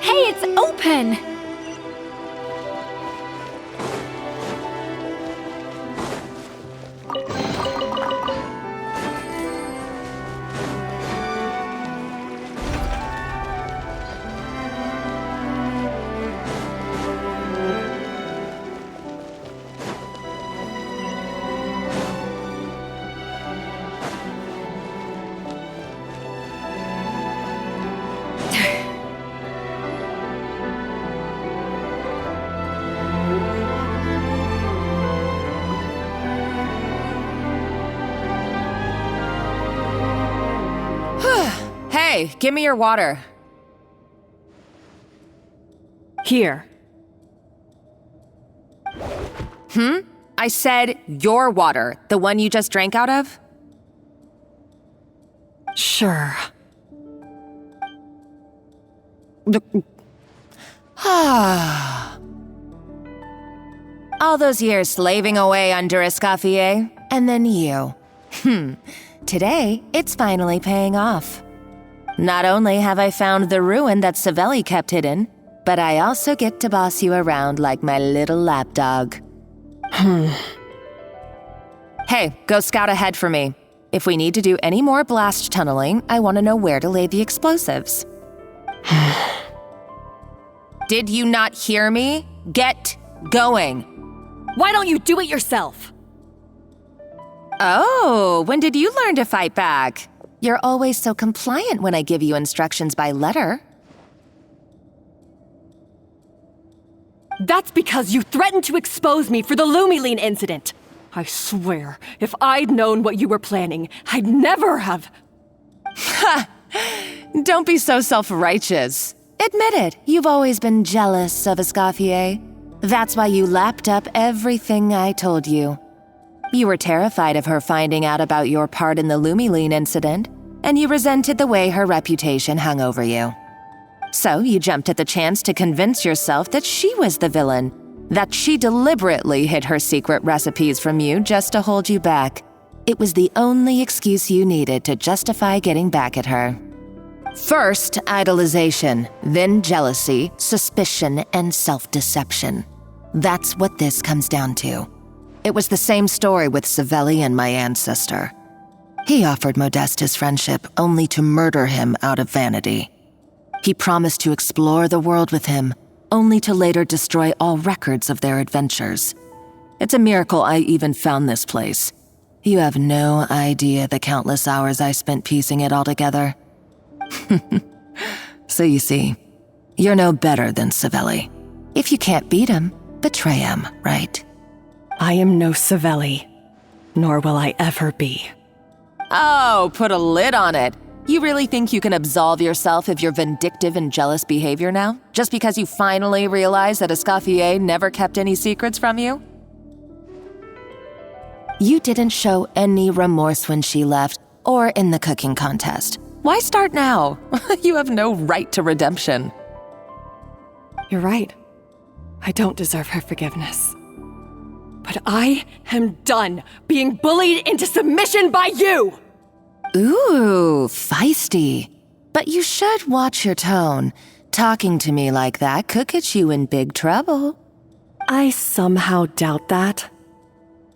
Hey, it's open! Hey, give me your water. Here. I said your water, the one you just drank out of? Sure. All those years slaving away under Escoffier, and then you. Today, it's finally paying off. Not only have I found the ruin that Savelli kept hidden, but I also get to boss you around like my little lapdog. Hey, go scout ahead for me. If we need to do any more blast tunneling, I want to know where to lay the explosives. Did you not hear me? Get going. Why don't you do it yourself? Oh, when did you learn to fight back? You're always so compliant when I give you instructions by letter. That's because you threatened to expose me for the Lumiline incident. I swear, if I'd known what you were planning, I'd never have... Ha! Don't be so self-righteous. Admit it, you've always been jealous of Escoffier. That's why you lapped up everything I told you. You were terrified of her finding out about your part in the Lumiline incident, and you resented the way her reputation hung over you. So you jumped at the chance to convince yourself that she was the villain, that she deliberately hid her secret recipes from you just to hold you back. It was the only excuse you needed to justify getting back at her. First, idolization, then jealousy, suspicion, and self-deception. That's what this comes down to. It was the same story with Savelli and my ancestor. He offered Modeste his friendship only to murder him out of vanity. He promised to explore the world with him, only to later destroy all records of their adventures. It's a miracle I even found this place. You have no idea the countless hours I spent piecing it all together. So you see, you're no better than Savelli. If you can't beat him, betray him, right? I am no Savelli, nor will I ever be. Oh, put a lid on it. You really think you can absolve yourself of your vindictive and jealous behavior now? Just because you finally realize that Escoffier never kept any secrets from you? You didn't show any remorse when she left, or in the cooking contest. Why start now? You have no right to redemption. You're right. I don't deserve her forgiveness. But I am done being bullied into submission by you! Ooh, feisty. But you should watch your tone. Talking to me like that could get you in big trouble. I somehow doubt that.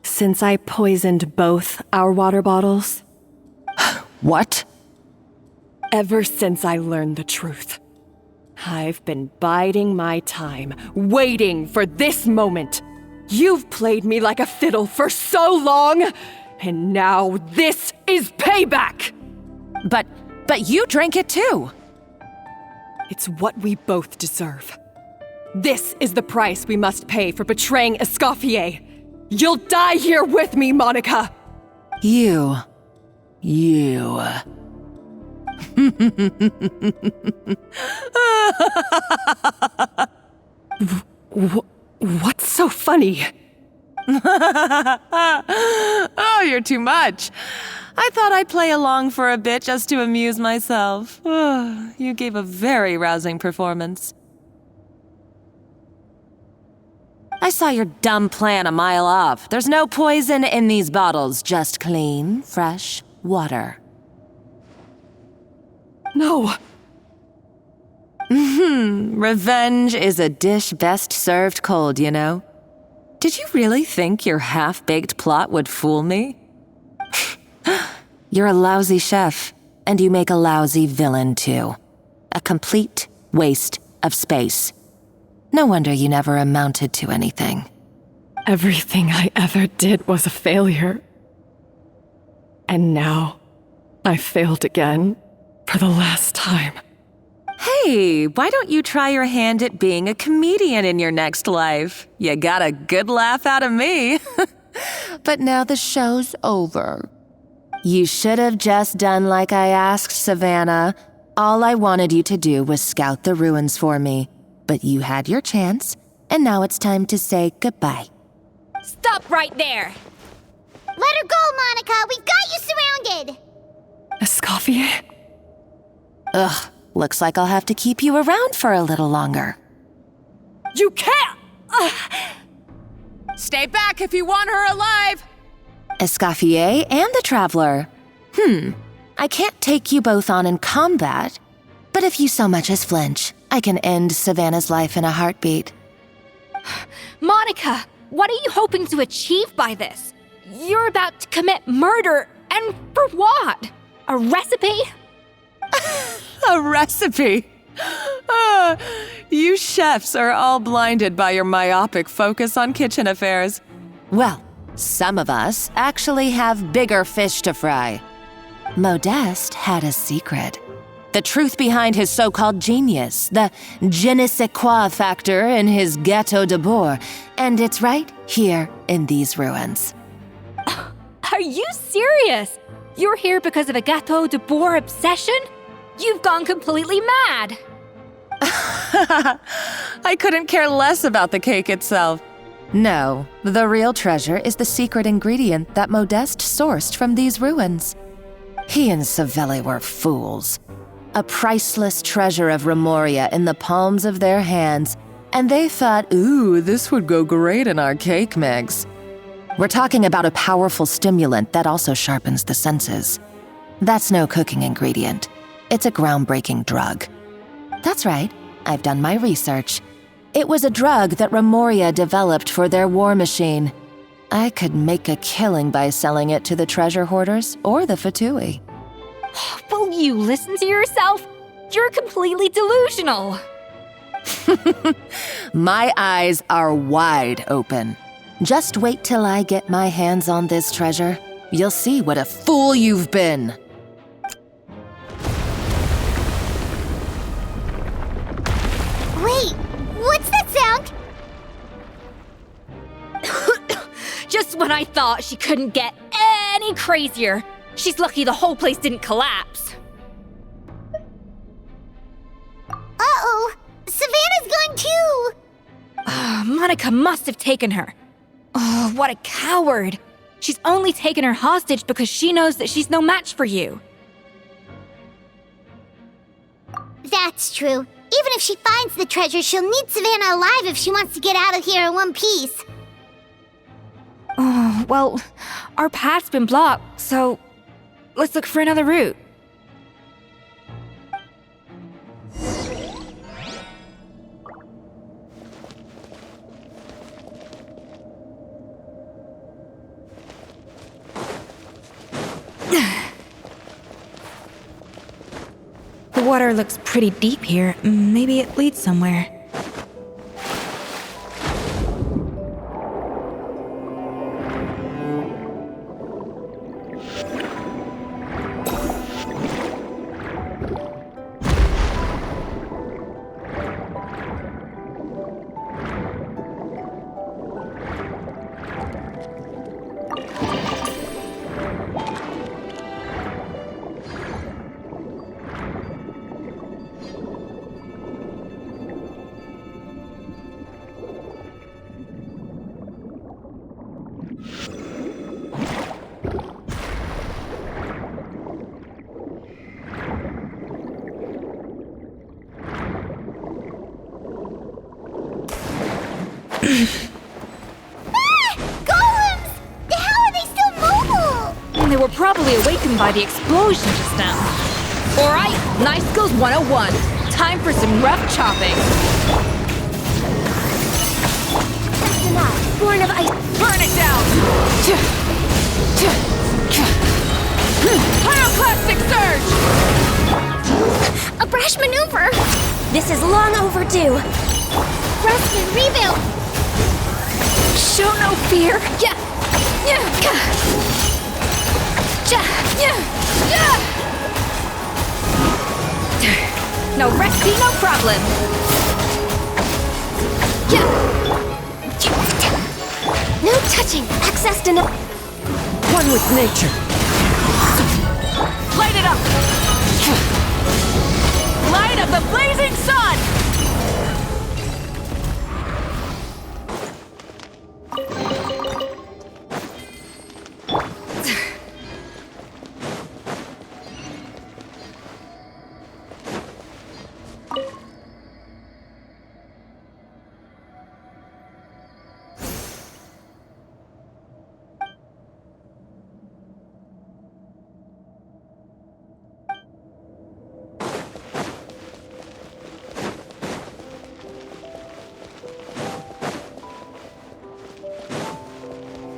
Since I poisoned both our water bottles. What? Ever since I learned the truth, I've been biding my time, waiting for this moment. You've played me like a fiddle for so long, and now this is payback! But you drank it too! It's what we both deserve. This is the price we must pay for betraying Escoffier. You'll die here with me, Monica! You. What's so funny? Oh, you're too much. I thought I'd play along for a bit just to amuse myself. You gave a very rousing performance. I saw your dumb plan a mile off. There's no poison in these bottles, just clean, fresh water. No. Revenge is a dish best served cold, you know? Did you really think your half-baked plot would fool me? You're a lousy chef, and you make a lousy villain, too. A complete waste of space. No wonder you never amounted to anything. Everything I ever did was a failure. And now, I failed again, for the last time. Hey, why don't you try your hand at being a comedian in your next life? You got a good laugh out of me. But now the show's over. You should have just done like I asked, Savannah. All I wanted you to do was scout the ruins for me. But you had your chance, and now it's time to say goodbye. Stop right there! Let her go, Monica! We've got you surrounded! Escoffier? Ugh, looks like I'll have to keep you around for a little longer. You can't! Stay back if you want her alive! Escoffier and the Traveler. I can't take you both on in combat, but if you so much as flinch, I can end Savannah's life in a heartbeat. Monica, what are you hoping to achieve by this? You're about to commit murder, and for what? A recipe? A recipe? You chefs are all blinded by your myopic focus on kitchen affairs. Well, some of us actually have bigger fish to fry. Modeste had a secret. The truth behind his so-called genius, the je ne sais quoi factor in his Gâteau de Bourg, and it's right here in these ruins. Are you serious? You're here because of a Gâteau de Bourg obsession? You've gone completely mad! I couldn't care less about the cake itself. No, the real treasure is the secret ingredient that Modeste sourced from these ruins. He and Savelli were fools. A priceless treasure of Remoria in the palms of their hands, and they thought, ooh, this would go great in our cake mix. We're talking about a powerful stimulant that also sharpens the senses. That's no cooking ingredient. It's a groundbreaking drug. That's right, I've done my research. It was a drug that Remoria developed for their war machine. I could make a killing by selling it to the treasure hoarders or the Fatui. Will you listen to yourself? You're completely delusional. My eyes are wide open. Just wait till I get my hands on this treasure. You'll see what a fool you've been. Wait, what's that sound? Just when I thought she couldn't get any crazier. She's lucky the whole place didn't collapse. Uh-oh, Savannah's gone too! Monica must have taken her. Oh, what a coward. She's only taken her hostage because she knows that she's no match for you. That's true. Even if she finds the treasure, she'll need Savannah alive if she wants to get out of here in one piece. Oh, well, our path's been blocked, so let's look for another route. The water looks pretty deep here. Maybe it leads somewhere. Golems! How are they still mobile? They were probably awakened by the explosion just now. Alright, Knife Skills 101. Time for some rough chopping. Just enough. Born of ice. Burn it down! Pyroclastic Surge! A brash maneuver! This is long overdue. Rest and rebuild! Show no fear! Yeah! Yeah! Yeah! No resting, no problem! Yeah! No touching! Accessed enough! One with nature. Light it up! Light of the blazing sun!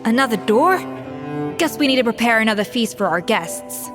Another door? Guess we need to prepare another feast for our guests.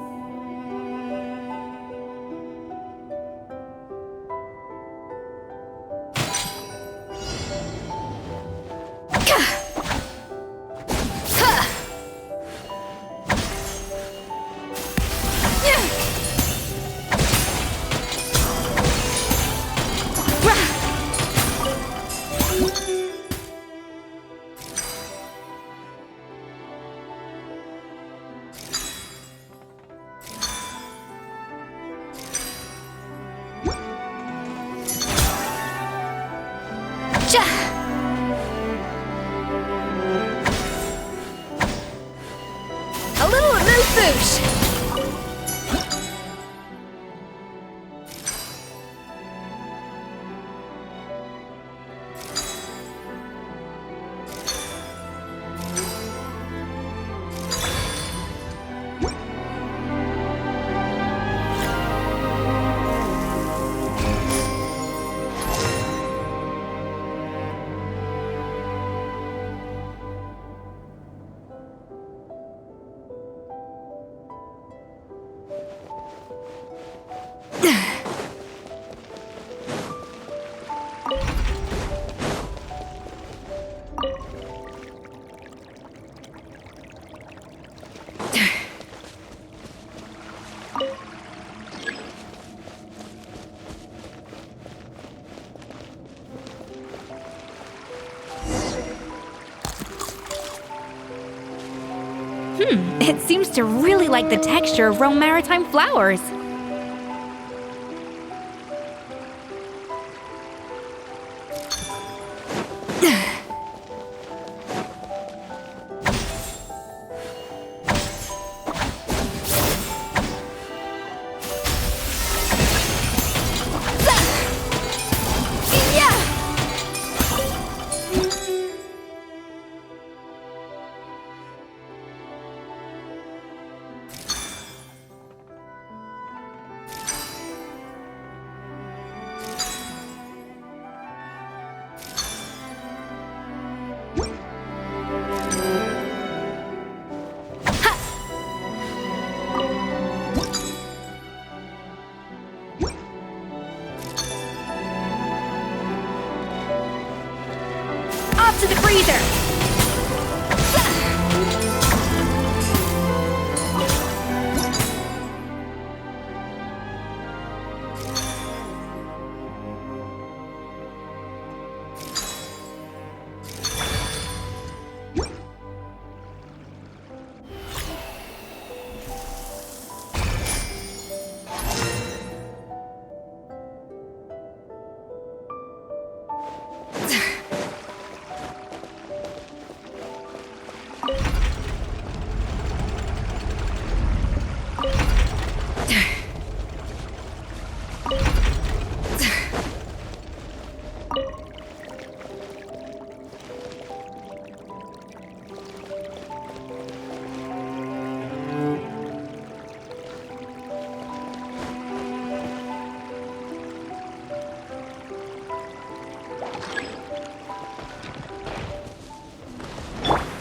A little amuse-bouche! It seems to really like the texture of Rome maritime flowers. Off to the freezer!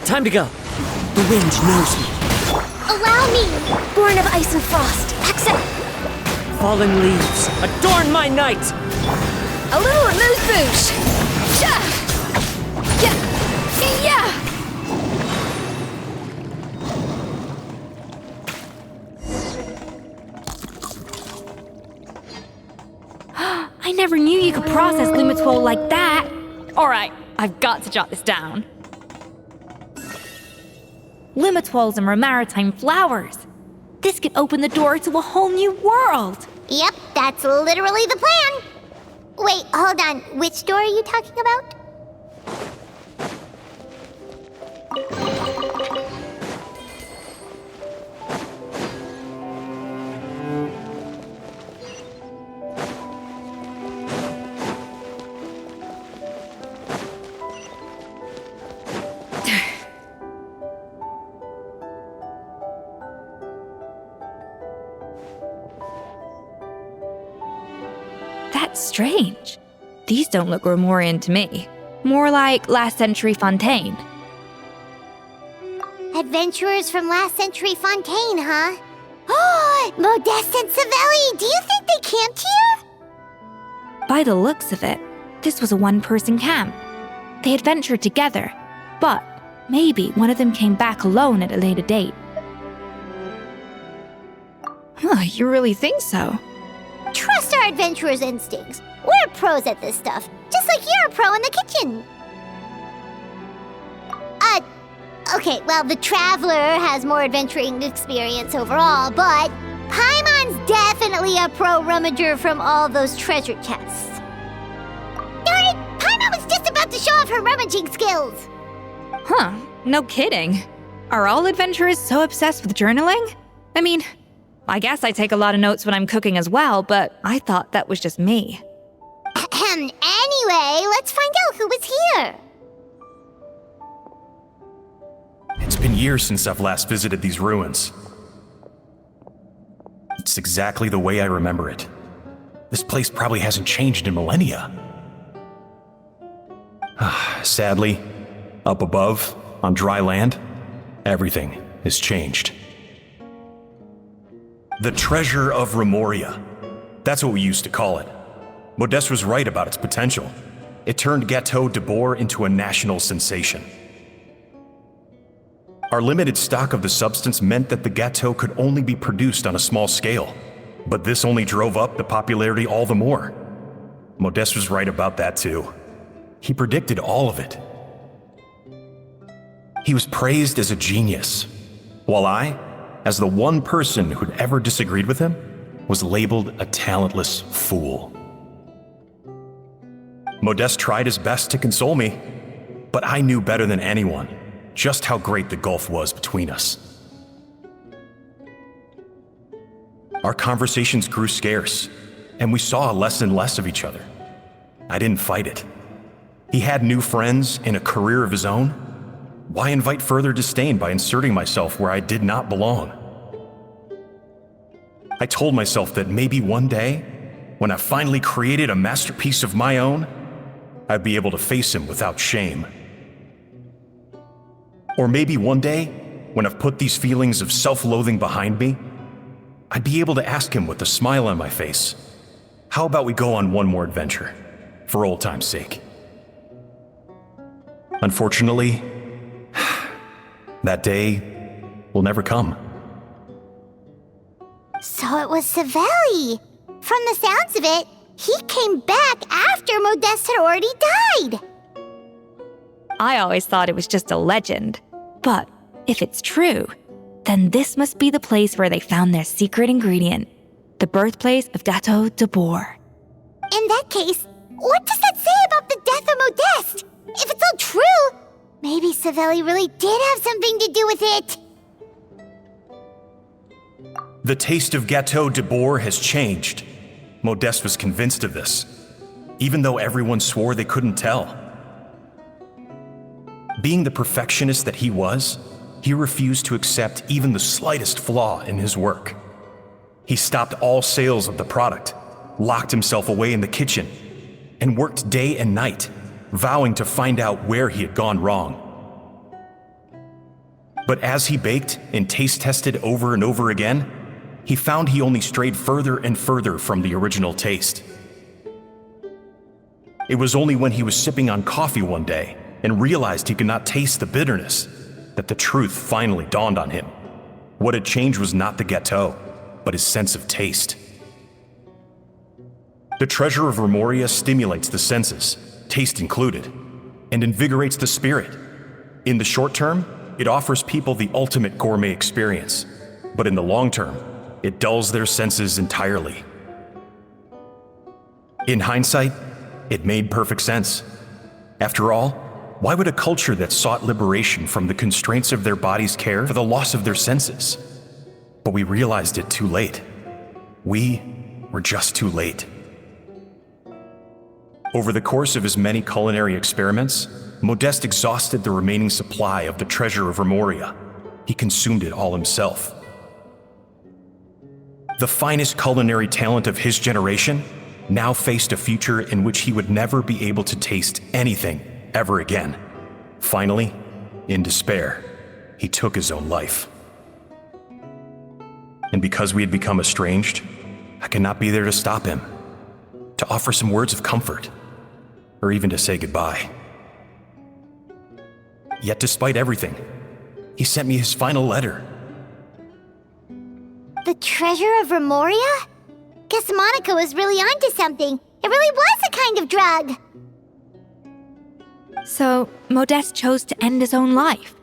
Time to go. The wind knows me. Allow me! Born of ice and frost. Accept. Fallen leaves, adorn my night! A little amuse-bouche! Yeah! Yeah! I never knew you could process Lumitwol like that. Alright, I've got to jot this down. Lumitwols and maritime flowers. This could open the door to a whole new world. Yep, that's literally the plan. Wait, hold on. Which door are you talking about? That's strange. These don't look Romorian to me. More like last century Fontaine. Adventurers from last century Fontaine, huh? Oh, Modeste and Savelli, do you think they camped here? By the looks of it, this was a one-person camp. They adventured together, but maybe one of them came back alone at a later date. Huh, you really think so? Trust our adventurers' instincts. We're pros at this stuff, just like you're a pro in the kitchen. Okay, well, the Traveler has more adventuring experience overall, but Paimon's definitely a pro rummager from all those treasure chests. Darn it! Paimon was just about to show off her rummaging skills! Huh, no kidding. Are all adventurers so obsessed with journaling? I mean, I guess I take a lot of notes when I'm cooking as well, but I thought that was just me. Anyway, let's find out who was here. It's been years since I've last visited these ruins. It's exactly the way I remember it. This place probably hasn't changed in millennia. Sadly, up above, on dry land, everything has changed. The treasure of Remoria. That's what we used to call it. Modeste was right about its potential. It turned Gâteau de Bourg into a national sensation. Our limited stock of the substance meant that the gâteau could only be produced on a small scale, but this only drove up the popularity all the more. Modeste was right about that too. He predicted all of it. He was praised as a genius, while I, as the one person who'd ever disagreed with him, was labeled a talentless fool. Modeste tried his best to console me, but I knew better than anyone just how great the gulf was between us. Our conversations grew scarce, and we saw less and less of each other. I didn't fight it. He had new friends and a career of his own. Why invite further disdain by inserting myself where I did not belong? I told myself that maybe one day, when I finally created a masterpiece of my own, I'd be able to face him without shame. Or maybe one day, when I've put these feelings of self-loathing behind me, I'd be able to ask him with a smile on my face, how about we go on one more adventure, for old time's sake? Unfortunately, that day will never come. So it was Savelli. From the sounds of it, he came back after Modeste had already died. I always thought it was just a legend. But if it's true, then this must be the place where they found their secret ingredient, the birthplace of Gateau de Bourg. In that case, what does that say about the death of Modeste? If it's all true, maybe Savelli really did have something to do with it. The taste of Gateau de Bourg has changed. Modeste was convinced of this, even though everyone swore they couldn't tell. Being the perfectionist that he was, he refused to accept even the slightest flaw in his work. He stopped all sales of the product, locked himself away in the kitchen, and worked day and night, vowing to find out where he had gone wrong. But as he baked and taste tested over and over again, he found he only strayed further and further from the original taste. It was only when he was sipping on coffee one day and realized he could not taste the bitterness that the truth finally dawned on him. What had changed was not the gâteau, but his sense of taste. The treasure of Remoria stimulates the senses, taste included, and invigorates the spirit. In the short term, it offers people the ultimate gourmet experience, but in the long term, it dulls their senses entirely. In hindsight, it made perfect sense. After all, why would a culture that sought liberation from the constraints of their bodies care for the loss of their senses? But we realized it too late. We were just too late. Over the course of his many culinary experiments, Modeste exhausted the remaining supply of the treasure of Remoria. He consumed it all himself. The finest culinary talent of his generation now faced a future in which he would never be able to taste anything ever again. Finally, in despair, he took his own life. And because we had become estranged, I could not be there to stop him, to offer some words of comfort, or even to say goodbye. Yet despite everything, he sent me his final letter. The treasure of Remoria? Guess Monica was really onto something. It really was a kind of drug. So, Modeste chose to end his own life.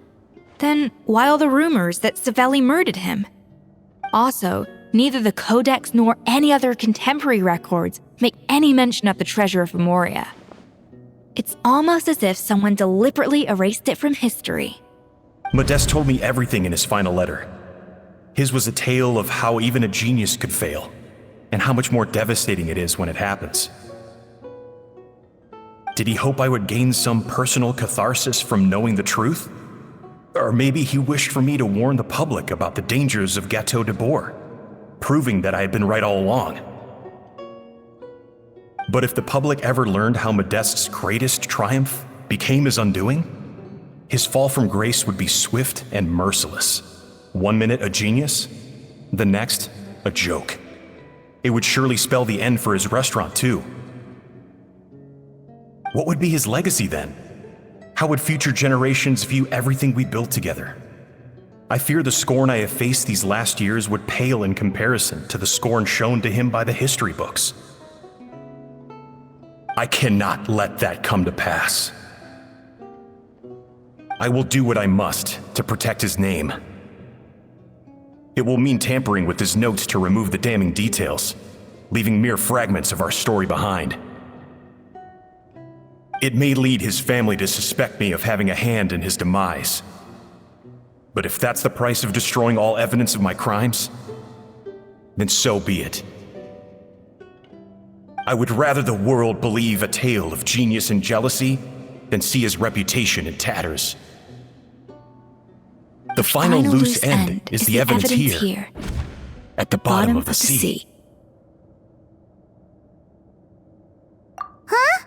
Then, why all the rumors that Savelli murdered him? Also, neither the Codex nor any other contemporary records make any mention of the treasure of Remoria. It's almost as if someone deliberately erased it from history. Modeste told me everything in his final letter. His was a tale of how even a genius could fail, and how much more devastating it is when it happens. Did he hope I would gain some personal catharsis from knowing the truth? Or maybe he wished for me to warn the public about the dangers of Gateau de Bourg, proving that I had been right all along. But if the public ever learned how Modeste's greatest triumph became his undoing, his fall from grace would be swift and merciless. 1 minute a genius, the next a joke. It would surely spell the end for his restaurant too. What would be his legacy then? How would future generations view everything we built together? I fear the scorn I have faced these last years would pale in comparison to the scorn shown to him by the history books. I cannot let that come to pass. I will do what I must to protect his name. It will mean tampering with his notes to remove the damning details, leaving mere fragments of our story behind. It may lead his family to suspect me of having a hand in his demise. But if that's the price of destroying all evidence of my crimes, then so be it. I would rather the world believe a tale of genius and jealousy than see his reputation in tatters. The final loose end is the evidence here, at the bottom of the sea. Huh?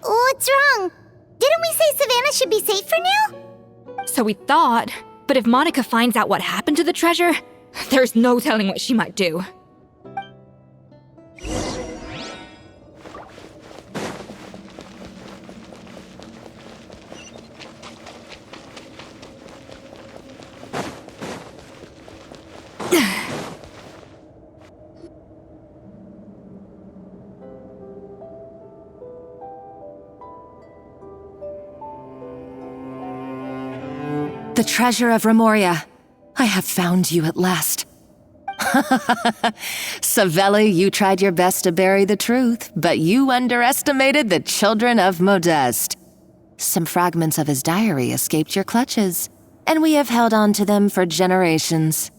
What's wrong? Didn't we say Savannah should be safe for now? So we thought, but if Monica finds out what happened to the treasure, there's no telling what she might do. The treasure of Remoria. I have found you at last. Savelli, you tried your best to bury the truth, but you underestimated the children of Modeste. Some fragments of his diary escaped your clutches, and we have held on to them for generations.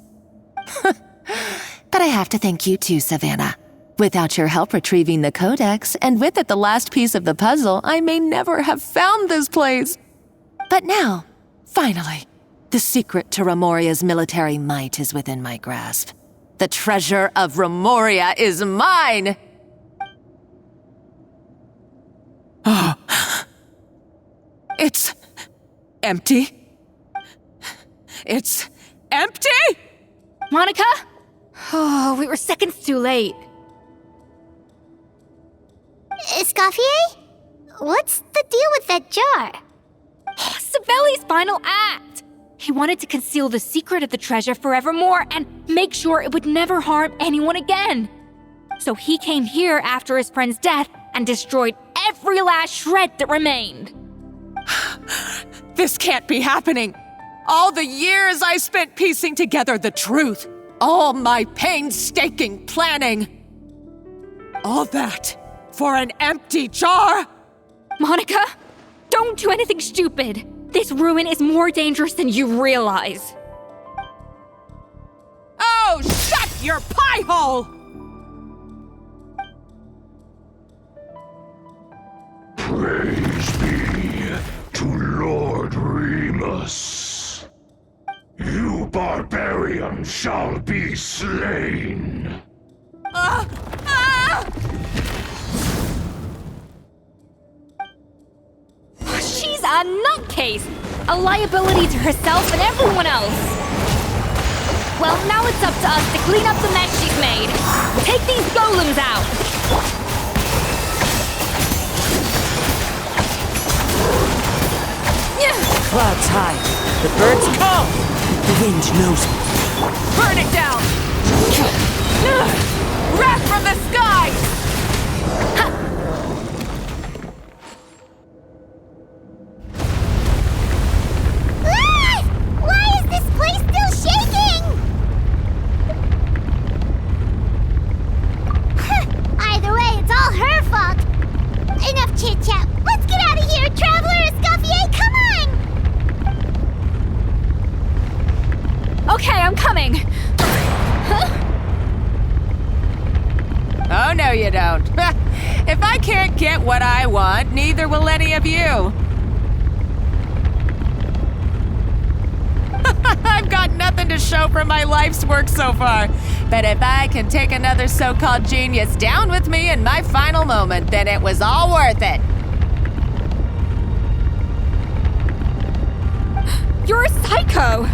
But I have to thank you too, Savannah. Without your help retrieving the codex, and with it the last piece of the puzzle, I may never have found this place. But now, finally, the secret to Remoria's military might is within my grasp. The treasure of Remoria is mine! Oh. It's empty. It's empty? Monica? Oh, we were seconds too late. Escoffier? What's the deal with that jar? Savelli's final act! He wanted to conceal the secret of the treasure forevermore and make sure it would never harm anyone again. So he came here after his friend's death and destroyed every last shred that remained. This can't be happening. All the years I spent piecing together the truth. All my painstaking planning. All that for an empty jar? Monica, don't do anything stupid. This ruin is more dangerous than you realize. Oh, shut your pie hole! Praise be to Lord Remus. You barbarian shall be slain. She's a nutcase! A liability to herself and everyone else! Well, now it's up to us to clean up the mess she's made. Take these golems out! Clouds high, the birds come. The wind knows it. Burn it down! Wrath from the skies! Why is this place still shaking? Either way, it's all her fault. Enough chit-chat. Let's get out of here, Traveler Escoffier, come on! Okay, I'm coming. Oh, no you don't. If I can't get what I want, neither will any of you. I've got nothing to show for my life's work so far. But if I can take another so-called genius down with me in my final moment, then it was all worth it. You're a psycho!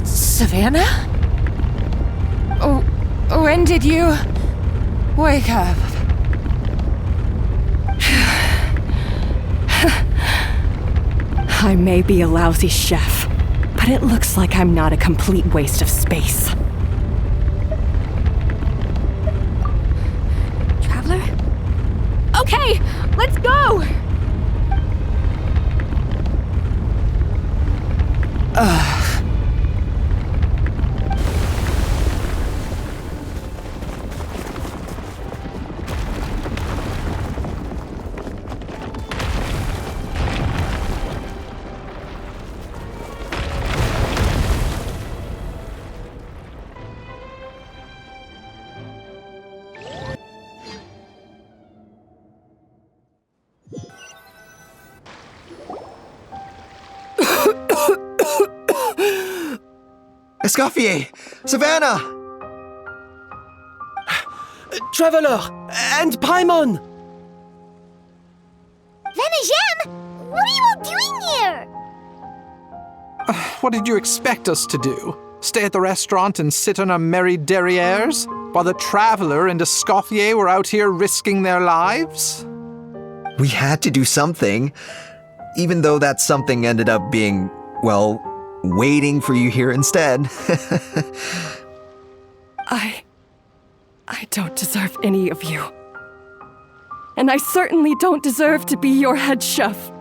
Savannah? Oh, when did you wake up? I may be a lousy chef, but it looks like I'm not a complete waste of space. Traveler? Escoffier! Savannah! Traveler! And Paimon! Venegem, what are you all doing here? What did you expect us to do? Stay at the restaurant and sit on our merry derrieres? While the Traveler and Escoffier were out here risking their lives? We had to do something. Even though that something ended up being, well, waiting for you here instead. I don't deserve any of you. And I certainly don't deserve to be your head chef.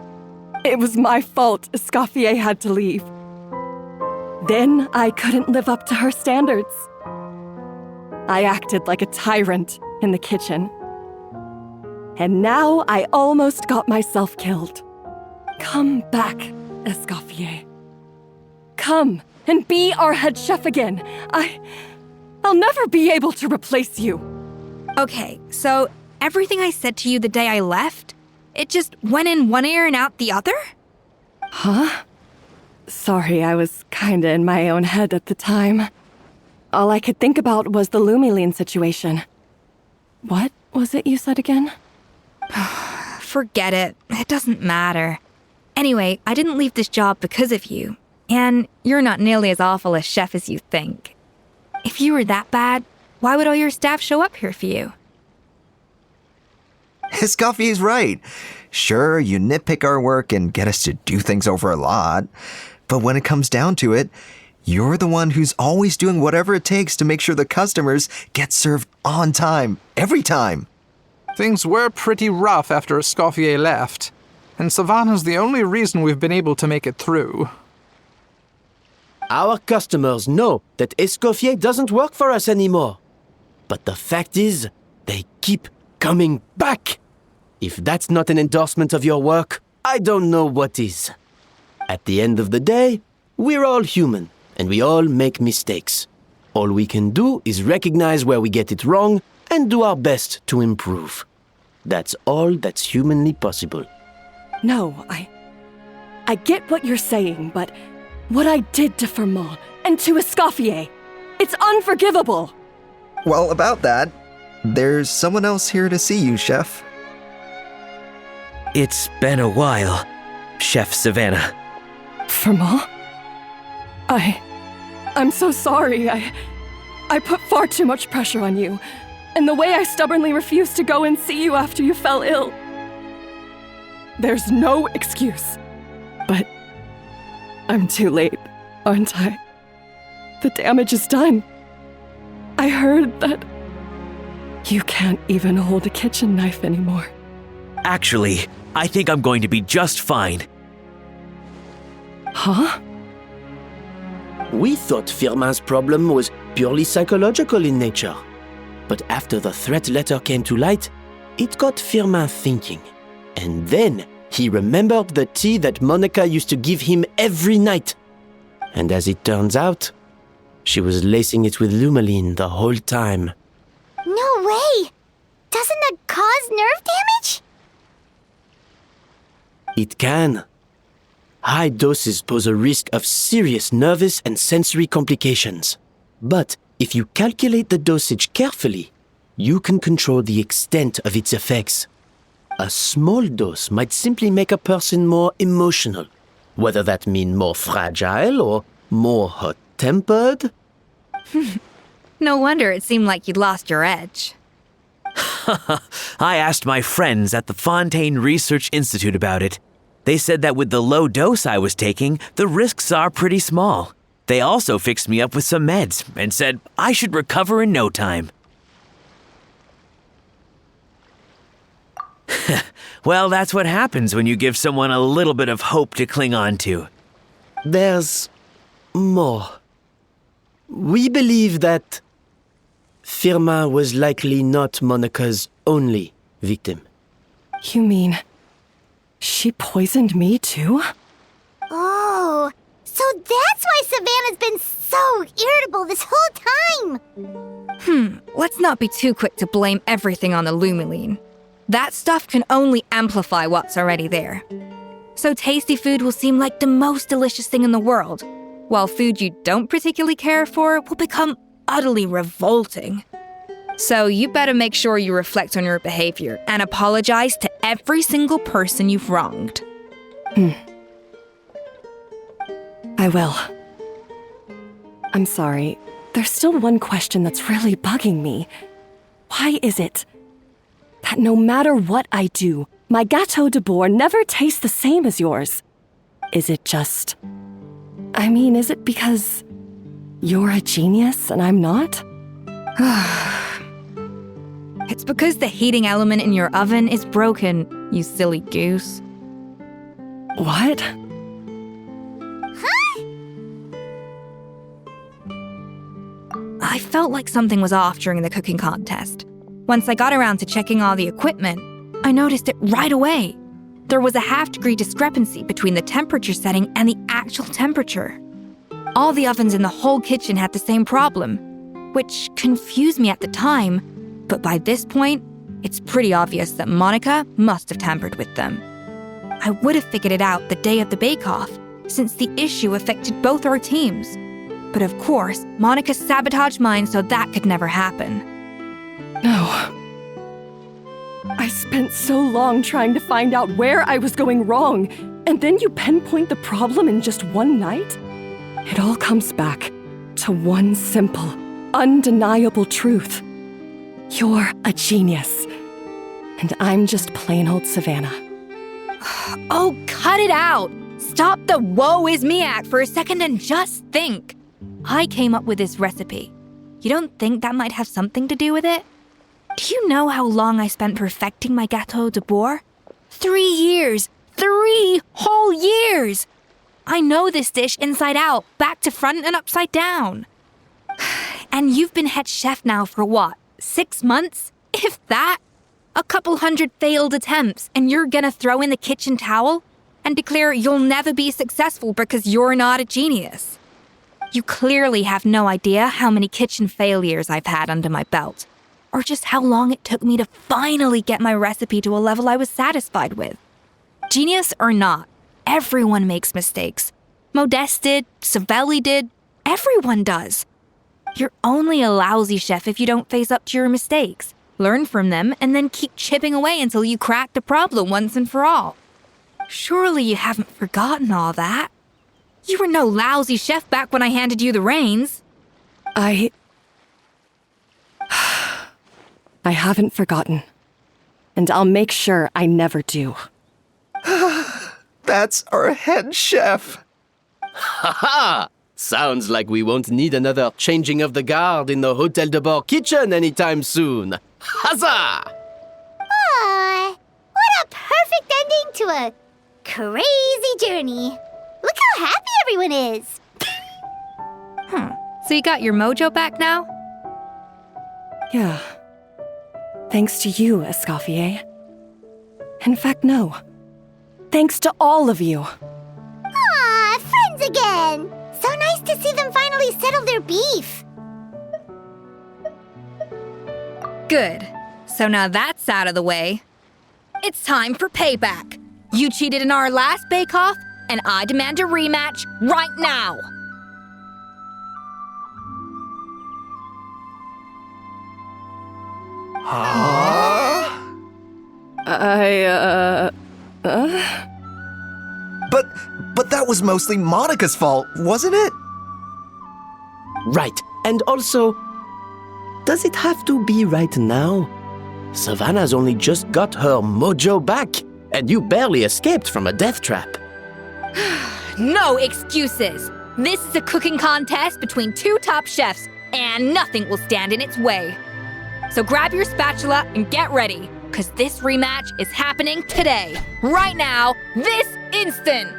It was my fault Escoffier had to leave. Then I couldn't live up to her standards. I acted like a tyrant in the kitchen. And now I almost got myself killed. Come back, Escoffier. Come and be our head chef again. I'll never be able to replace you. Okay, so everything I said to you the day I left, it just went in one ear and out the other? Huh? Sorry, I was kinda in my own head at the time. All I could think about was the Lumiline situation. What was it you said again? Forget it. It doesn't matter. Anyway, I didn't leave this job because of you. And you're not nearly as awful a chef as you think. If you were that bad, why would all your staff show up here for you? Escoffier's right. Sure, you nitpick our work and get us to do things over a lot. But when it comes down to it, you're the one who's always doing whatever it takes to make sure the customers get served on time, every time. Things were pretty rough after Escoffier left, and Savannah's the only reason we've been able to make it through. Our customers know that Escoffier doesn't work for us anymore. But the fact is, they keep coming back. If that's not an endorsement of your work, I don't know what is. At the end of the day, we're all human, and we all make mistakes. All we can do is recognize where we get it wrong and do our best to improve. That's all that's humanly possible. No, I get what you're saying, but what I did to Fermont and to Escoffier, it's unforgivable. Well, about that, there's someone else here to see you, Chef. It's been a while, Chef Savannah. Fermont? I'm so sorry. I put far too much pressure on you. And the way I stubbornly refused to go and see you after you fell ill. There's no excuse. But I'm too late, aren't I? The damage is done. I heard that you can't even hold a kitchen knife anymore. Actually, I think I'm going to be just fine. Huh? We thought Firmin's problem was purely psychological in nature. But after the threat letter came to light, it got Firmin thinking. And then he remembered the tea that Monica used to give him every night. And as it turns out, she was lacing it with Lumiline the whole time. No way! Doesn't that cause nerve damage? It can. High doses pose a risk of serious nervous and sensory complications. But if you calculate the dosage carefully, you can control the extent of its effects. A small dose might simply make a person more emotional, whether that means more fragile or more hot-tempered. No wonder it seemed like you'd lost your edge. I asked my friends at the Fontaine Research Institute about it. They said that with the low dose I was taking, the risks are pretty small. They also fixed me up with some meds and said I should recover in no time. Well, that's what happens when you give someone a little bit of hope to cling on to. There's more. We believe that Firmin was likely not Monica's only victim. You mean she poisoned me too? Oh, so that's why Savannah's been so irritable this whole time. Let's not be too quick to blame everything on the Lumiline. That stuff can only amplify what's already there. So tasty food will seem like the most delicious thing in the world. while food you don't particularly care for will become utterly revolting. So you better make sure you reflect on your behavior and apologize to every single person you've wronged. I will. I'm sorry. There's still one question that's really bugging me. Why is it that no matter what I do, my Gâteau de Bourg never tastes the same as yours? Is it just... is it because you're a genius and I'm not? It's because the heating element in your oven is broken, you silly goose. What? I felt like something was off during the cooking contest. Once I got around to checking all the equipment, I noticed it right away. There was a half-degree discrepancy between the temperature setting and the actual temperature. All the ovens in the whole kitchen had the same problem, which confused me at the time, but by this point, it's pretty obvious that Monica must have tampered with them. I would have figured it out the day of the bake-off, since the issue affected both our teams. But of course, Monica sabotaged mine so that could never happen. No. I spent so long trying to find out where I was going wrong, and then you pinpoint the problem in just one night? It all comes back to one simple, undeniable truth. You're a genius, and I'm just plain old Savannah. Oh, cut it out! Stop the woe is me act for a second and just think. I came up with this recipe. You don't think that might have something to do with it? Do you know how long I spent perfecting my Gâteau de Bourg? 3 years! 3 whole years! I know this dish inside out, back to front and upside down. And you've been head chef now for what, 6 months? If that? A couple hundred failed attempts, and you're gonna throw in the kitchen towel and declare you'll never be successful because you're not a genius. You clearly have no idea how many kitchen failures I've had under my belt, or just how long it took me to finally get my recipe to a level I was satisfied with. Genius or not, everyone makes mistakes. Modeste did, Savelli did, everyone does. You're only a lousy chef if you don't face up to your mistakes, learn from them, and then keep chipping away until you crack the problem once and for all. Surely you haven't forgotten all that. You were no lousy chef back when I handed you the reins. I haven't forgotten. And I'll make sure I never do. That's our head chef. Ha ha! Sounds like we won't need another changing of the guard in the Hôtel de Bord kitchen anytime soon. Huzzah! Aw, what a perfect ending to a crazy journey. Look how happy everyone is. So you got your mojo back now? Yeah. Thanks to you, Escoffier. In fact, no. Thanks to all of you. Aw, friends again. So nice to see them finally settle their beef. Good. So now that's out of the way. It's time for payback. You cheated in our last bake-off, and I demand a rematch right now. But that was mostly Monica's fault, wasn't it? Right. And also, does it have to be right now? Savannah's only just got her mojo back, and you barely escaped from a death trap. No excuses. This is a cooking contest between 2 top chefs, and nothing will stand in its way. So grab your spatula and get ready, because this rematch is happening today, right now, this instant.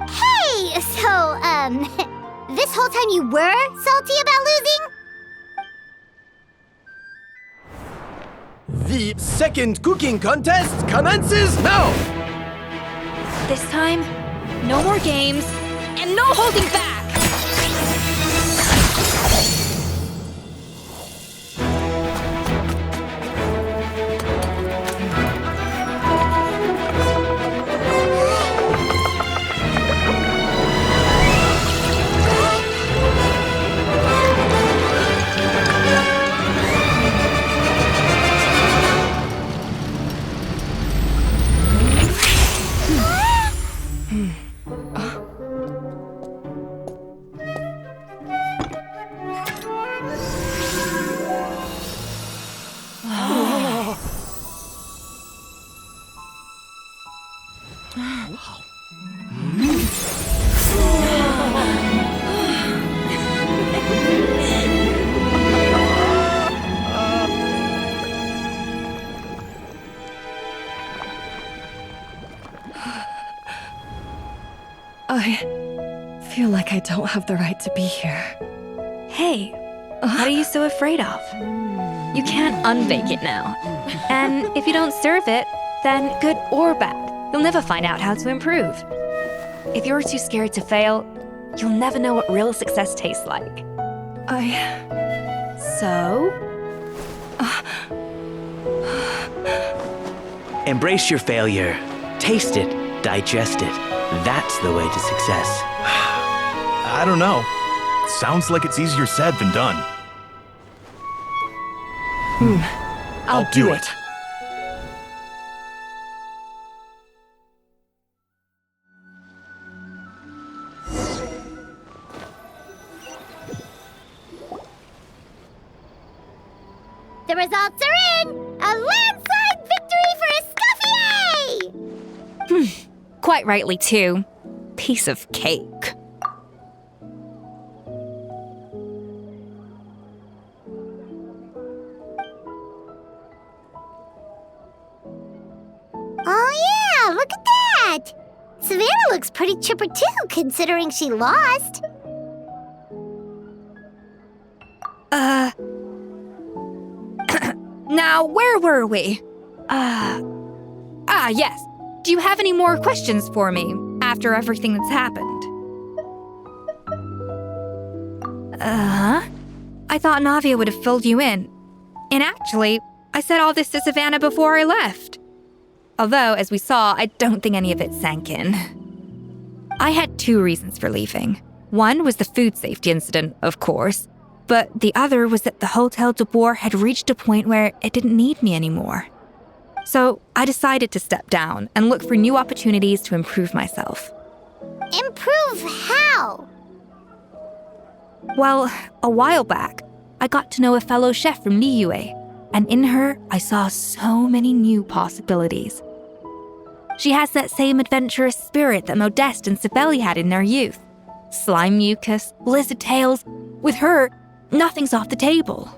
Hey, so, this whole time you were salty about losing? The second cooking contest commences now! This time, no more games, and no holding back! I feel like I don't have the right to be here. Hey, what are you so afraid of? You can't unbake it now. And if you don't serve it, then good or bad, you'll never find out how to improve. If you're too scared to fail, you'll never know what real success tastes like. So? Embrace your failure. Taste it. Digest it. That's the way to success. I don't know. Sounds like it's easier said than done. I'll do it. The results are in! A landslide victory for Escoffier! Quite rightly, too. Piece of cake. Oh yeah, look at that! Savannah looks pretty chipper too, considering she lost. Now, where were we? Yes. Do you have any more questions for me after everything that's happened? I thought Navia would have filled you in. And actually, I said all this to Savannah before I left. Although, as we saw, I don't think any of it sank in. I had 2 reasons for leaving. One was the food safety incident, of course. But the other was that the Hotel de Boer had reached a point where it didn't need me anymore. So I decided to step down and look for new opportunities to improve myself. Improve how? Well, a while back, I got to know a fellow chef from Liyue, and in her, I saw so many new possibilities. She has that same adventurous spirit that Modeste and Sibeli had in their youth. Slime mucus, lizard tails. With her, nothing's off the table.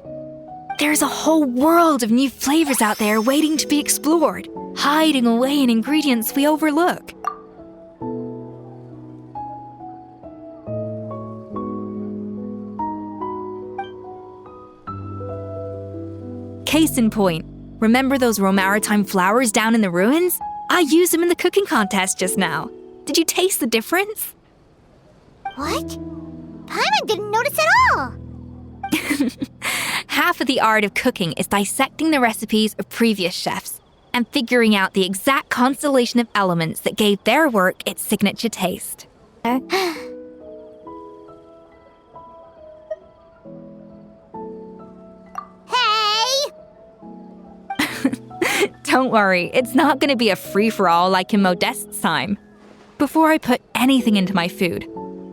There's a whole world of new flavors out there waiting to be explored, hiding away in ingredients we overlook. Case in point, remember those Romaritime flowers down in the ruins? I used them in the cooking contest just now. Did you taste the difference? What? Paimon didn't notice at all! Half of the art of cooking is dissecting the recipes of previous chefs and figuring out the exact constellation of elements that gave their work its signature taste. Don't worry, it's not going to be a free-for-all like in Modeste's time. Before I put anything into my food,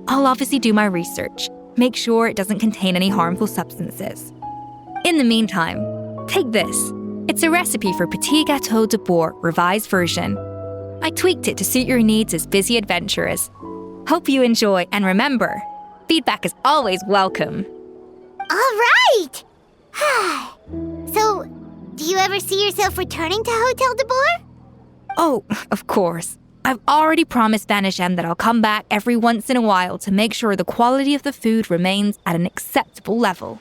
I'll obviously do my research, make sure it doesn't contain any harmful substances. In the meantime, take this. It's a recipe for Petit Gâteau de Boer revised version. I tweaked it to suit your needs as busy adventurers. Hope you enjoy, and remember, feedback is always welcome. All right! So, do you ever see yourself returning to Hotel de Boer? Oh, of course. I've already promised Vanishem that I'll come back every once in a while to make sure the quality of the food remains at an acceptable level.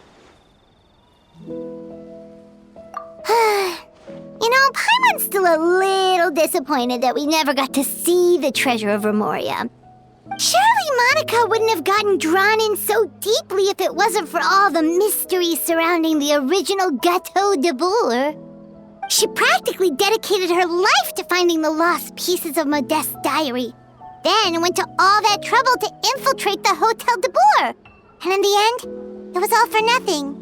You know, Paimon's still a little disappointed that we never got to see the treasure of Remoria. Surely Monica wouldn't have gotten drawn in so deeply if it wasn't for all the mystery surrounding the original Gâteau de Boer. She practically dedicated her life to finding the lost pieces of Modeste's diary, then went to all that trouble to infiltrate the Hotel de Boer. And in the end, it was all for nothing.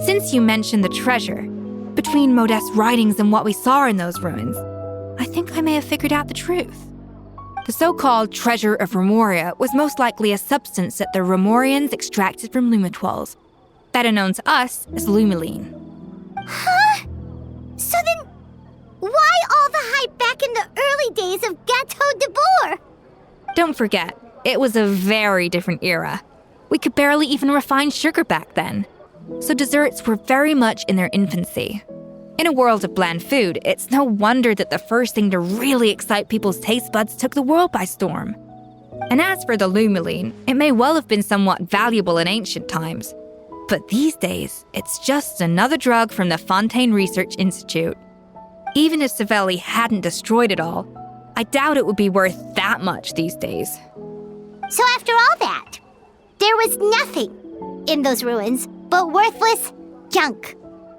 Since you mentioned the treasure, between Modeste's writings and what we saw in those ruins, I think I may have figured out the truth. The so-called treasure of Remoria was most likely a substance that the Remorians extracted from Lumitoiles, better known to us as Lumiline. Huh? So then, why all the hype back in the early days of Gâteau de Boer? Don't forget, it was a very different era. We could barely even refine sugar back then, so desserts were very much in their infancy. In a world of bland food, it's no wonder that the first thing to really excite people's taste buds took the world by storm. And as for the Lumiline, it may well have been somewhat valuable in ancient times. But these days, it's just another drug from the Fontaine Research Institute. Even if Savelli hadn't destroyed it all, I doubt it would be worth that much these days. So after all that, there was nothing in those ruins but worthless junk.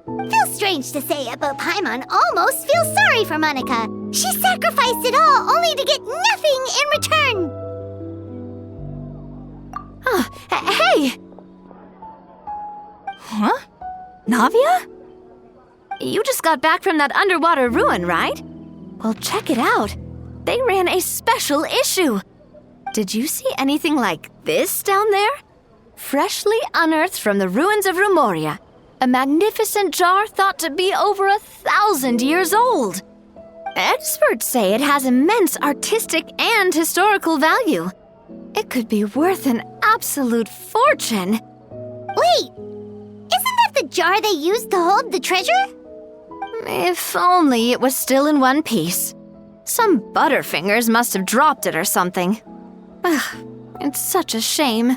Feels strange to say it, but Paimon almost feels sorry for Monica. She sacrificed it all only to get nothing in return. Hey! Huh? Navia? You just got back from that underwater ruin, right? Well, check it out. They ran a special issue. Did you see anything like this down there? Freshly unearthed from the ruins of Rumoria. A magnificent jar thought to be over 1,000 years old. Experts say it has immense artistic and historical value. It could be worth an absolute fortune. Wait, isn't that the jar they used to hold the treasure? If only it was still in one piece. Some butterfingers must have dropped it or something. Ugh, it's such a shame.